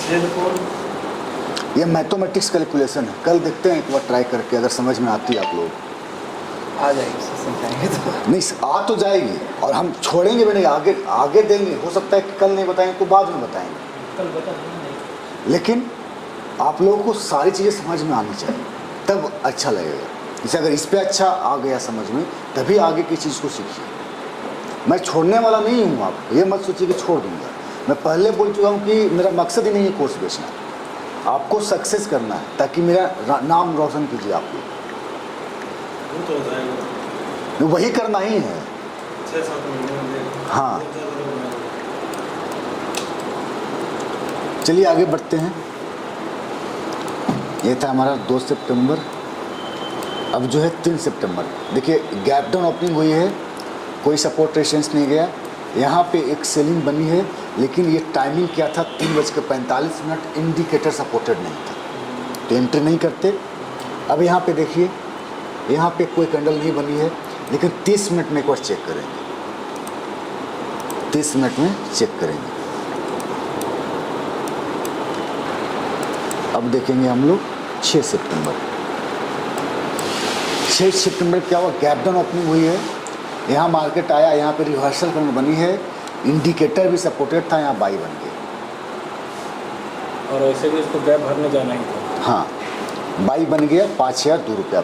सेल कोड ये मैथमेटिक्स कैलकुलेशन है, कल देखते हैं एक बार ट्राई करके, अगर समझ में आती है आप लोग। आ जाएगी उससे समझाएंगे तो। नहीं, आ तो जाएगी, और हम छोड़ेंगे भी नहीं, आगे आगे देंगे। हो सकता है कि कल नहीं बताएंगे तो बाद में बताएंगे, कल बता देंगे। लेकिन आप लोगों को सारी चीज़ें समझ में आनी चाहिए, तब अच्छा लगेगा। जैसे अगर इस पे अच्छा आ गया समझ में, तभी आगे की चीज़ को सीखिए। मैं छोड़ने वाला नहीं हूँ, आप ये मत सोचिए कि छोड़ दूँगा। मैं पहले बोल चुका हूँ कि मेरा मकसद ही नहीं है कोर्स बेचना, आपको सक्सेस करना है, ताकि मेरा नाम रोशन कीजिए आप लोग। वो तो हो जाएगा वही करना ही है। 6-7 महीने में। हाँ। बहुत ज़्यादा तो बनाएगा। चलिए आगे बढ़ते हैं। ये था हमारा 2 सितंबर। अब जो है 3 सितंबर, देखिए गैप डाउन ओपनिंग हुई है, कोई सपोर्ट रेजिस्टेंस नहीं गया। यहाँ पे एक सेलिंग बनी है, लेकिन ये टाइमिंग क्या था, 3:45, इंडिकेटर सपोर्टेड नहीं था, तो एंट्री नहीं करते। अब यहाँ पे देखिए, यहाँ पे कोई कैंडल नहीं बनी है, लेकिन 30 मिनट में एक बार चेक करेंगे, 30 मिनट में चेक करेंगे। अब देखेंगे हम लोग 6 सितंबर। 6 सितंबर क्या हुआ, गैप डाउन ओपनिंग हुई है, यहाँ मार्केट आया, यहाँ पे रिवर्सल कैंडल बनी है, इंडिकेटर भी सपोर्टेड था, यहाँ बाई बन गई। और वैसे भी इसको गैप भरने जाना ही था। हाँ, बाई बन गया 5,002 रुपया।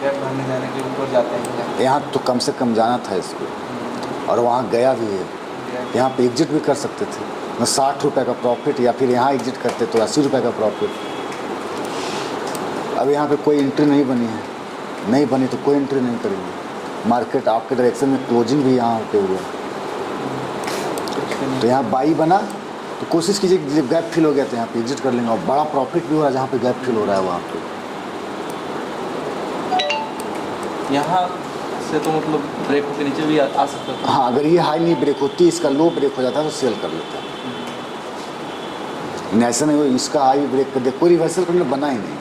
गैप भरने जाने के ऊपर जाते हैं। यहाँ तो कम से कम जाना था इसको, और वहाँ गया भी है। यहाँ पे एग्जिट भी कर सकते थे, मैं 60 रुपये का प्रॉफिट, या फिर यहाँ एग्जिट करते तो 80 रुपये का प्रॉफिट। अब यहाँ पे कोई एंट्री नहीं बनी है, नहीं बनी तो कोई एंट्री नहीं करेंगे। मार्केट आपके डायरेक्शन में क्लोजिंग भी यहाँ होते हुए, तो यहाँ बाई बना, तो कोशिश कीजिए कि जब गैप फिल हो गया तो यहाँ पे एग्जिट कर लेंगे, और बड़ा प्रॉफिट भी हो रहा है जहाँ पे गैप फिल हो रहा है वहाँ पे। यहाँ से तो मतलब ब्रेक के नीचे भी आ सकता था। हाँ, अगर ये हाई नहीं ब्रेक होती, इसका लो ब्रेक हो जाता तो सेल कर लेता। ऐसा नहीं हो इसका हाई ब्रेक कर दे, कोई रिवर्सल कैंडल बना ही नहीं।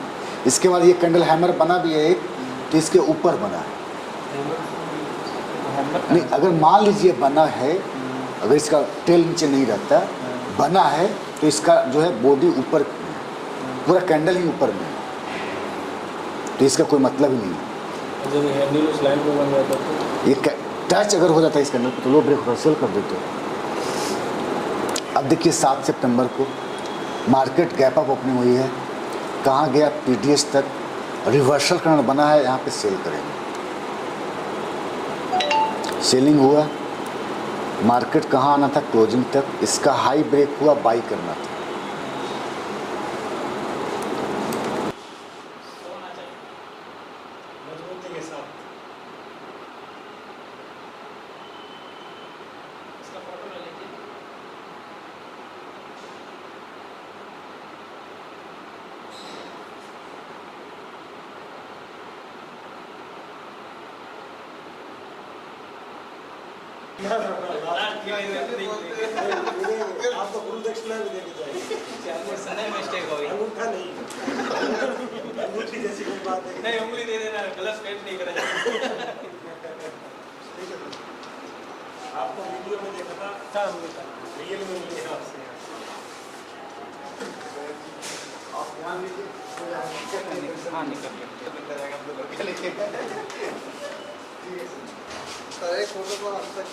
इसके बाद ये कैंडल हैमर बना भी है एक, तो इसके ऊपर बना है। नहीं, अगर मान लीजिए बना है, अगर इसका टेल नीचे नहीं रहता, बना है, तो इसका जो है बॉडी ऊपर, पूरा कैंडल ही ऊपर में है, तो इसका कोई मतलब ही नहीं है। जब हैंडल उस लाइन पे बन जाता तो ये टच अगर हो जाता है इस कैंडल पे, तो लो ब्रेक होकर सेल कर देते। अब देखिए 7 सितंबर को मार्केट गैप अप ओपनिंग हुई है, कहाँ गया, PDS तक रिवर्सल कैंडल बना है, यहाँ पे सेल करेंगे। सेलिंग हुआ, मार्केट कहाँ आना था, क्लोजिंग तक, इसका हाई ब्रेक हुआ, बाई करना था। मजबूती के साथ आपको फुल दक्षिणा भी देके जाएगी। मिस्टेक हो गई। अंगूठा नहीं, अंगूठी जैसी कोई बात है। नहीं, उंगली दे देना, गलत पेट नहीं करेगा। आपको वीडियो में देखा था, रियल में मिली है आपसे। आप ध्यान दीजिए, हाँ, निकल गया। सर एक फोटो को आप तक